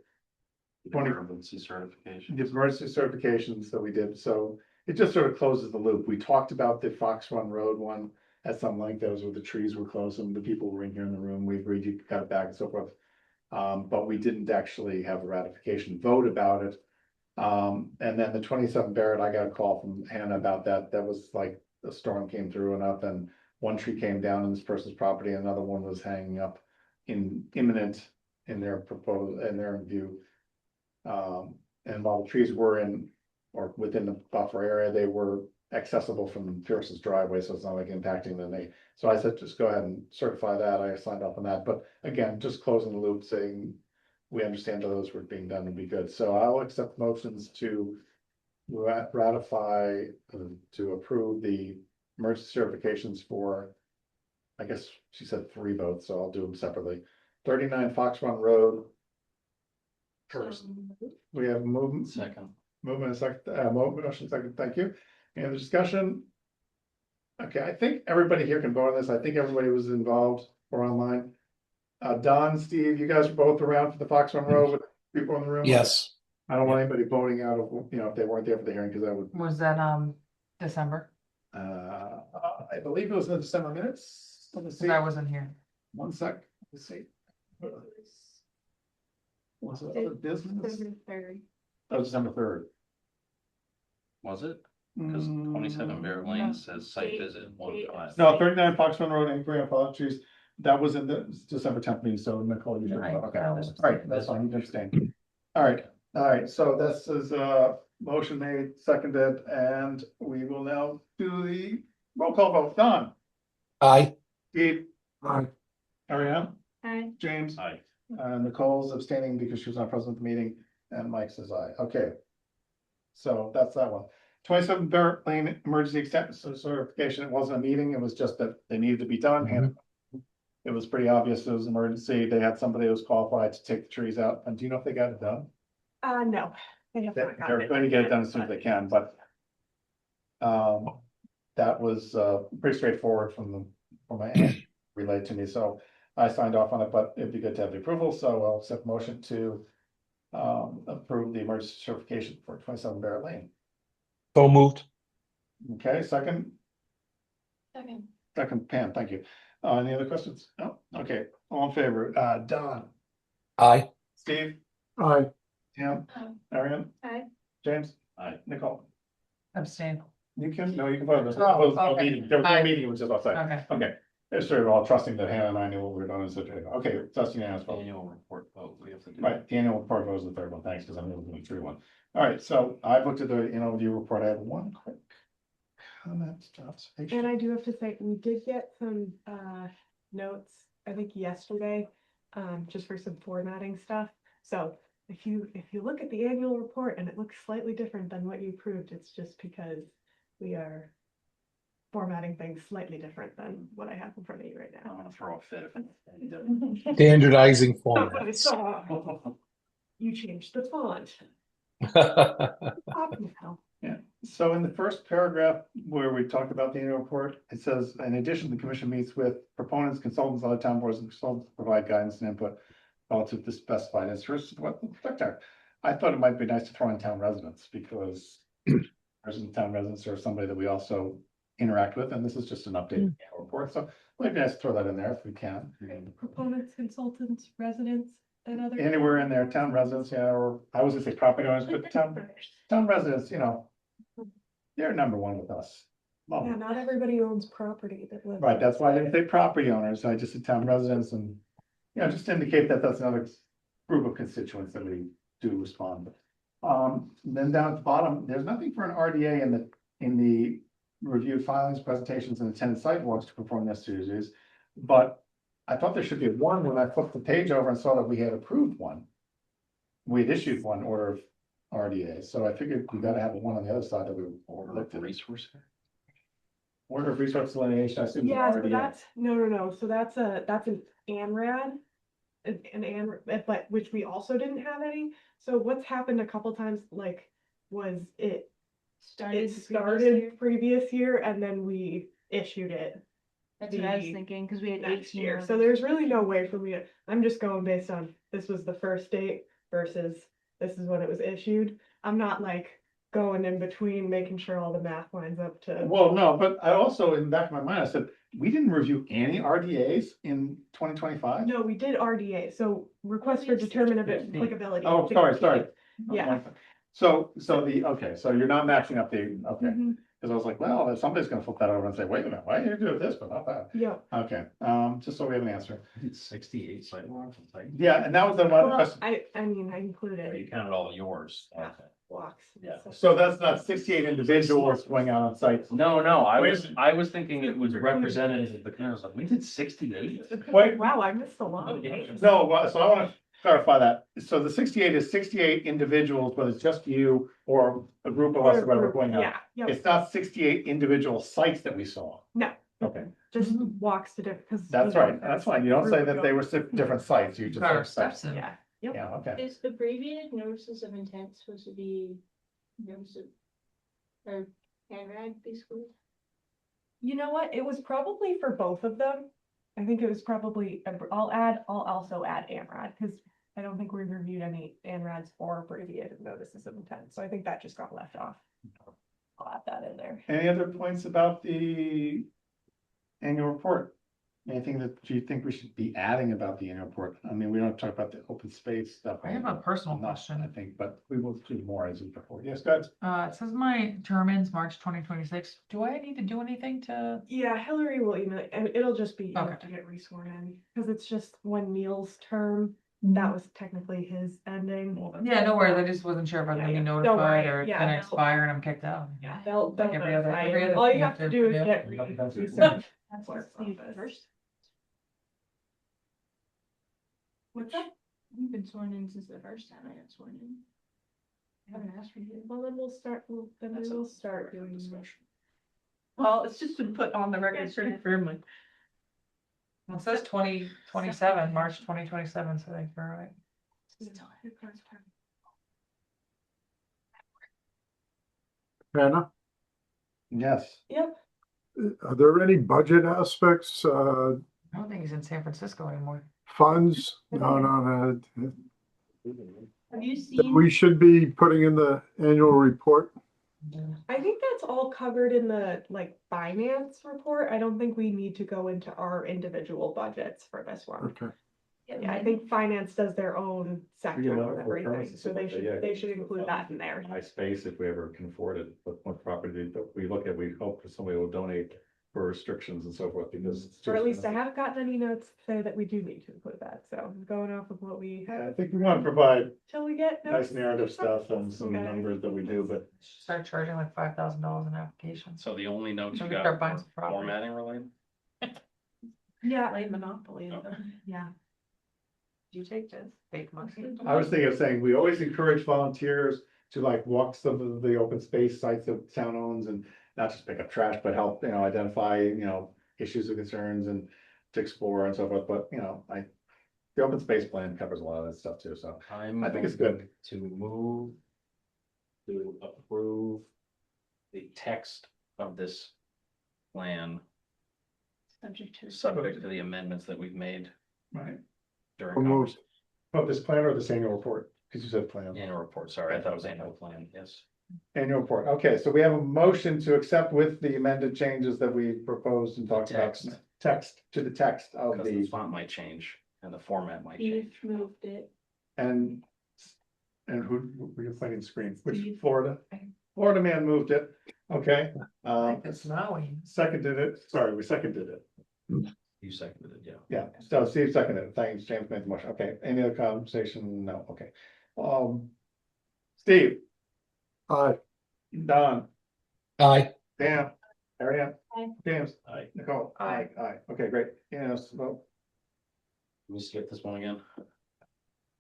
The emergency certification. the emergency certifications that we did, so it just sort of closes the loop. We talked about the Fox Run Road one at some length, those where the trees were close and the people were in here in the room, we agreed you got it back and so forth. But we didn't actually have a ratification vote about it. And then the 27 Barrett, I got a call from Hannah about that, that was like, the storm came through and up and one tree came down on this person's property, another one was hanging up imminent in their view. And while the trees were in or within the buffer area, they were accessible from Pierce's driveway, so it's not like impacting them. So I said, just go ahead and certify that. I signed off on that, but again, just closing the loop, saying we understand those were being done would be good. So I'll accept motions to ratify, to approve the emergency certifications for, I guess she said 3 votes, so I'll do them separately. 39 Fox Run Road. First, we have movement. Second. Movement and second, motion second, thank you. Any other discussion? Okay, I think everybody here can vote on this. I think everybody was involved or online. Don, Steve, you guys were both around for the Fox Run Road with people in the room? Yes. I don't want anybody voting out of, if they weren't there for the hearing, because I would, Was that, December? I believe it was in the December minutes. Let me see. I wasn't here. One sec, let's see. Was it other business? That was December 3rd. Was it? Because 27 Bear Lane says site visit 1-5. No, 39 Fox Run Road, inquiry on apologies. That was in the December 10th meeting, so Nicole, you should, okay, all right, that's fine, you can abstain. All right, so this is motion made, seconded, and we will now do the roll call vote. Don, Aye. Steve, Aye. Ariane, Aye. James, Aye. Nicole's abstaining because she was not present at the meeting, and Mike says aye. Okay. So that's that one. 27 Barrett Lane Emergency Extension Certification. It wasn't a meeting, it was just that they needed to be done. And it was pretty obvious it was an emergency. They had somebody who was qualified to take the trees out. And do you know if they got it done? No. They have not gotten They're going to get it done as soon as they can, but that was pretty straightforward from my aunt relayed to me. So I signed off on it, but it'd be good to have the approval. So I'll accept motion to approve the emergency certification for 27 Barrett Lane. So moved. Okay, second. Second. Second, Pam, thank you. Any other questions? No? Okay, all in favor, Don, Aye. Steve, Aye. Tim, Aye. Arian, Aye. James, Aye. Nicole. Abstain. You can vote. There was Oh, no okay. meeting, there was no Aye. meeting, it was just outside. Okay. Okay, it's sort of all trusting that Hannah and I knew what we were doing. Okay, that's unanimous vote. Annual report vote, we have to do. Right, the annual report was the third one, thanks, because I'm moving to the third one. All right, so I looked at the annual review report, I have one quick comment. And I do have to say, we did get some notes, I think yesterday, just for some formatting stuff. So if you look at the annual report and it looks slightly different than what you approved, it's just because we are formatting things slightly different than what I have in front of you right I'm now. gonna throw a fit if it. Standardizing But formats. it's, you changed the font. Yeah, so in the first paragraph where we talked about the annual report, it says, in addition, the commission meets with proponents, consultants, other town boards and consultants to provide guidance and input relative to specified interests. What I thought it might be nice to throw in town residents because town residents are somebody that we also interact with, and this is just an updated annual report. So it might be nice to throw that in there if we can. Proponents, consultants, residents, and other. Anywhere in there, town residents, yeah, or I was gonna say property owners, but town residents, they're number one with us. Well, Yeah, not everybody owns property that lives. right, that's why I didn't say property owners, I just said town residents and, you know, just to indicate that that's another group of constituents that we do respond. Then down at the bottom, there's nothing for an RDA in the reviewed filings, presentations, and attended site walks to perform necessary duties. But I thought there should be one when I flipped the page over and saw that we had approved one. We had issued one order of RDA, so I figured we gotta have one on the other side that we looked at. Resource. Order of resource delineation, I assume. Yeah, so RDA. that's, no, so that's an ANRAD. But which we also didn't have any, so what's happened a couple times, like, was it started previous year and then we issued it That's what I was the thinking, because we had next 18 year, of so them. there's really no way for me to, I'm just going based on, this was the first date versus this is when it was issued. I'm not like going in between, making sure all the math lines up to. Well, no, but I also, in the back of my mind, I said, we didn't review any RDAs in 2025. No, we did RDA, so request for determinate applicability. Oh, sorry. Yeah. So okay, so you're not matching up the, okay, Mhm. because I was like, well, if somebody's gonna flip that over and say, wait a minute, why did you do this, but not that? Yeah. Okay, just so we have an answer. It's 68 sidewalks. Yeah, and that was the one Well, question. I mean, I included You counted all yours. Yeah. blocks. Yeah. So that's not 68 individuals going out on site. No, I Wait a was, minute. I was thinking it was representative of the, I was like, we did 68. Wait. Wow, I missed a lot. No, so I want to clarify that. So the 68 is 68 individuals, whether it's just you or a group of us or whatever going out. Yeah, yeah, It's not 68 individual sites that we saw. no, Okay, just walks to different, because. that's right. That's fine. You don't say that they were different sites. You just Got our say steps sites. in. Yeah, yep. Yeah, okay. Is abbreviated notices of intent supposed to be notice of, or ANRAD basically? You know what? It was probably for both of them. I think it was probably, I'll also add ANRAD, because I don't think we reviewed any ANRADs or abbreviated notices of intent, so I think that just got left off. I'll add that in there. Any other points about the annual report? Anything that you think we should be adding about the annual report? I mean, we don't talk about the open space stuff. I have a personal Enough, question. I think, but we will do more as we go forward. Yes, go ahead. It says my term ends March 2026. Do I need to do anything to? Yeah, Hillary will email it, and it'll just be, you have Okay. to get resworn in, because it's just when Neil's term, that was technically his ending. Yeah, no worries. I just wasn't sure if I was Yeah, gonna be yeah. Don't notified worry. or Yeah, can I no. expire and I'm kicked out. Yeah, they'll Like every other- notify every you. other All you thing have to up do is there. get research. That's what's First? What's that? You've been sworn in since the first time I got sworn in. I haven't asked for you. Well, then we'll start doing. Well, it's just been put on the record pretty firmly. Well, it says 2027, March 2027, so I think you're right. Hannah, Yes. Yep. are there any budget aspects, I don't think he's in San Francisco anymore. funds? No, Have you that seen? we should be putting in the annual report? I think that's all covered in the like finance report. I don't think we need to go into our individual budgets for this one. Okay. Yeah, I think finance does their own sector know, of for everything, premises, so yeah. they should include that in there. Nice space if we ever can afford it, but what property that we look at, we hope that somebody will donate for restrictions and so forth, because. it's too Or at least I expensive. haven't gotten any notes to say that we do need to include that, so I'm going off of what we Yeah, I have think we want to provide till we get. nice notes. narrative stuff and some Okay. numbers that we do, but Start charging like $5,000 an application. So the only notes So you we got start buying were some property. formatting related? Yeah. Play Monopoly. Yeah. Do you take this? Fake money. I was thinking of saying, we always encourage volunteers to like walk some of the open space sites that town owns and not just pick up trash, but help, identify, issues and concerns and to explore and so forth, but, the open space plan covers a lot of that stuff too, so. I think it's good. To move, to approve the text of this plan, subject to the amendments that we've made Right. during Almost. Oh, this plan or this annual report? Because you said plan. annual report, sorry, I thought it was annual plan, yes. Annual report. Okay, so we have a motion to accept with the amended changes that we proposed and talked about. Text. Text to the text of Because the the, font might change and the format might You've change. moved it. and who were you playing screen? Which Steve. Florida? Florida man moved it, okay? It's snowing. Seconded it, sorry, we seconded it. You seconded it, yeah. Yeah, so Steve seconded it, thanks, James made the motion, okay, any other conversation? No, okay. Steve, Aye. Don, Aye. Dan, Ariane. Aye. James. Aye. Nicole. Aye. Aye, okay, great, yes, well, Can we skip this one again?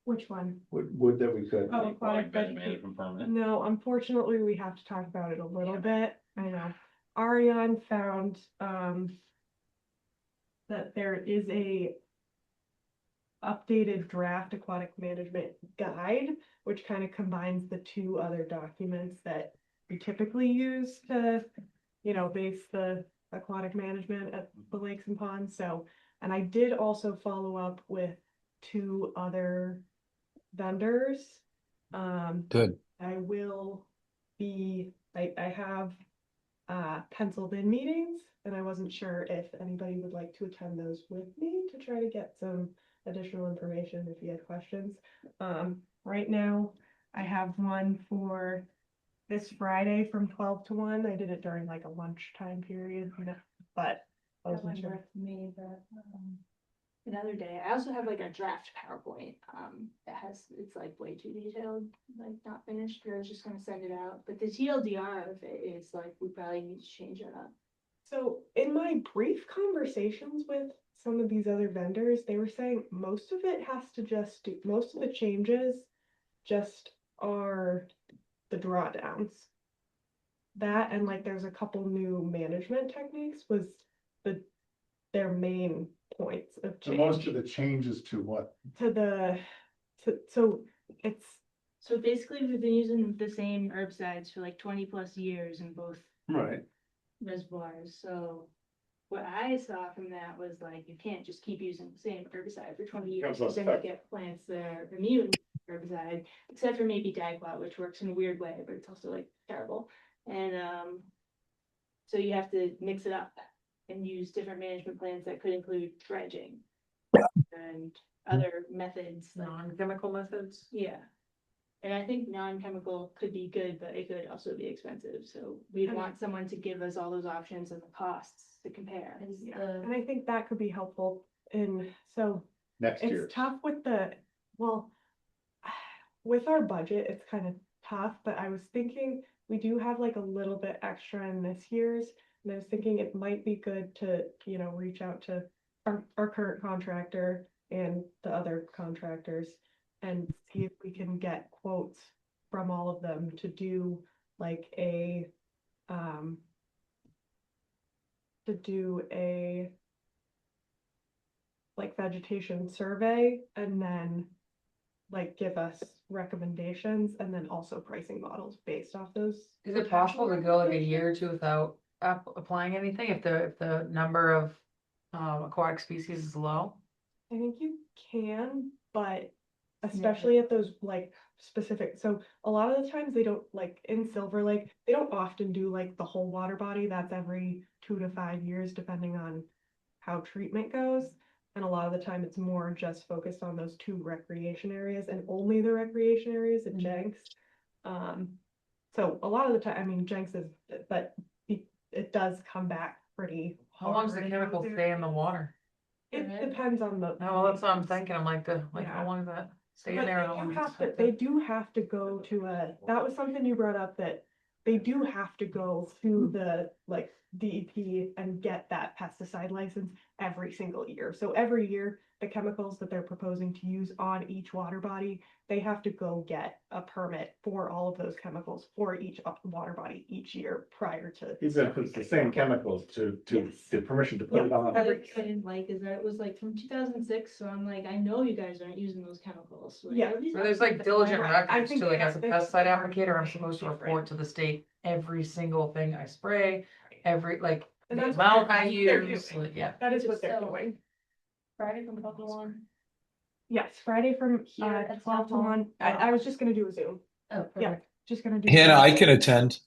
Which one? would that we could. Oh, aquatic Bed vegetation. management permit. No, unfortunately, we have to talk about it a little bit. I know. Ariane found, that there is a updated draft aquatic management guide, which kind of combines the two other documents that we typically use to, base the aquatic management at the lakes and ponds. So, and I did also follow up with 2 other vendors. Good. I will be, I have penciled in meetings, and I wasn't sure if anybody would like to attend those with me to try to get some additional information if you had questions. Right now, I have one for this Friday from 12 to 1. I did it during like a lunchtime period, but I wasn't sure. Me, but another day. I also have like a draft PowerPoint, it's like way too detailed, like not finished, I was just gonna send it out, but the TLDR of it is like, we probably need to change it up. So in my brief conversations with some of these other vendors, they were saying most of it has to most of the changes just are the drawdowns. That and like there's a couple new management techniques was their main points of So change. most of the changes to what? So it's So basically, we've been using the same herbicides for like 20+ years in both Right. reservoirs, so what I saw from that was like, you can't just keep using the same herbicide for 20 years, Becomes less because then you effective. get plants that are immune to herbicide, except for maybe dagwat, which works in a weird way, but it's also like terrible. And so you have to mix it up and use different management plans that could include dredging and other methods. Non-chemical methods. Yeah. And I think non-chemical could be good, but it could also be expensive, so we'd want someone to give us all those options and the costs to compare. and I think that could be helpful Next year. it's tough with with our budget, it's kind of tough, but I was thinking we do have like a little bit extra in this year's, and I was thinking it might be good to, reach out to our current contractor and the other contractors and see if we can get quotes from all of them to do like a like vegetation survey, and then like give us recommendations and then also pricing models based off those. Is it possible to go like a year or 2 without applying anything if the number of aquatic species is low? I think you can, but especially at those like specific, so a lot of the times they don't, like in Silver Lake, they don't often do like the whole water body. That's every 2 to 5 years, depending on how treatment goes. And a lot of the time it's more just focused on those 2 recreation areas and only the recreation areas at Jenks. So a lot of the time, I mean, Jenks is, but it does come back pretty How long does the hard. chemical stay in the water? It depends on the. No, well, that's what I'm thinking. I'm like Yeah. how long does that stay But in there? How long does it they do have to go to that was something you brought up, that they do have to go to the like DEP and get that pesticide license every single year. So every year, the chemicals that they're proposing to use on each water body, they have to go get a permit for all of those chemicals for each water body each year prior to. Even if it's the same chemicals to the permission to put it on. What I didn't like is that it was like from 2006, so I'm like, I know you guys aren't using those chemicals. So, like, Yeah. at least Or there's like diligent I records think too, like as a that's pesticide applicator, I'm supposed to report to the state every single thing I spray, every like And the that's amount what I they're use, doing. yeah. That is what they're So- doing. Friday from 12 to 1. Yes, Friday from Here at 12 to town hall. 1. I was just gonna do a Zoom. Oh, Yeah, perfect. just gonna do. Hannah, Zoom. I can attend.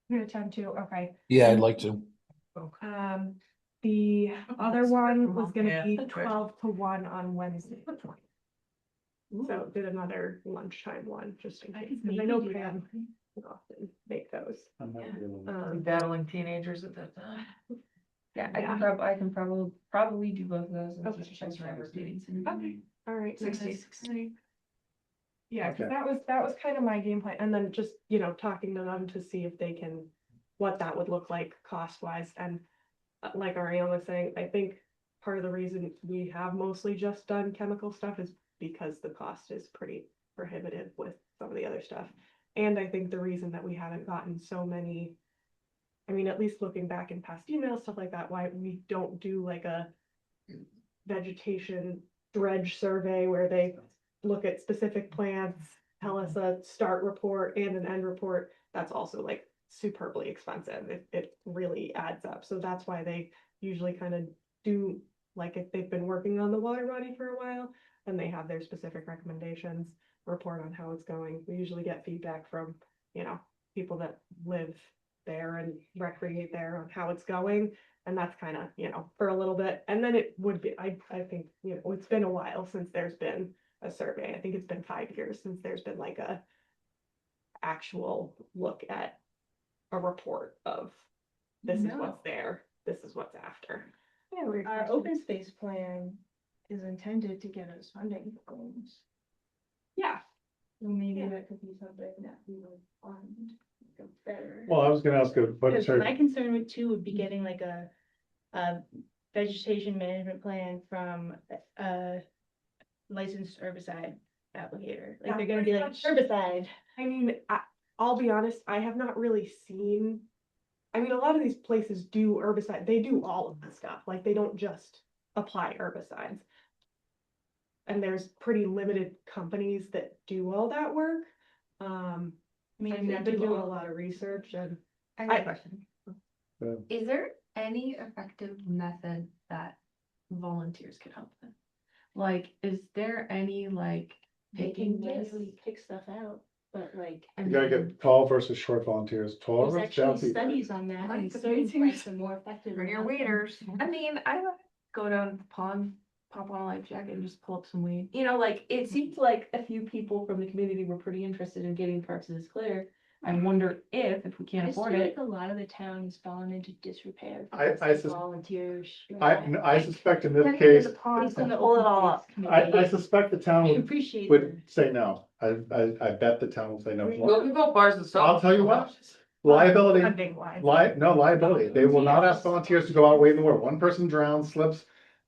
You're gonna attend to, okay. Yeah, I'd like to. The other one was gonna Yeah. be 12 to 1 on Wednesday. So did another lunchtime one, just in case, because I know Pam often make those. Battling teenagers at that time. Yeah, Yeah. I can probably do both of those. and Okay. just check my meetings. Okay, all right. 60. Yeah, cause Okay. that was kind of my game plan, and then just, talking to them to see if they can, what that would look like cost wise, and like Ariane was saying, I think part of the reason we have mostly just done chemical stuff is because the cost is pretty prohibitive with some of the other stuff. And I think the reason that we haven't gotten so many, I mean, at least looking back in past emails, stuff like that, why we don't do like a vegetation dredge survey where they look at specific plants, tell us a start report and an end report, that's also like superbly expensive. It really adds up. So that's why they usually kind of do, like if they've been working on the water body for a while and they have their specific recommendations, report on how it's going. We usually get feedback from, people that live there and recreate there on how it's going. And that's kind of, for a little bit. And then it would be, I think, it's been a while since there's been a survey. I think it's been 5 years since there's been like a actual look at a report of this is what's there, this is what's after. Yeah, our open space plan is intended to get us funding for goals. Yeah. So maybe Yeah. that could be something that we would fund better. Well, I was gonna ask you, but Because my concern with too would be getting like a vegetation management plan from a licensed herbicide applicator. Like they're gonna be like herbicide. I mean, I'll be honest, I have not really seen, I mean, a lot of these places do herbicide, they do all of the stuff, like they don't just apply herbicides. And there's pretty limited companies that do all that work. I mean, I've been doing a lot of research and I have a question. Yeah. Is there any effective method that volunteers could help with? Like, is there any like They picking can lists? manually pick stuff out, but like. you gotta get tall versus short volunteers, tall There's versus actually shallow. studies on that, Like and the certain volunteers. plants are more effective. Bring than your others. waders. I mean, I would go down to the pond, pop on a life jacket and just pull up some weed. You know, like, it seems like a few people from the community were pretty interested in getting parts of this clear. I wonder if we can't I just afford feel it. like a lot of the town's fallen into disrepair. I because the sus- volunteers. I suspect in this Then case, there's a pond, Based so on the pull it open all up. space committee. I suspect the town I would, appreciate would say no. I bet the town will say no. We'll go bars and stuff. I'll tell you what, liability, funding wise. liability. They will not ask volunteers to go out wade in the water. One person drowns, slips,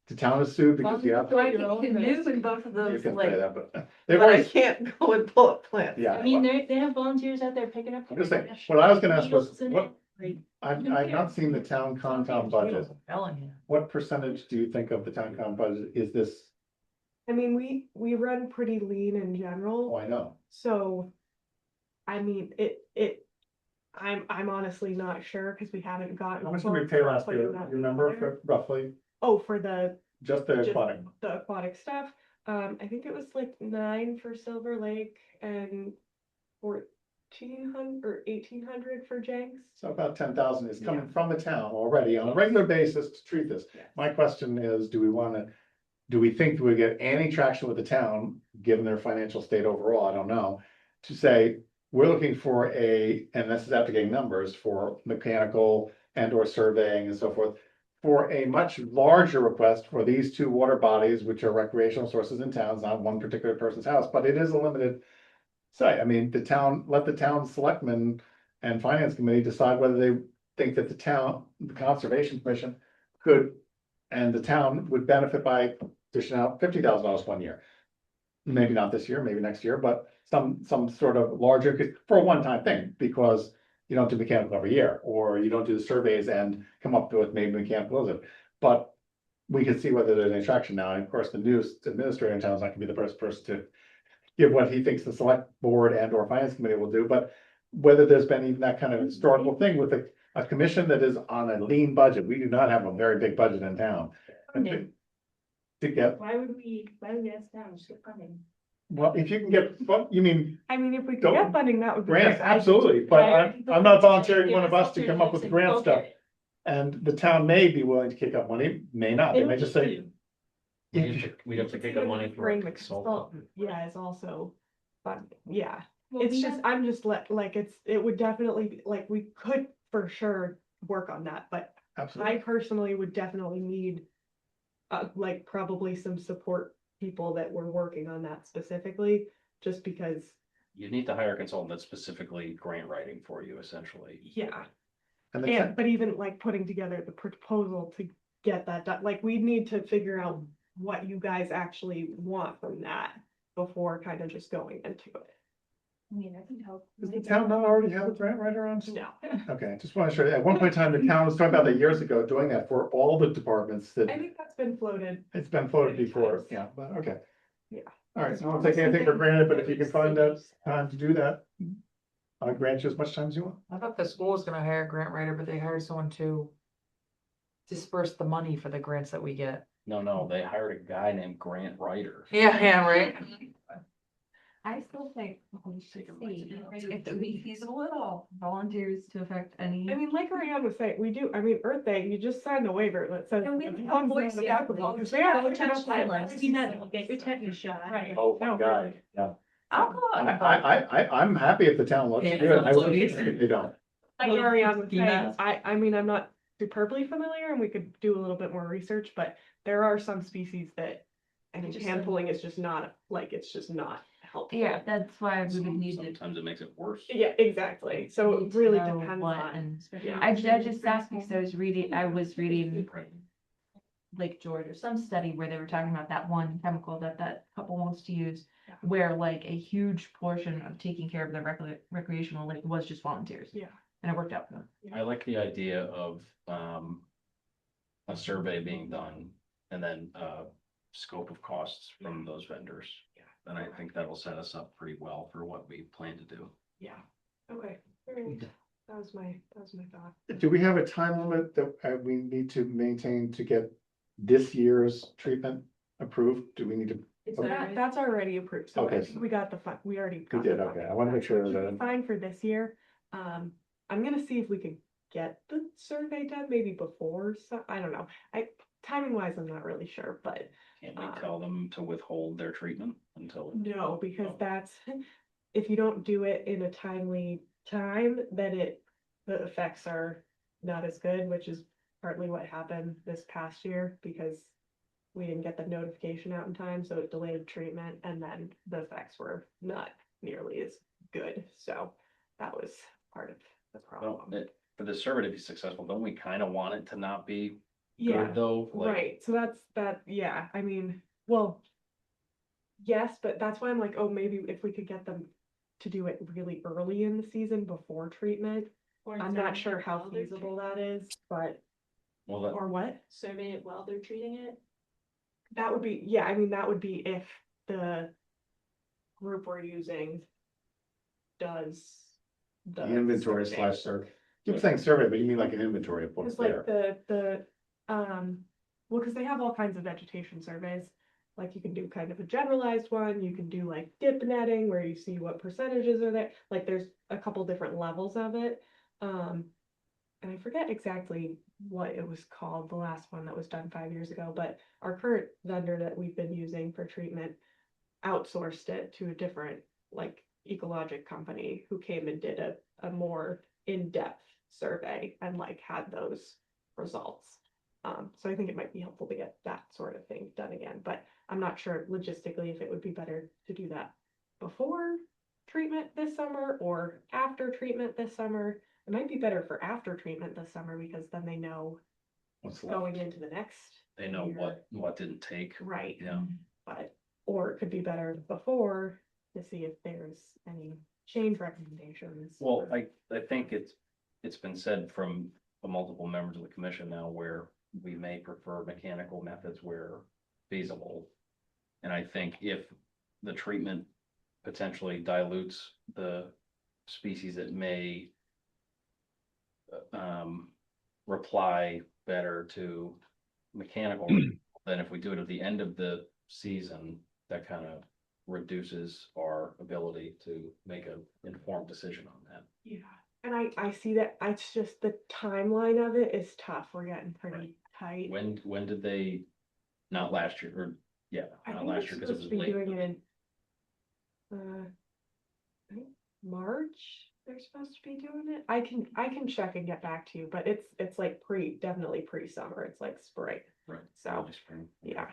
the town is sued because you have. So I can canoe in both of You those can say lakes, that, but they've but I always, can't go and pull up plants. yeah. I mean, they have volunteers out there picking up. I'm just saying, what I was gonna ask was, needles in what, it, like, I've not seen the town Concom budget. Bellingham. What percentage do you think of the town Concom budget is this? I mean, we run pretty lean in general. Oh, I know. So, I mean, I'm honestly not sure because we haven't gotten. How much did we pay last putting year? that You remember together. roughly, Oh, for the just the just aquatic? the aquatic stuff. I think it was like 9 for Silver Lake and 1,400 or 1,800 for Jenks. So about 10,000 is coming from the town already on a regular basis to treat this. Yeah. My question is, do we think we get any traction with the town, given their financial state overall? I don't know. To say, we're looking for and this is after getting numbers for mechanical and or surveying and so forth, for a much larger request for these two water bodies, which are recreational sources in towns, not one particular person's house, but it is a limited site. I mean, let the town selectmen and finance committee decide whether they think that the conservation commission could, and the town would benefit by dishing out $50,000 one year. Maybe not this year, maybe next year, but some sort of larger, for a one-time thing, because you don't do mechanical every year, or you don't do the surveys and come up with maybe mechanical, is it? But we can see whether there's any traction now, and of course, the news administrator in town is not gonna be the first person to give what he thinks the select board and or finance committee will do, but whether there's been even that kind of historical thing with a commission that is on a lean budget. We do not have a very big budget in town. Funding. To get, Why would we ask them to get funding? well, if you can get, what, you mean I mean, if we could Don't- get funding, that would be grants, great. absolutely, but I'm not volunteering one of us to come up with Give grant us stuff. alternatives And the town may be willing to kick up money, may not, they and may go just get say. We'd have to kick up money for a Bring the consultant. consultant, yeah, is also fun, yeah. It's just, I'm just like, it would definitely be, like, we could for sure work on that, but I Absolutely. personally would definitely need like probably some support people that were working on that specifically, just because, You need to hire a consultant that's specifically grant writing for you, essentially. yeah. And And, but even like putting together the proposal to get that done, like we need to figure out what you guys actually want from that before kind of just going into it. I mean, I can help. does the town not already have a grant writer on? No. Okay, just want to show you, at one point in time, the town was talking about that years ago, doing that for all the departments that I think that's been floated. it's been floated many before, times. yeah, but okay. Yeah. All right, so I won't take anything for granted, but if you can find that time to do that, I'll grant you as much time as you want. I thought the school was gonna hire a grant writer, but they hired someone to disperse the money for the grants that we get. No, they hired a guy named Grant Writer. Yeah, right. I still think we should Take a see look. if it would be feasible at all, volunteers to affect any. I mean, like Ariane was saying, we do, I mean, Earth Day, you just signed a waiver that says. And we the have town's voice, not yeah. applicable. Voice. Yeah, Go we touch can islands. apply. See that, get your tetanus shot. Right. Oh, my No, God, yeah. I'll go on. I'm happy if the town lets you do it, I would, if they don't. Like Ariane was saying, Yeah. I mean, I'm not superbly familiar and we could do a little bit more research, but there are some species that. I mean, Just hand pulling don't- is just not, like, it's just not helpful. Yeah, that's why we would need to. Sometimes it makes it worse. Yeah, exactly, so need it to really know depends what on. and- Yeah. I just asked because I was reading Lake George or some study where they were talking about that one chemical that couple wants to use. Yeah. Where like a huge portion of taking care of the recreational lake was just volunteers. Yeah. And it worked out for them. I like the idea of a survey being done and then scope of costs from those vendors. Yeah. And I think that'll set us up pretty well for what we plan to do. Yeah, okay, alright, that was my thought. Do we have a time limit that we need to maintain to get this year's treatment approved? Do we need to? That's already approved, so I Okay. think we got the fund, we already. We got did, the okay, funding. I want to make sure Should be that, fine for this year, I'm gonna see if we could get the survey done maybe before, so, I don't know. Timing wise, I'm not really sure, but Can't we tell them to withhold their treatment until? no, because Oh. that's, if you don't do it in a timely time, then the effects are not as good, which is partly what happened this past year, because we didn't get the notification out in time, so it delayed treatment, and then the effects were not nearly as good, so that was part of the Well, problem. for the survey to be successful, don't we kind of want it to not be Yeah, good though? Like, right, so yeah, I mean, well, yes, but that's why I'm like, oh, maybe if we could get them to do it really early in the season before treatment. I'm not sure how feasible that is, but, Well, that, or what? Survey it while they're treating it. That would be, yeah, I mean, that would be if the group we're using does the inventory survey. slash survey. Keep saying survey, but you mean like an inventory of what's It's like there. well, because they have all kinds of vegetation surveys. Like you can do kind of a generalized one, you can do like dip netting where you see what percentages are there. Like there's a couple different levels of it. And I forget exactly what it was called, the last one that was done 5 years ago, but our current vendor that we've been using for treatment outsourced it to a different like ecologic company who came and did a more in-depth survey and like had those results. So I think it might be helpful to get that sort of thing done again, but I'm not sure logistically if it would be better to do that before treatment this summer or after treatment this summer. It might be better for after treatment this summer because then they know What's going left? into the next. they know year. what didn't take. Right. Yeah. But, or it could be better before to see if there's any change recommendations. Well, I think it's been said from multiple members of the commission now where we may prefer mechanical methods where feasible. And I think if the treatment potentially dilutes the species that may reply better to mechanical, than if we do it at the end of the season, that kind of reduces our ability to make an informed decision on that. Yeah, and I see that, it's just the timeline of it is tough, we're getting pretty tight. When did they, not last year, or, yeah, I not think last it's year because it supposed was to be late. doing it in. I think March, they're supposed to be doing it. I can check and get back to you, but it's like definitely pre-summer. It's like spring. Right. So, Early spring. yeah.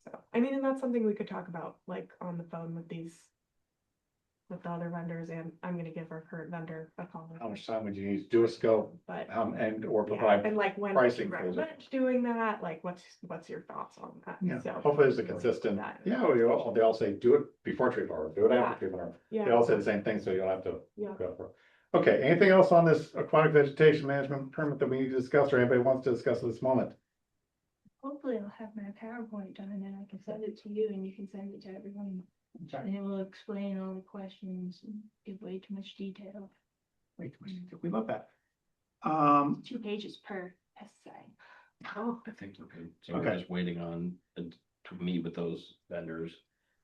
So, I mean, and that's something we could talk about, like, on the phone with the other vendors, and I'm gonna give our current vendor a call. How much time would you need to do a scope, But, and or yeah, provide? and like, when would pricing you for those. recommend doing that? Like, what's your thoughts on that? Yeah, So, hopefully there's a consistent, that- yeah, they all say, do it before treatment or do it after treatment or. Yeah. They all say the same thing, so you don't have to Yeah. go for it. Okay, anything else on this aquatic vegetation management permit that we need to discuss or anybody wants to discuss at this moment? Hopefully I'll have my PowerPoint done and then I can send it to you and you can send it to everyone. And it will explain all the questions and give way too much detail. Wait, we love that. 2 pages per pesticide. Oh, I think we're good. So we're Okay. just waiting on to meet with those vendors,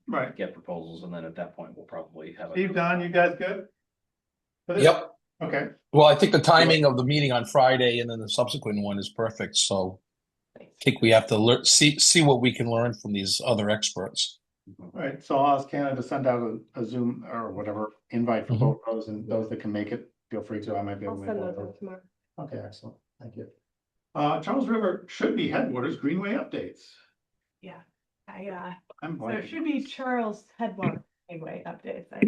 Right. get proposals, and then at that point, we'll probably have. Steve, Don, you guys good? For this? Yep. Okay, Well, I think the timing of the meeting on Friday and then the subsequent one is perfect. So I think we have to see what we can learn from these other experts. all right, so I'll ask Canada to send out a Zoom or whatever invite for Mhm. both those and those that can make it, feel free to, I might be able I'll to. send make those one. out tomorrow. Okay, excellent, thank you. Charles River should be headwaters Greenway updates. Yeah, I'm so it blanking. should be Charles Headwater anyway updates. I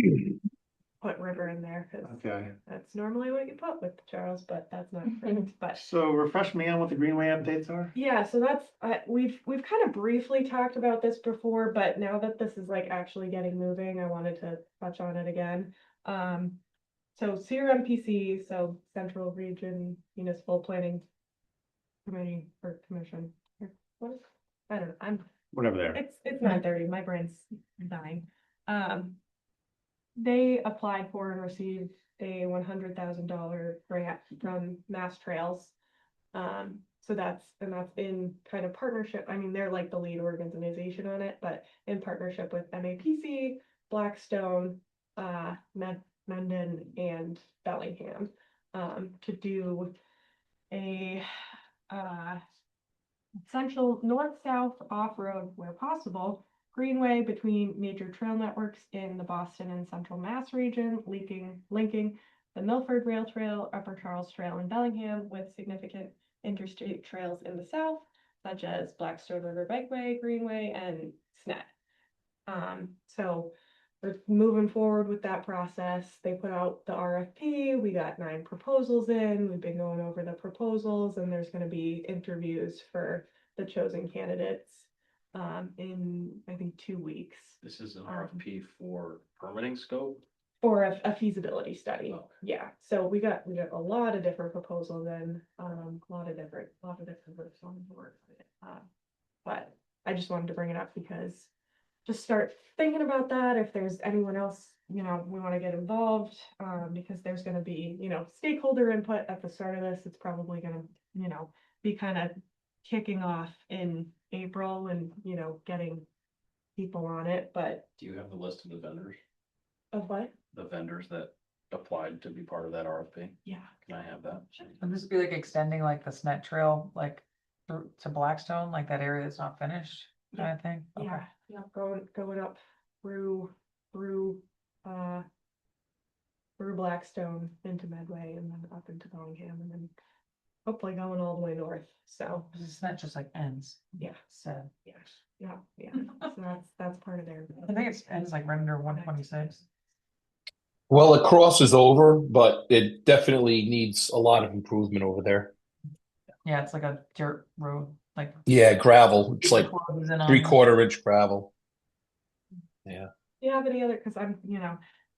put River in there because Okay, that's normally what you put with Charles, but that's not correct. But so refresh me on what the Greenway updates are. yeah, so that's we've kind of briefly talked about this before, but now that this is like actually getting moving, I wanted to touch on it again. So CRMPC, so Central Region Municipal Planning Committee or Commission. What is, I don't know. Whatever they are. It's 9:30. My brain's dying. They applied for and received a $100,000 grant from Mass Trails. So that's in kind of partnership. I mean, they're like the lead organization on it, but in partnership with MAPC, Blackstone, Mendon, and Bellingham, to do a essential north-south off-road where possible greenway between major trail networks in the Boston and Central Mass region, linking the Milford Rail Trail, Upper Charles Trail, and Bellingham with significant interstate trails in the south, such as Blackstone River Bikeway, Greenway, and SNET. So we're moving forward with that process. They put out the RFP. We got 9 proposals in. We've been going over the proposals, and there's going to be interviews for the chosen candidates in I think 2 weeks This is an RFP for permitting scope. for a feasibility study. Okay. Yeah, so we got a lot of different proposals and a lot of different groups on board. But I just wanted to bring it up because just start thinking about that. If there's anyone else, we want to get involved, because there's going to be, stakeholder input at the start of this. It's probably going to, be kind of kicking off in April and, getting people on it. But Do you have the list of the vendors? of what? The vendors that applied to be part of that RFP? Yeah. Can I have that? Would this be like extending like the SNET trail, like through to Blackstone, like that area that's not finished kind of thing? Okay. Yeah, going up through Blackstone into Medway and then up into Bellingham and then hopefully going all the way north. So It's not just like ends. yeah, So yeah. So that's part of their. I think it ends like right under 126. Well, it crosses over, but it definitely needs a lot of improvement over there. Yeah, it's like a dirt road, like Yeah, gravel. It's like closes in on you. 3/4 inch gravel. Yeah. Do you have any other, because I'm,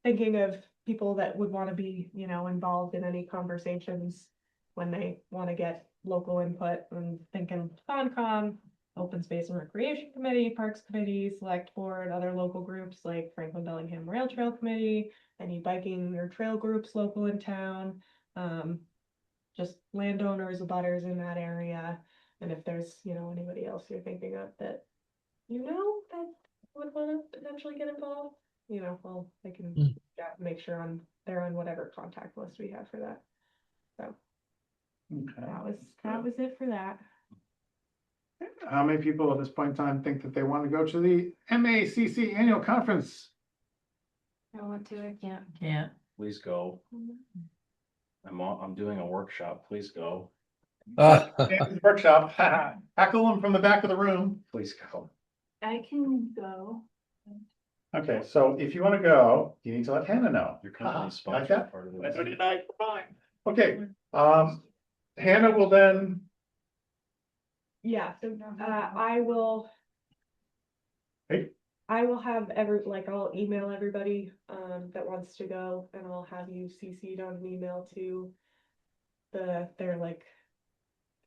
thinking of people that would want to be, involved in any conversations when they want to get local input, and thinking Concom, Open Space and Recreation Committee, Parks Committee, Select Board, other local groups like Franklin Bellingham Rail Trail Committee, any biking or trail groups local in town, just landowners, abutters in that area. And if there's, anybody else you're thinking of that, that would want to potentially get involved, well, I can make sure they're on whatever contact list we have for that. So Okay. that was it for that. How many people at this point in time think that they want to go to the MACC annual conference? I want to, I can't. Can't. Please go. I'm doing a workshop. Please go. Workshop, tackle them from the back of the room. Please go. I can go. Okay, so if you want to go, you need to let Hannah know. Your company's Like sponsored that? part of That's it. 29, fine. Okay, Hannah will then, Yeah, so, I will. Hey. I will have I'll email everybody, that wants to go, and I'll have you CC'd on an email to their like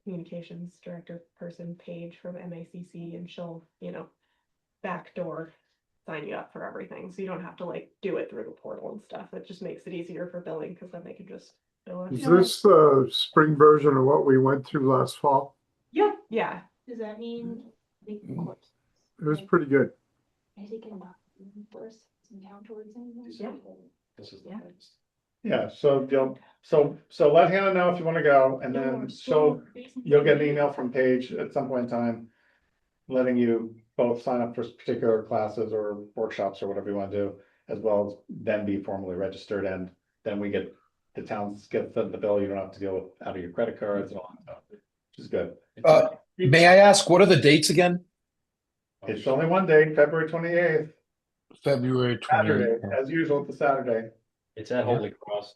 communications director person Paige from MACC, and she'll, backdoor sign you up for everything, so you don't have to like do it through the portal and stuff. It just makes it easier for billing, because then they can just bill Is it. this the spring version of what we went through last fall? Yeah, yeah. Does that mean they can course? It was pretty good. I think in course and count towards anything? Yeah. This is the Yeah. next. yeah, so let Hannah know if you want to go, and then you'll get an email from Paige at some point in time, letting you both sign up for particular classes or workshops or whatever you want to do, as well as then be formally registered, and then the towns get the bill, you don't have to deal with out of your credit cards and all that stuff, which is good. May I ask, what are the dates again? It's only one day, February 28th, February Saturday, 28th. as usual, it's a Saturday. It's at Holy Cross.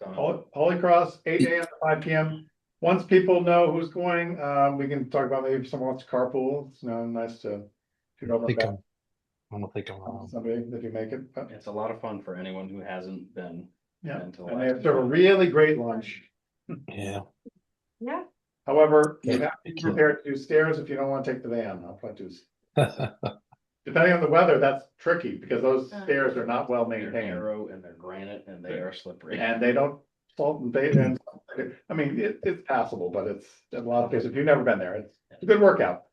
Holy Cross, 8 a.m. to 5 p.m. Once people know who's going, we can talk about maybe if someone wants to carpool. It's nice to I don't think I'm wrong. somebody if you make it. But, It's a lot of fun for anyone who hasn't been. yeah, been to the and they last serve a really great lunch. Yeah. Yeah. However, you Yeah, have to be prepared to do stairs if you don't want to take the van. I'll put to. Depending on the weather, that's tricky because those stairs are not well They're maintained. narrow and they're granite and they are slippery. And they don't salt and bathe in. I mean, it's passable, but it's in a lot of cases, if you've never been there, it's a good workout.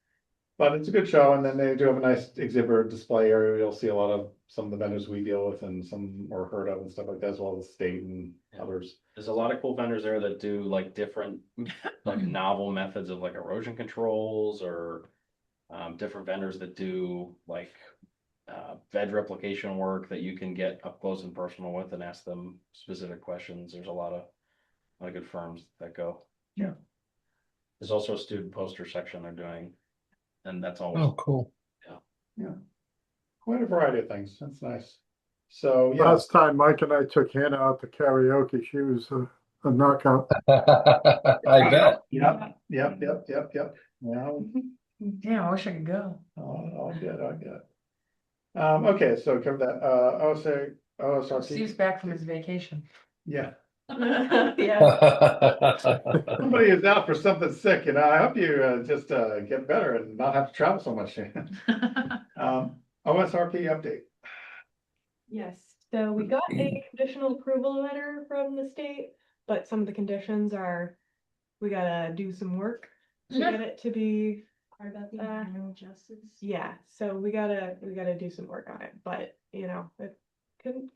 But it's a good show, and then they do have a nice exhibit display area. You'll see a lot of some of the vendors we deal with and some are heard of and stuff like that, as well as state and others. There's a lot of cool vendors there that do like different, like novel methods of like erosion controls, or different vendors that do like veg replication work that you can get up close and personal with and ask them specific questions. There's a lot of good firms that go. Yeah. There's also a student poster section they're doing, and that's always. Oh, cool. Yeah. Quite a variety of things. That's nice. So, yeah. Last time Mike and I took Hannah out to karaoke, she was a knockout. I bet. Yep. Well, Damn, I wish I could go. all good. Okay, so cover that, OSRP, Steve's back from his vacation. yeah. Yeah. Somebody is out for something sick, I hope you just get better and not have to travel so much. OSRP update. Yes, so we got a conditional approval letter from the state, but some of the conditions are, we gotta do some work to get it to be. About the environmental justice. Yeah, so we gotta do some work on it, but it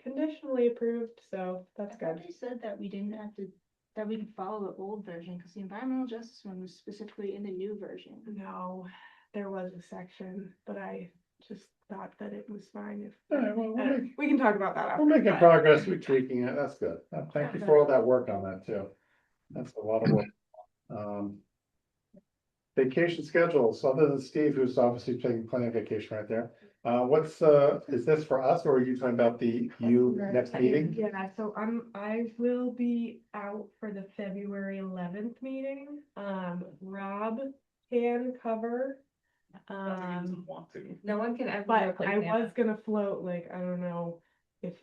conditionally approved, so that's I thought good. they said that we didn't have to, that we could follow the old version, because the environmental justice one was specifically in the new version. No, there was a section, but I just thought that it was fine if. All right, well, We can talk about that after. we're making but- progress, we're tweaking it, that's good. Thank you for all that work on that too. That's a lot of work. Vacation schedules, other than Steve, who's obviously taking plenty of vacation right there. Is this for us, or are you talking about you next meeting? Yeah, so I will be out for the February 11th meeting. Rob can cover. Want to. No one can ever But replace I Hannah. was gonna float, I don't know if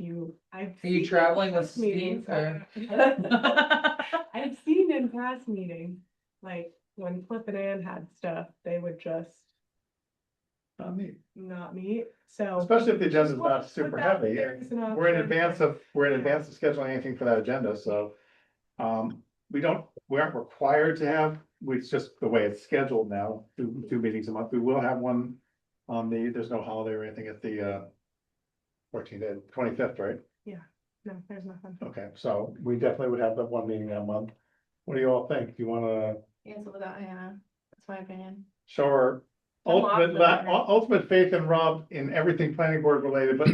I've. Are you seen traveling in with past meetings, Steve, or? I've seen in past meetings, when Cliff and Ann had stuff, they would just Not me. not meet, so. Especially if the agenda's Just not put super that heavy. there as an We're in option. advance of scheduling anything for that agenda, so. We aren't required to have, it's just the way it's scheduled now, two meetings a month. We will have one on there's no holiday or anything at the 25th, right? No, there's nothing. Okay, so we definitely would have that one meeting that month. What do you all think? Do you wanna Cancel without Hannah. That's my opinion. show our I'm off the- ultimate faith in Rob in everything planning board related, but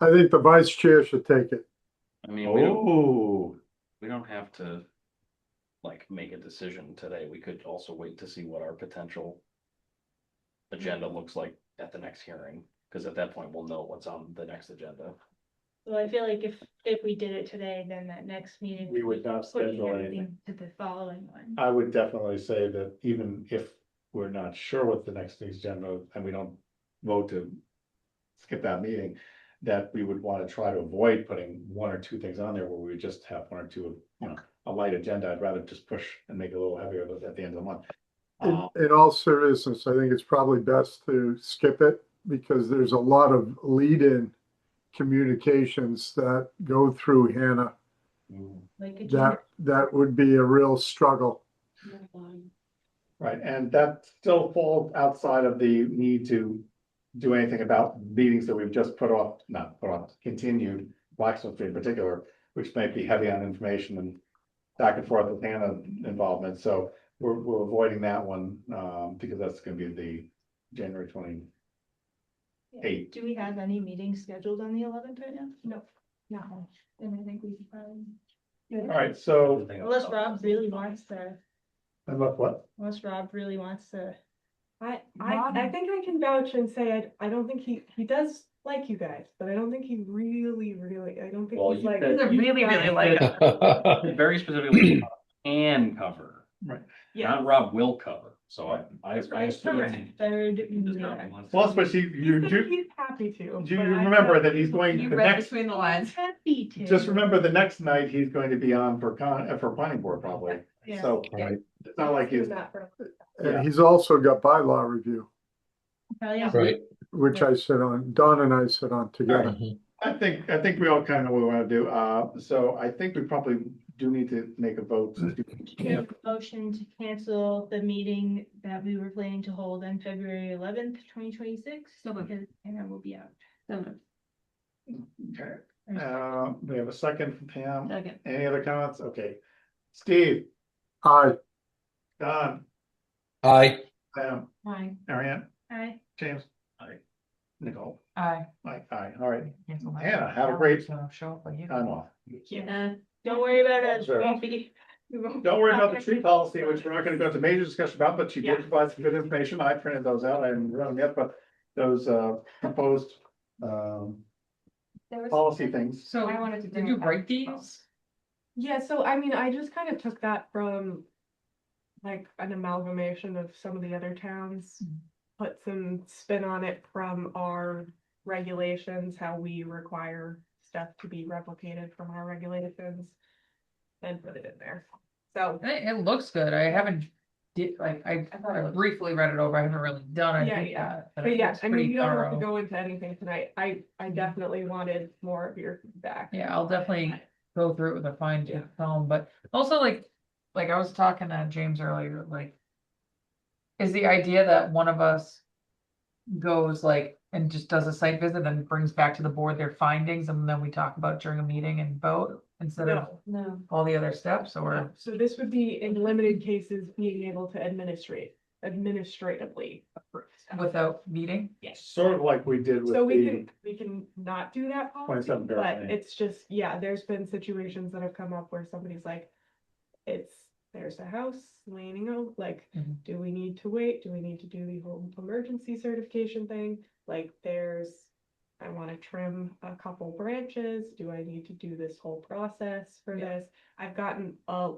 I think the vice chair should take it. I mean, Oh, we don't have to like make a decision today. We could also wait to see what our potential agenda looks like at the next hearing, because at that point we'll know what's on the next agenda. So I feel like if we did it today, then that next meeting. we would not Pushing schedule everything anything. to the following one. I would definitely say that even if we're not sure what the next agenda and we don't vote to skip that meeting, that we would want to try to avoid putting one or two things on there where we just have one or two, a light agenda. I'd rather just push and make it a little heavier at the end of the month. In all seriousness, I think it's probably best to skip it because there's a lot of lead-in communications that go through Hannah. Like a That would be a real struggle. Right, and that still falls outside of the need to do anything about meetings that we've just continued, Blackstone Street in particular, which might be heavy on information and back and forth with Hannah involvement, so we're avoiding that one, because that's gonna be the January 28th. Do we have any meetings scheduled on the 11th right now? No. No, and I think we should probably. All right, so, Unless Rob really wants to, what? unless Rob really wants to. I think I can vouch and say I don't think he does like you guys, but I don't think he really, I don't think Well, he's you like. said- I really, really like it. Very specifically can cover, Right. Yeah. not Rob will cover, so I Correct. Third. Well, especially He's happy to. do you but I remember felt- that he's going You the read next, between the lines. Happy to. just remember the next night he's going to be on for planning board probably, Yeah. so. Right. It's not like he's, Not for- Yeah. And he's also got bylaw review, Hell yeah. Right. which I sit on, Don and I sit on together. I think we all kind of know what we want to do, so I think we probably do need to make a vote. Motion to cancel the meeting that we were planning to hold on February 11th, 2026. So because Hannah will be out. Okay, we have a second from Pam. Second. Any other comments? Okay. Steve, Aye. Don, Aye. Pam, Aye. Marianne, Hi. James. Aye. Nicole, Aye. Mike, aye, all right. Cancel that. Hannah, have a great Show up, but you. time off. Don't worry about it. Sure. Don't worry about the tree policy, which we're not gonna go into major discussion about, but she did provide some good information. I printed those out. I haven't read them yet, but those proposed policy things. So, I wanted to did bring you it up. write these? Yeah, so I mean, I just kind of took that from like an amalgamation of some of the other towns. Put some spin on it from our regulations, how we require stuff to be replicated from our regulations. And put it in there. So, It looks good. I haven't I briefly read it over. I haven't really done anything. but yeah, I mean, you don't have to go into anything tonight. I definitely wanted more of your feedback. Yeah, I'll definitely go through it with a fine tooth comb, but also like I was talking to James earlier, like, is the idea that one of us goes like and just does a site visit and brings back to the board their findings and then we talk about it during a meeting and vote instead of No. all the other steps, or? So this would be in limited cases being able to administratively approve stuff. Without meeting? Yes. Sort of like we did with So the, we can not do that policy, 27 but Barrett. it's just, yeah, there's been situations that have come up where somebody's like, there's a house leaning out, like, Mhm. do we need to wait? Do we need to do the whole emergency certification thing? Like, I wanna trim a couple branches, do I need to do this whole process for this? I've gotten a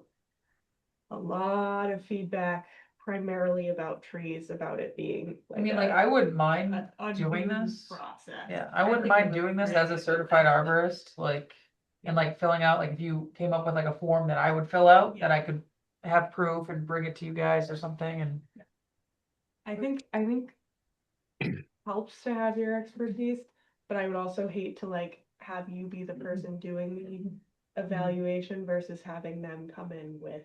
lot of feedback primarily about trees, about it being. I mean, like, I wouldn't mind a doing new this. Process. Yeah, I wouldn't mind doing this as a certified arborist, like, and like filling out, like, if you came up with like a form that I would fill out, that I could have proof and bring it to you guys or something, and. I think helps to have your expertise, but I would also hate to like have you be the person doing the evaluation versus having them come in with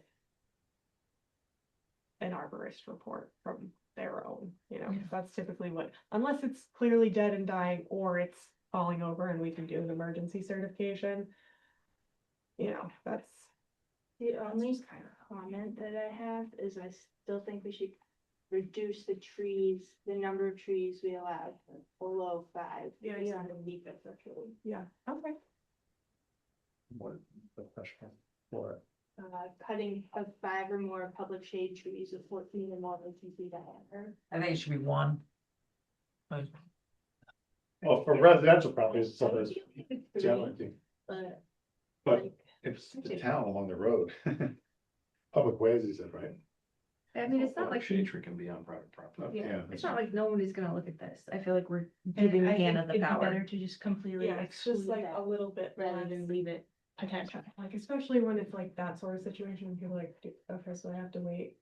an arborist report from their own, that's typically unless it's clearly dead and dying or it's falling over and we can do an emergency certification. That's The only kind of comment that I have is I still think we should reduce the trees, the number of trees we allowed below 5. Yeah, It's yeah. underneath it, actually. Yeah, okay. What the question for it? Cutting of 5 or more public shade trees of 14 and more than 2 feet diameter. I think it should be one. But Well, for residential properties, so there's generally, But but like, it's the town along the road. Public ways, he said, right? I mean, it's not like, Shade tree can be on private property. yeah, Yeah. it's not like no one is gonna look at this. I feel like we're and giving I think Hannah it'd the be power. better to just completely Yeah, it's just exclude like that a little bit rather less than leave it potential. like, especially when it's like that sort of situation, people are like, okay, so I have to wait.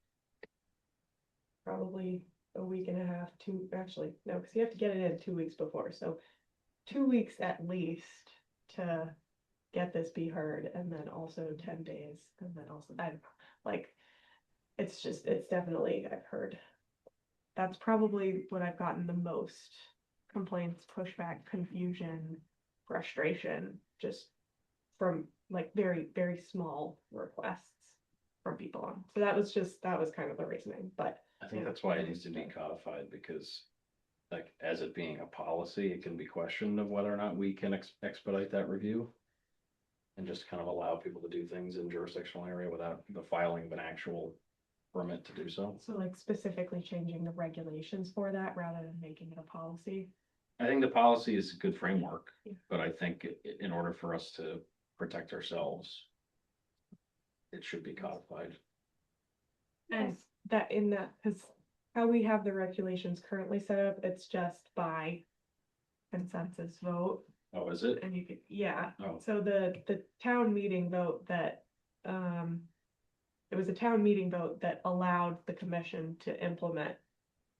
Probably a week and a half, actually, no, because you have to get it in 2 weeks before, so 2 weeks at least to get this be heard, and then also 10 days, and then also, I don't know, like, it's definitely, I've heard. That's probably what I've gotten the most complaints, pushback, confusion, frustration, just from like very, very small requests from people on. So that was kind of the reasoning, but I think that's why it needs to be codified, because like, as it being a policy, it can be questioned of whether or not we can expedite that review. And just kind of allow people to do things in jurisdictional area without the filing of an actual permit to do so. so like specifically changing the regulations for that rather than making it a policy. I think the policy is a good framework, Yeah. but I think in order for us to protect ourselves, it should be codified. And that in that, because how we have the regulations currently set up, it's just by consensus vote. Oh, is it? And you could, yeah, Oh. so the town meeting vote that, it was a town meeting vote that allowed the commission to implement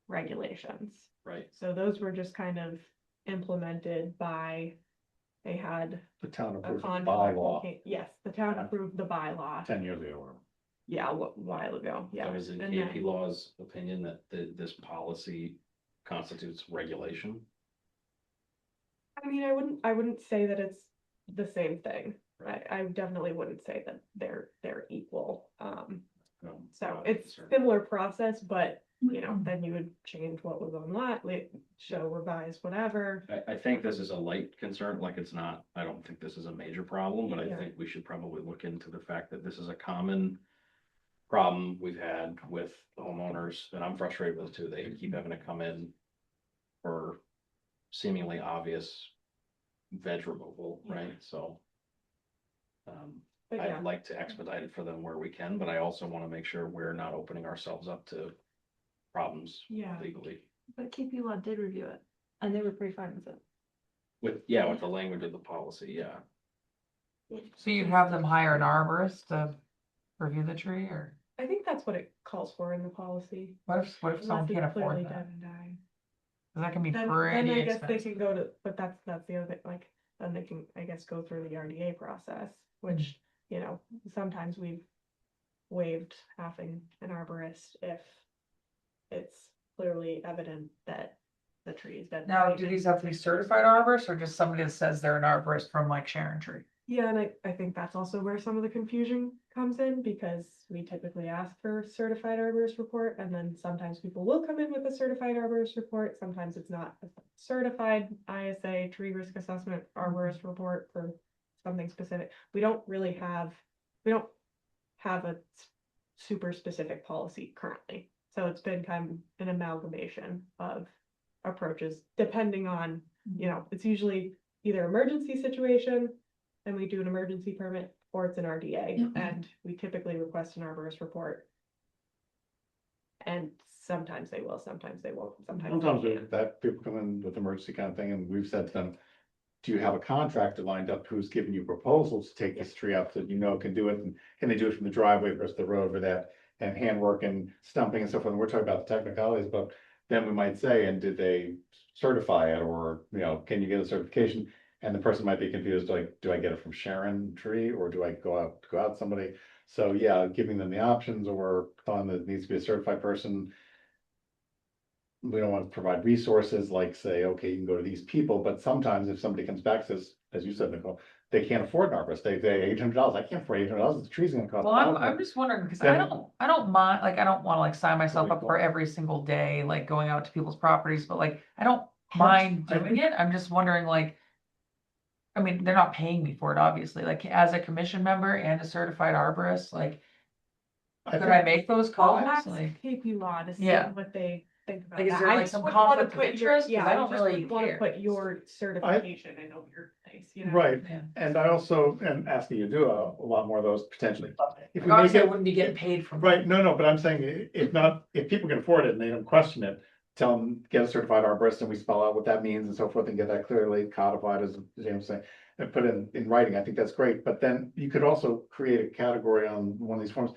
regulations. Right. So those were just kind of implemented by, they had The town a approved the contract. bylaw Yes, the town approved the bylaw, 10 years ago. yeah, a while ago, yeah. So is it And KP then- Law's opinion that this policy constitutes regulation? I mean, I wouldn't say that it's the same thing. I definitely wouldn't say that they're equal. So it's similar process, but you know, then you would change what was on lot, show revise whatever. I think this is a light concern, like it's not, I don't think this is a major problem, but I Yeah. think we should probably look into the fact that this is a common problem we've had with homeowners, and I'm frustrated with too. They keep having to come in for seemingly obvious veg removal, right? So But yeah, I'd like to expedite it for them where we can, but I also want to make sure we're not opening ourselves up to problems yeah. legally. But KP Law did review it, and they were pretty fine with it. With the language of the policy, yeah. so you'd have them hire an arborist to review the tree, or I think that's what it calls for in the policy. what if someone Unless it's can't clearly afford that? dead and dying. 'Cause that can be Then pretty I guess they expensive. can go to, but that's the other thing, like, then they can, I guess, go through the RDA process, which, you know, sometimes we've waived having an arborist if it's clearly evident that the tree is dead. Now, do these have to be certified arborists or just somebody that says they're an arborist from like Sharon Tree? Yeah, and I think that's also where some of the confusion comes in, because we typically ask for certified arborist report, and then sometimes people will come in with a certified arborist report, sometimes it's not a certified ISA tree risk assessment arborist report for something specific. We don't have a super specific policy currently, so it's been kind of an amalgamation of approaches, depending on, you know, it's usually either emergency situation, and we do an emergency permit, or it's an RDA, and we typically request an arborist report. And sometimes they will, sometimes they won't, sometimes they Sometimes can't. that people come in with emergency kind of thing, and we've said to them, do you have a contractor lined up who's giving you proposals to take this tree up that you know can do it? And can they do it from the driveway versus the road for that? And handwork and stumping and so forth. And we're talking about the technicalities, but then we might say, and did they certify it? Or, you know, can you get a certification? And the person might be confused, like, do I get it from Sharon Tree, or do I go out to somebody? So yeah, giving them the options, or telling them that it needs to be a certified person. We don't want to provide resources like say, okay, you can go to these people, but sometimes if somebody comes back and says, as you said, Nicole, they can't afford an arborist. They $800. I can't afford $800. The tree's gonna cost. Well, I'm $1,000. just wondering, because Then- I don't mind, like, I don't want to like sign myself up for Totally. every single day, like going out to people's properties, but like, I don't mind doing it. I'm just wondering, like, I mean, they're not paying me for it, obviously, like, as a commission member and a certified arborist, like, could I make those calls? Ask Like, KP Law to see Yeah. what they think about Like, is that. there, I like, just some wouldn't wanna conflict of put your- interest? 'Cause Yeah, I I don't just really wouldn't wanna care. put your certification in over your face, you know? Right, Yeah. and I also am asking you to do a lot more of those potentially. If we make Obviously, I it, wouldn't be getting paid for. right, no, but I'm saying if not, if people can afford it and they don't question it, tell them, get a certified arborist and we spell out what that means and so forth and get that clearly codified, as James saying, and put in writing. I think that's great, but then you could also create a category on one of these forms,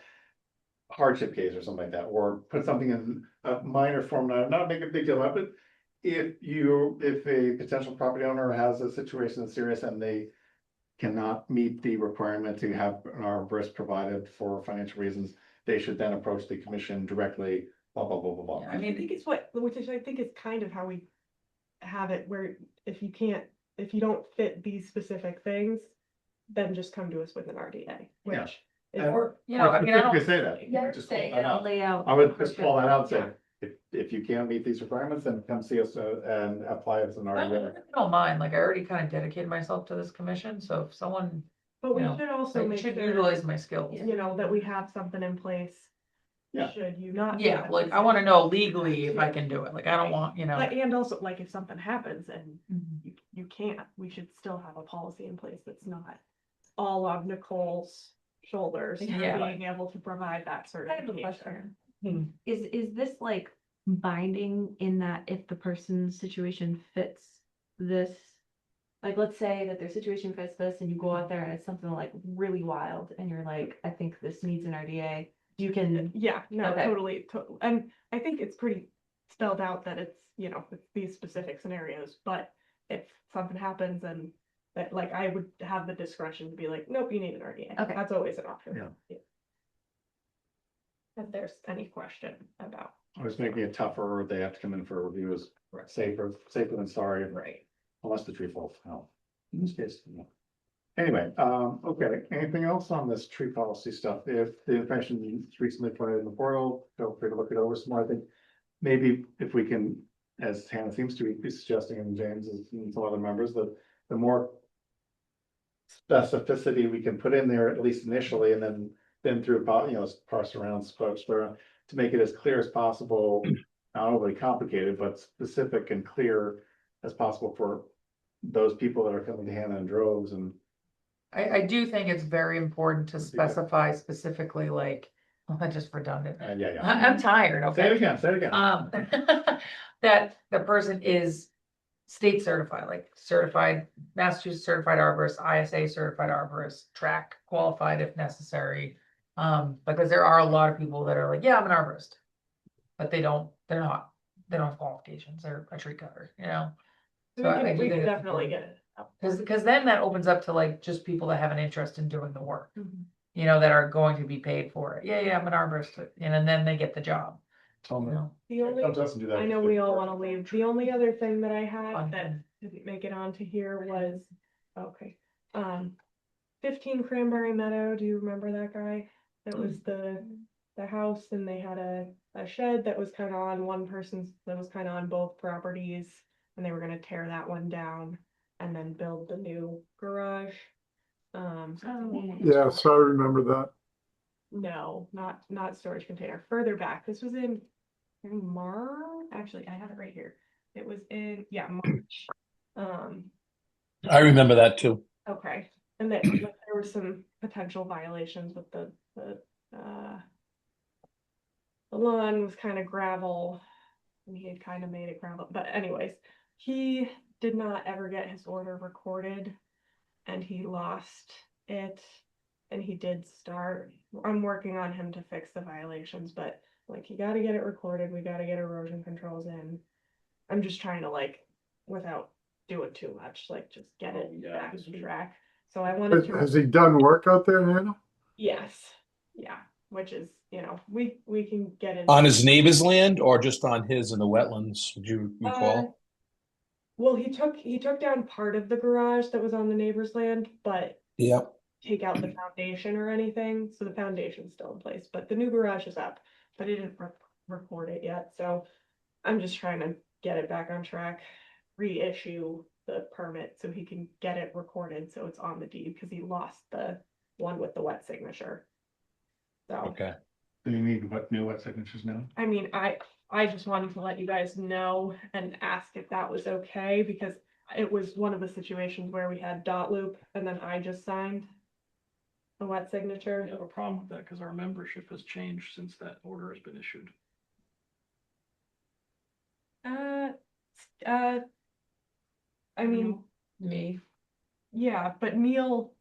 hardship case or something like that, or put something in a minor form, not make a big deal of it. If a potential property owner has a situation that's serious and they cannot meet the requirement to have an arborist provided for financial reasons, they should then approach the commission directly, blah, blah, blah, blah, blah. Yeah, I mean, I think it's which is, I think is kind of how we have it, where if you don't fit these specific things, then just come to us with an RDA, Yeah. which is. Or, you know, I mean, I don't. Specifically say that. Yeah, Just say, call that out. lay out. I would just call that out, and say, Yeah. if you can't meet these requirements, then come see us and apply as an I RDA. don't mind, like, I already kind of dedicated myself to this commission, so if someone, But we you know, should also like, make should sure, utilize my skills. you know, that we have something in place. Yeah. Should you not. Yeah, have like, this I want to in know place. legally if I can do it, like, I don't want, you know. But, and also, like, if something happens and Mhm. you can't, we should still have a policy in place that's not all on Nicole's shoulders. for Yeah. Being able to provide that I have a certification. question. Hmm. Is this like binding in that if the person's situation fits this? Like, let's say that their situation fits this and you go out there and it's something like really wild and you're like, I think this needs an RDA. You can, Yeah, no, Okay. totally, and I think it's pretty spelled out that it's, you know, it's these specific scenarios, but if something happens and that, like, I would have the discretion to be like, nope, you need an RDA. Okay. That's always an option. Yeah. If there's any question about. I was making it tougher, they have to come in for a review is safer than sorry, Right. unless the tree falls down. In this case, no. Anyway, okay, anything else on this tree policy stuff? If the information you recently put in the portal, feel free to look it over some more. I think maybe if we can, as Hannah seems to be suggesting, and James and some other members, that the more specificity we can put in there, at least initially, and then through, parse around, square around, to make it as clear as possible, not overly complicated, but specific and clear as possible for those people that are coming to Hannah in droves. And I do think it's very important to specify specifically, like, well, that's just redundant. yeah. I'm tired, Say it okay? again, say it again. That the person is state certified, like certified, Massachusetts certified arborist, ISA certified arborist, track qualified if necessary. Because there are a lot of people that are like, yeah, I'm an arborist, but they don't have qualifications, they're a tree cutter, you know? We So I can, do we think can it's definitely important. get it. up. Because then that opens up to like just people that have an interest in doing the work, Mhm. you know, that are going to be paid for it. Yeah, I'm an arborist, and then they get the job, Tell you me. know? The only, Come to us and do that. I know we all wanna leave. The only other thing that I had Fun. that didn't make it onto here was, okay. 15 Cranberry Meadow, do you remember that guy? That was the house and they had a shed that was kind of on one person's, that was kind of on both properties. And they were gonna tear that one down and then build the new garage. Yes, I remember that. No, not storage container, further back. This was in March. Actually, I have it right here. It was in, yeah, March. I remember that too. Okay, and then like, there were some potential violations with the lawn was kind of gravel, and he had kind of made it gravel. But anyways, he did not ever get his order recorded, and he lost it. And he did start. I'm working on him to fix the violations, but like you got to get it recorded. We got to get erosion controls in. I'm just trying to like, without doing too much, like just get it back on track. So I wanted to. Has he done work out there, Hannah? Yes, yeah, which is, you know, we can get in. On his neighbor's land or just on his in the wetlands, would you recall? Well, he took down part of the garage that was on the neighbor's land, but Yeah. take out the foundation or anything, so the foundation's still in place, but the new garage is up, but he didn't report it yet, so I'm just trying to get it back on track, reissue the permit so he can get it recorded, so it's on the deed, because he lost the one with the wet signature. So, Okay. Do you need new wet signatures now? I mean, I just wanted to let you guys know and ask if that was okay, because it was one of the situations where we had dot loop and then I just signed a wet signature. We have a problem with that because our membership has changed since that order has been issued. Uh, I mean, Me. yeah, but Neil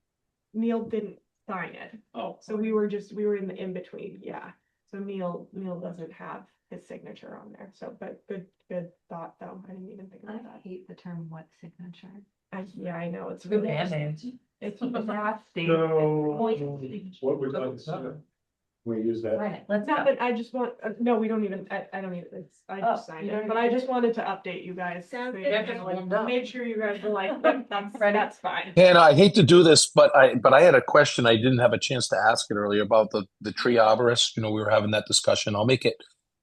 didn't sign it. Oh, So we were in the in-between, yeah. So Neil doesn't have his signature on there, so, but good thought, though. I didn't even think I about that. hate the term wet signature. Yeah, I know, it's Good really, band-aid. it's nasty. So, what would you like to see? We use that. Right, let's Not go. that I just want, no, we don't even, I don't even, I just Oh, signed you it, don't but even I do just it? wanted to update you guys. Sounds So good. you Yeah, guys just like, warmed up. make sure you guys are like, that's fine. And I hate to do this, but I had a question I didn't have a chance to ask it earlier about the tree arborist. You know, we were having that discussion. I'll make it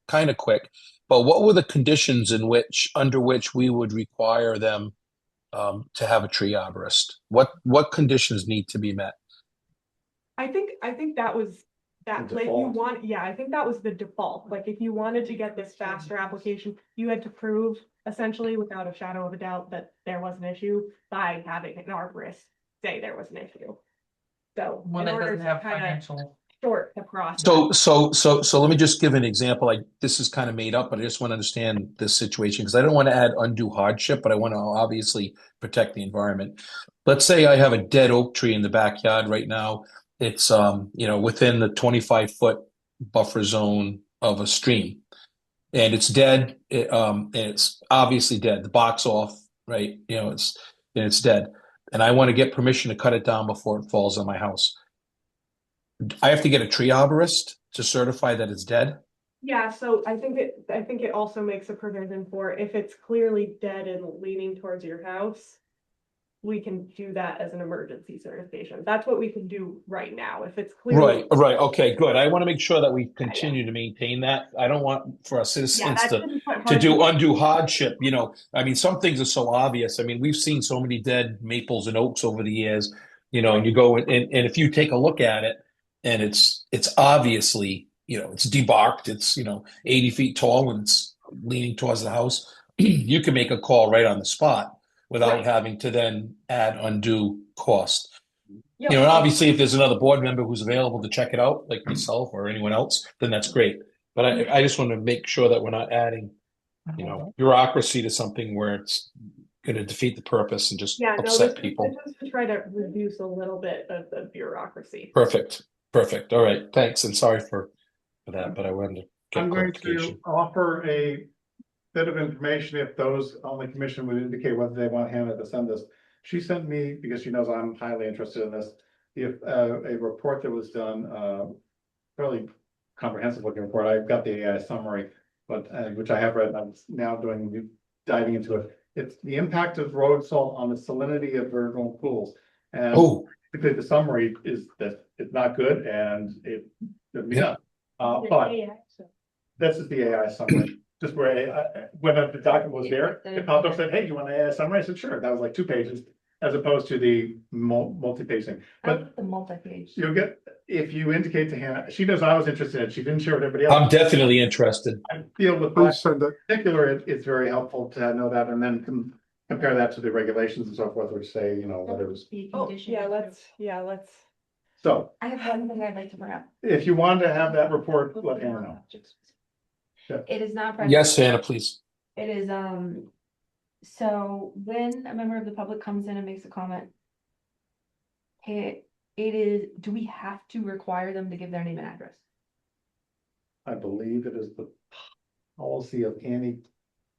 kind of quick. But what were the conditions under which we would require them to have a tree arborist? What conditions need to be met? I think that was, that, The like, you default. want, yeah, I think that was the default, like, if you wanted to get this faster application, you had to prove essentially without a shadow of a doubt that there was an issue by having an arborist say there was an issue. So. One in that order doesn't to have kinda financial. Short the process. So let me just give an example. Like this is kind of made up, but I just want to understand this situation because I don't want to add undue hardship, but I want to obviously protect the environment. Let's say I have a dead oak tree in the backyard right now. It's within the 25-foot buffer zone of a stream, and it's dead. And it's obviously dead. The box off, right? It's dead, and I want to get permission to cut it down before it falls on my house. I have to get a tree arborist to certify that it's dead. Yeah, so I think it also makes a provision for if it's clearly dead and leaning towards your house. We can do that as an emergency certification. That's what we can do right now. If it's clearly. Right. Okay, good. I want to make sure that we Yeah. continue to maintain that. I don't want for our Yeah, citizens that to shouldn't put to do hardship. undue hardship. I mean, some things are so obvious. I mean, we've seen so many dead maples and oaks over the years, and you go and if you take a look at it and it's obviously, it's debarked, it's, 80 feet tall and it's leaning towards the house, you can make a call right on the spot without Right. having to then add undue cost. Yep. And obviously, if there's another board member who's available to check it out, like myself or anyone else, then that's great. But I just want to make sure that we're not adding, bureaucracy to something where it's going to defeat the purpose and just Yeah, no, upset this people. is to try to reduce a little bit of the bureaucracy. Perfect. All right. Thanks. And sorry for that, but I wanted to get I'm going clarification. to offer a bit of information if those on the commission would indicate whether they want Hannah to send this. She sent me, because she knows I'm highly interested in this, a report that was done, fairly comprehensive looking report. I've got the AI summary, but which I have read, and I'm now diving into it. It's the impact of road salt on the salinity of vernal pools. And basically the summary is that it's not good and it should be done. But this is the AI summary. Just where when the document was there, it popped up and said, "Hey, you want an AI summary?" I said, "Sure." That was like 2 pages, as opposed to the multi-page thing. But The multi-page. you'll get, if you indicate to Hannah, she knows I was interested in it. She didn't share with everybody else. I'm definitely interested. I feel with Please send it. in particular, it's very helpful to know that and then compare that to the regulations and so forth, which say, whether it was. Oh, yeah, let's. So I have one thing I'd like to bring up. if you wanted to have that report, let Hannah know. It is not. present. Yes, Hannah, please. It is, so when a member of the public comes in and makes a comment, it is, do we have to require them to give their name and address? I believe it is the policy of any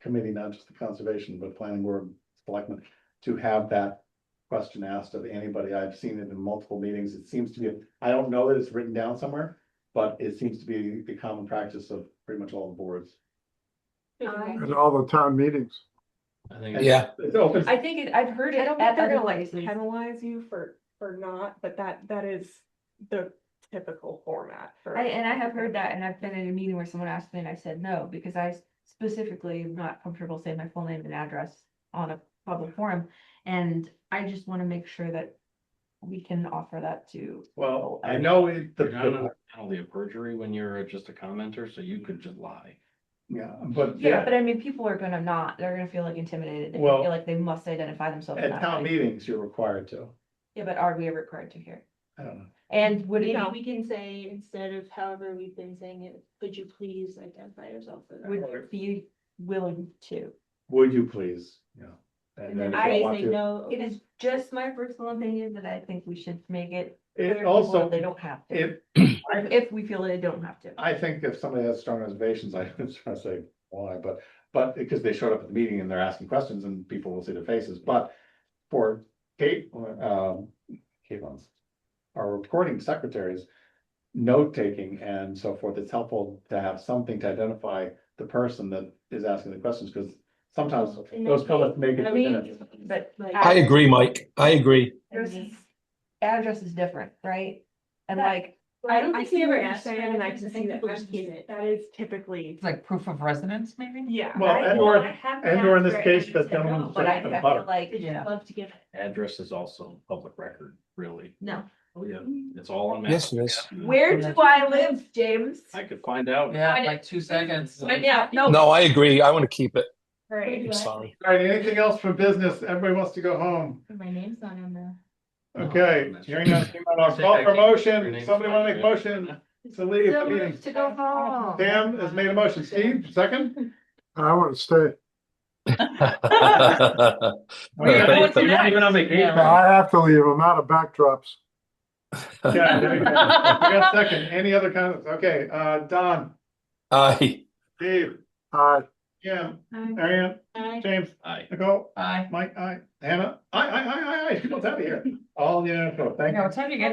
committee, not just the conservation, but planning board, selectmen, to have that question asked of anybody. I've seen it in multiple meetings. It seems to be, I don't know that it's written down somewhere, but it seems to be the common practice of pretty much all the boards. And all the town meetings. I think. And Yeah. It's open. I think I've heard I it don't think at they're other gonna like places. penalize you for not, but that is the typical format for. And I have heard that, and I've been in a meeting where someone asked me and I said no, because I specifically am not comfortable saying my full name and address on a public forum. And I just want to make sure that we can offer that to. Well, I people. know You're not on the penalty of perjury when you're just a commenter, so you could just lie. yeah, but Yeah, but I mean, people are gonna not, they're gonna feel like intimidated. They're Well, gonna feel like they must identify themselves. at that town way. meetings, you're required to. Yeah, but are we ever required to hear? I don't know. And would it Maybe be, we can say, instead of however we've been saying it, could you please identify yourself for the would record? you be willing to? Would you please? Yeah. And then if if you they want say to- no, It is just my personal opinion that I think we should make it. clear to It people also, that they don't have to, if, if we feel they don't have to. I think if somebody has strong reservations, I was trying to say why, but because they showed up at the meeting and they're asking questions and people will see their faces, but for Kate, Kate ones, our recording secretaries, note taking and so forth, it's helpful to have something to identify the person that is asking the questions, because sometimes those fellas make it. I mean, but I agree, Mike. I agree. Address is different, right? And That- like, I don't think see we ever what you're asked for saying, and I address. can I see think that people just keep that's- it. that is typically, It's like proof of residence, maybe? yeah. Well, I- and well, or, I haven't and or in this asked for case, address that at gentleman. all, but I for the feel butter. like, Yeah. Love to give it. Address is also public record, really. no. Oh, yeah, it's all on. Yes, it is. Where do I live, James? I could find out. Yeah, like 2 seconds. Yeah, no. No, I agree. I want to keep it. Right. I'm sorry. All right, anything else for business? Everybody wants to go home. My name's not on the. Okay, hearing none, I'll call for motion. Somebody want to make a motion to leave the meeting? To go home. Sam has made a motion. Steve, second? I want to stay. You're not even on vacation. I have to leave. I'm out of backdrops. Yeah, there you go. We got second. Any other comments? Okay, Don, Aye. Steve, Aye. Jim, Marianne, James, Aye. Nicole, Aye. Mike, aye, Hannah, aye, she wants out of here. All unanimous vote. Thank you. Yeah, what time do you get